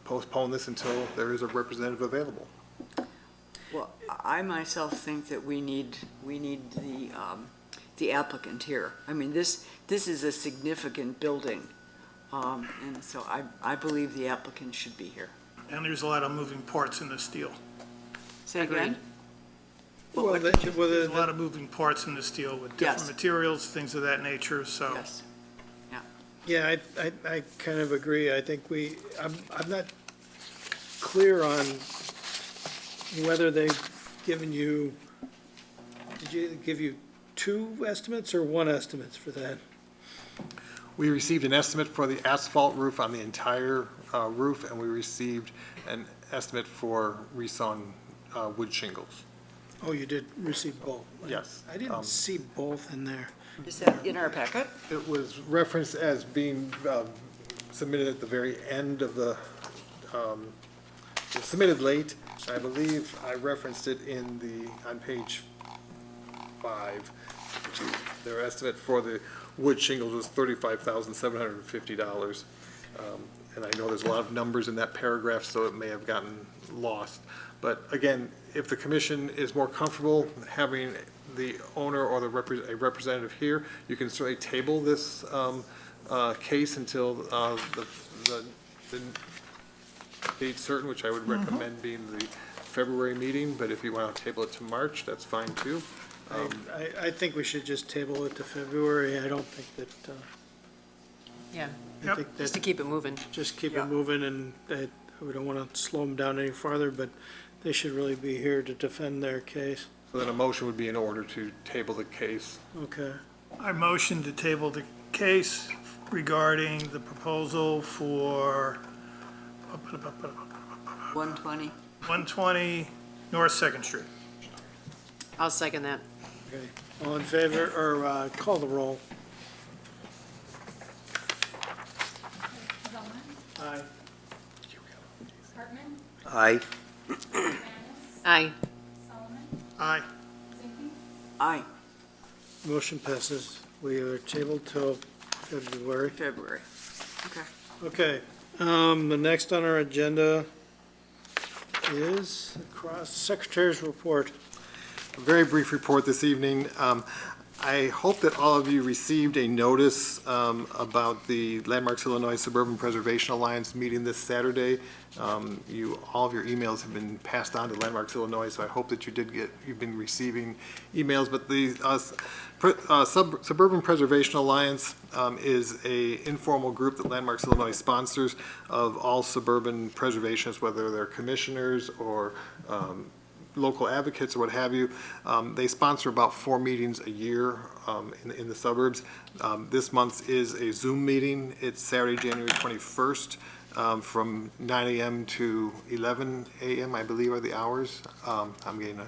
postpone this until there is a representative available.
Well, I myself think that we need the applicant here. I mean, this is a significant building, and so I believe the applicant should be here.
And there's a lot of moving parts in the steel.
Say again?
Well,
There's a lot of moving parts in the steel with different
Yes.
materials, things of that nature, so.
Yes.
Yeah, I kind of agree. I think I'm not clear on whether they've given you, did you give you two estimates or one estimate for that?
We received an estimate for the asphalt roof on the entire roof, and we received an estimate for resawn wood shingles.
Oh, you did receive both?
Yes.
I didn't see both in there.
Is that in our packet?
It was referenced as being submitted at the very end of the, it was submitted late. I believe I referenced it on page 5. Their estimate for the wood shingles was $35,750. And I know there's a lot of numbers in that paragraph, so it may have gotten lost. But again, if the commission is more comfortable having the owner or a representative here, you can certainly table this case until the date certain, which I would recommend being the February meeting. But if you want to table it to March, that's fine too.
I think we should just table it to February. I don't think that,
Yeah,
I think
just to
that,
keep it moving.
just keep it moving, and we don't want to slow them down any farther, but they should really be here to defend their case.
So then a motion would be in order to table the case.
Okay.
I motion to table the case regarding the proposal for
120?
120 North Second Street.
I'll second that.
Okay. All in favor, or call the roll?
Zelman,
Aye.
Hartman,
Aye.
Manis,
Aye.
Solomon,
Aye.
Zinke.
Aye,
Motion passes. We are tabled till February.
February. Okay.
Okay, the next on our agenda is Secretary's report.
A very brief report this evening. I hope that all of you received a notice about the Landmarks Illinois Suburban Preservation Alliance meeting this Saturday. All of your emails have been passed on to Landmarks Illinois, so I hope that you've been receiving emails. But the Suburban Preservation Alliance is a informal group that Landmarks Illinois sponsors of all suburban preservationists, whether they're commissioners or local advocates or what have you. They sponsor about 4 meetings a year in the suburbs. This month is a Zoom meeting. It's Saturday, January 21st. From 9 a.m. to 11 a.m., I believe, are the hours. I'm getting a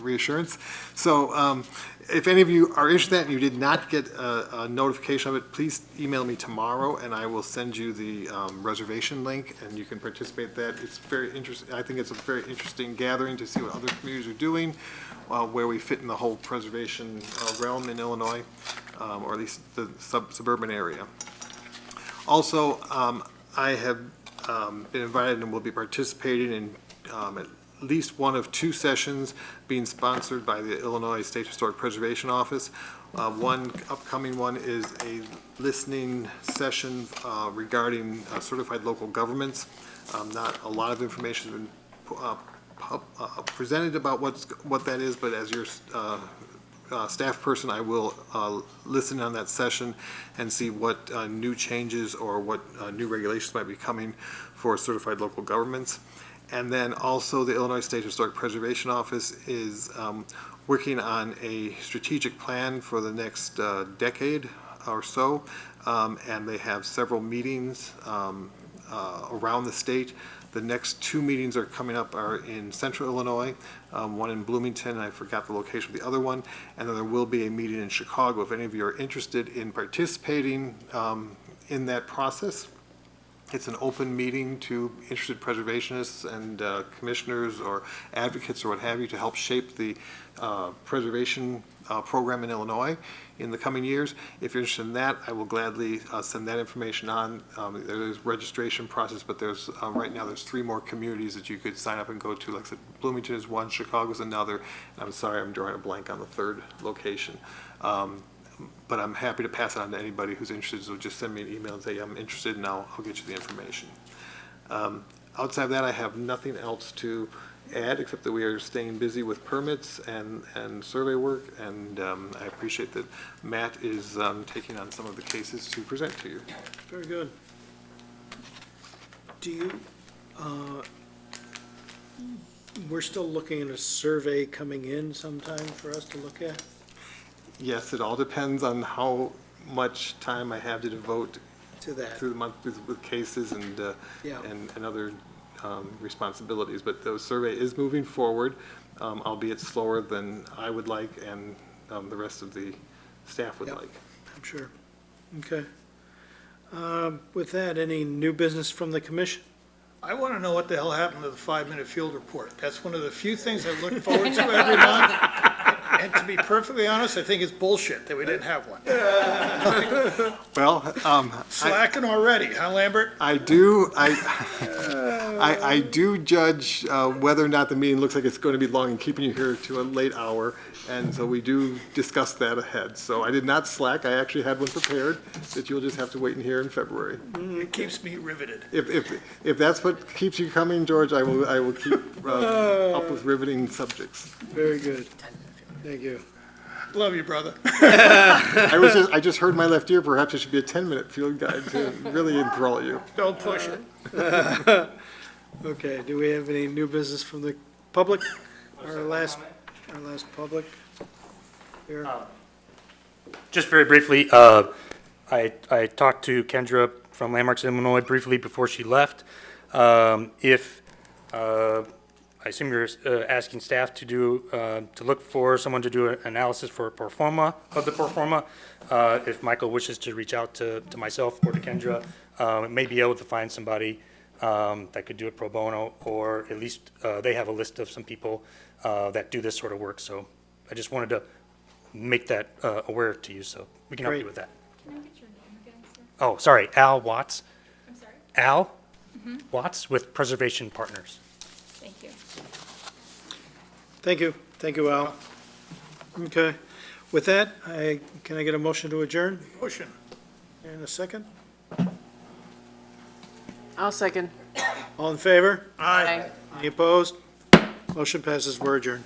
reassurance. So if any of you are interested and you did not get a notification of it, please email me tomorrow and I will send you the reservation link and you can participate in that. It's very interesting. I think it's a very interesting gathering to see what other communities are doing, where we fit in the whole preservation realm in Illinois, or at least the suburban area. Also, I have been invited and will be participating in at least one of 2 sessions being sponsored by the Illinois State Historic Preservation Office. One upcoming one is a listening session regarding certified local governments. Not a lot of information has been presented about what that is, but as your staff person, I will listen on that session and see what new changes or what new regulations might be coming for certified local governments. And then also the Illinois State Historic Preservation Office is working on a strategic plan for the next decade or so, and they have several meetings around the state. The next 2 meetings are coming up are in central Illinois, one in Bloomington, I forgot the location of the other one, and then there will be a meeting in Chicago. If any of you are interested in participating in that process, it's an open meeting to interested preservationists and commissioners or advocates or what have you to help shape the preservation program in Illinois in the coming years. If you're interested in that, I will gladly send that information on. There's registration process, but there's right now there's 3 more communities that you could sign up and go to. Like I said, Bloomington is one, Chicago is another. I'm sorry, I'm drawing a blank on the 3rd location. But I'm happy to pass it on to anybody who's interested, so just send me an email and say, I'm interested, and I'll get you the information. Outside of that, I have nothing else to add, except that we are staying busy with permits and survey work, and I appreciate that Matt is taking on some of the cases to present to you.
Very good. Do you, we're still looking at a survey coming in sometime for us to look at?
Yes, it all depends on how much time I have to devote
to that
through the month with cases and and other responsibilities. But the survey is moving forward, albeit slower than I would like and the rest of the staff would like.
I'm sure. Okay. With that, any new business from the commission?
I want to know what the hell happened to the 5-minute field report. That's one of the few things I look forward to every month. And to be perfectly honest, I think it's bullshit that we didn't have one.
Well,
slacking already, huh, Lambert?
I do judge whether or not the meeting looks like it's going to be long and keeping you here to a late hour, and so we do discuss that ahead. So I did not slack. I actually had one prepared that you'll just have to wait and hear in February.
It keeps me riveted.
If that's what keeps you coming, George, I will keep up with riveting subjects.
Very good. Thank you.
Love you, brother.
I just heard my left ear. Perhaps it should be a 10-minute field guide to really enthrall you.
Don't push it.
Okay, do we have any new business from the public? Our last public here.
Just very briefly, I talked to Kendra from Landmarks Illinois briefly before she left. I assume you're asking staff to look for someone to do an analysis for a pro forma of the pro forma. If Michael wishes to reach out to myself or to Kendra, may be able to find somebody that could do it pro bono, or at least they have a list of some people that do this sort of work. So I just wanted to make that aware to you, so we can help you with that.
Can I get your name again, sir?
Oh, sorry, Al Watts.
I'm sorry?
Al Watts with Preservation Partners.
Thank you.
Thank you. Thank you, Al. Okay. With that, can I get a motion to adjourn?
Motion.
And a second?
I'll second.
All in favor?
Aye.
Any opposed? Motion passes. We're adjourned.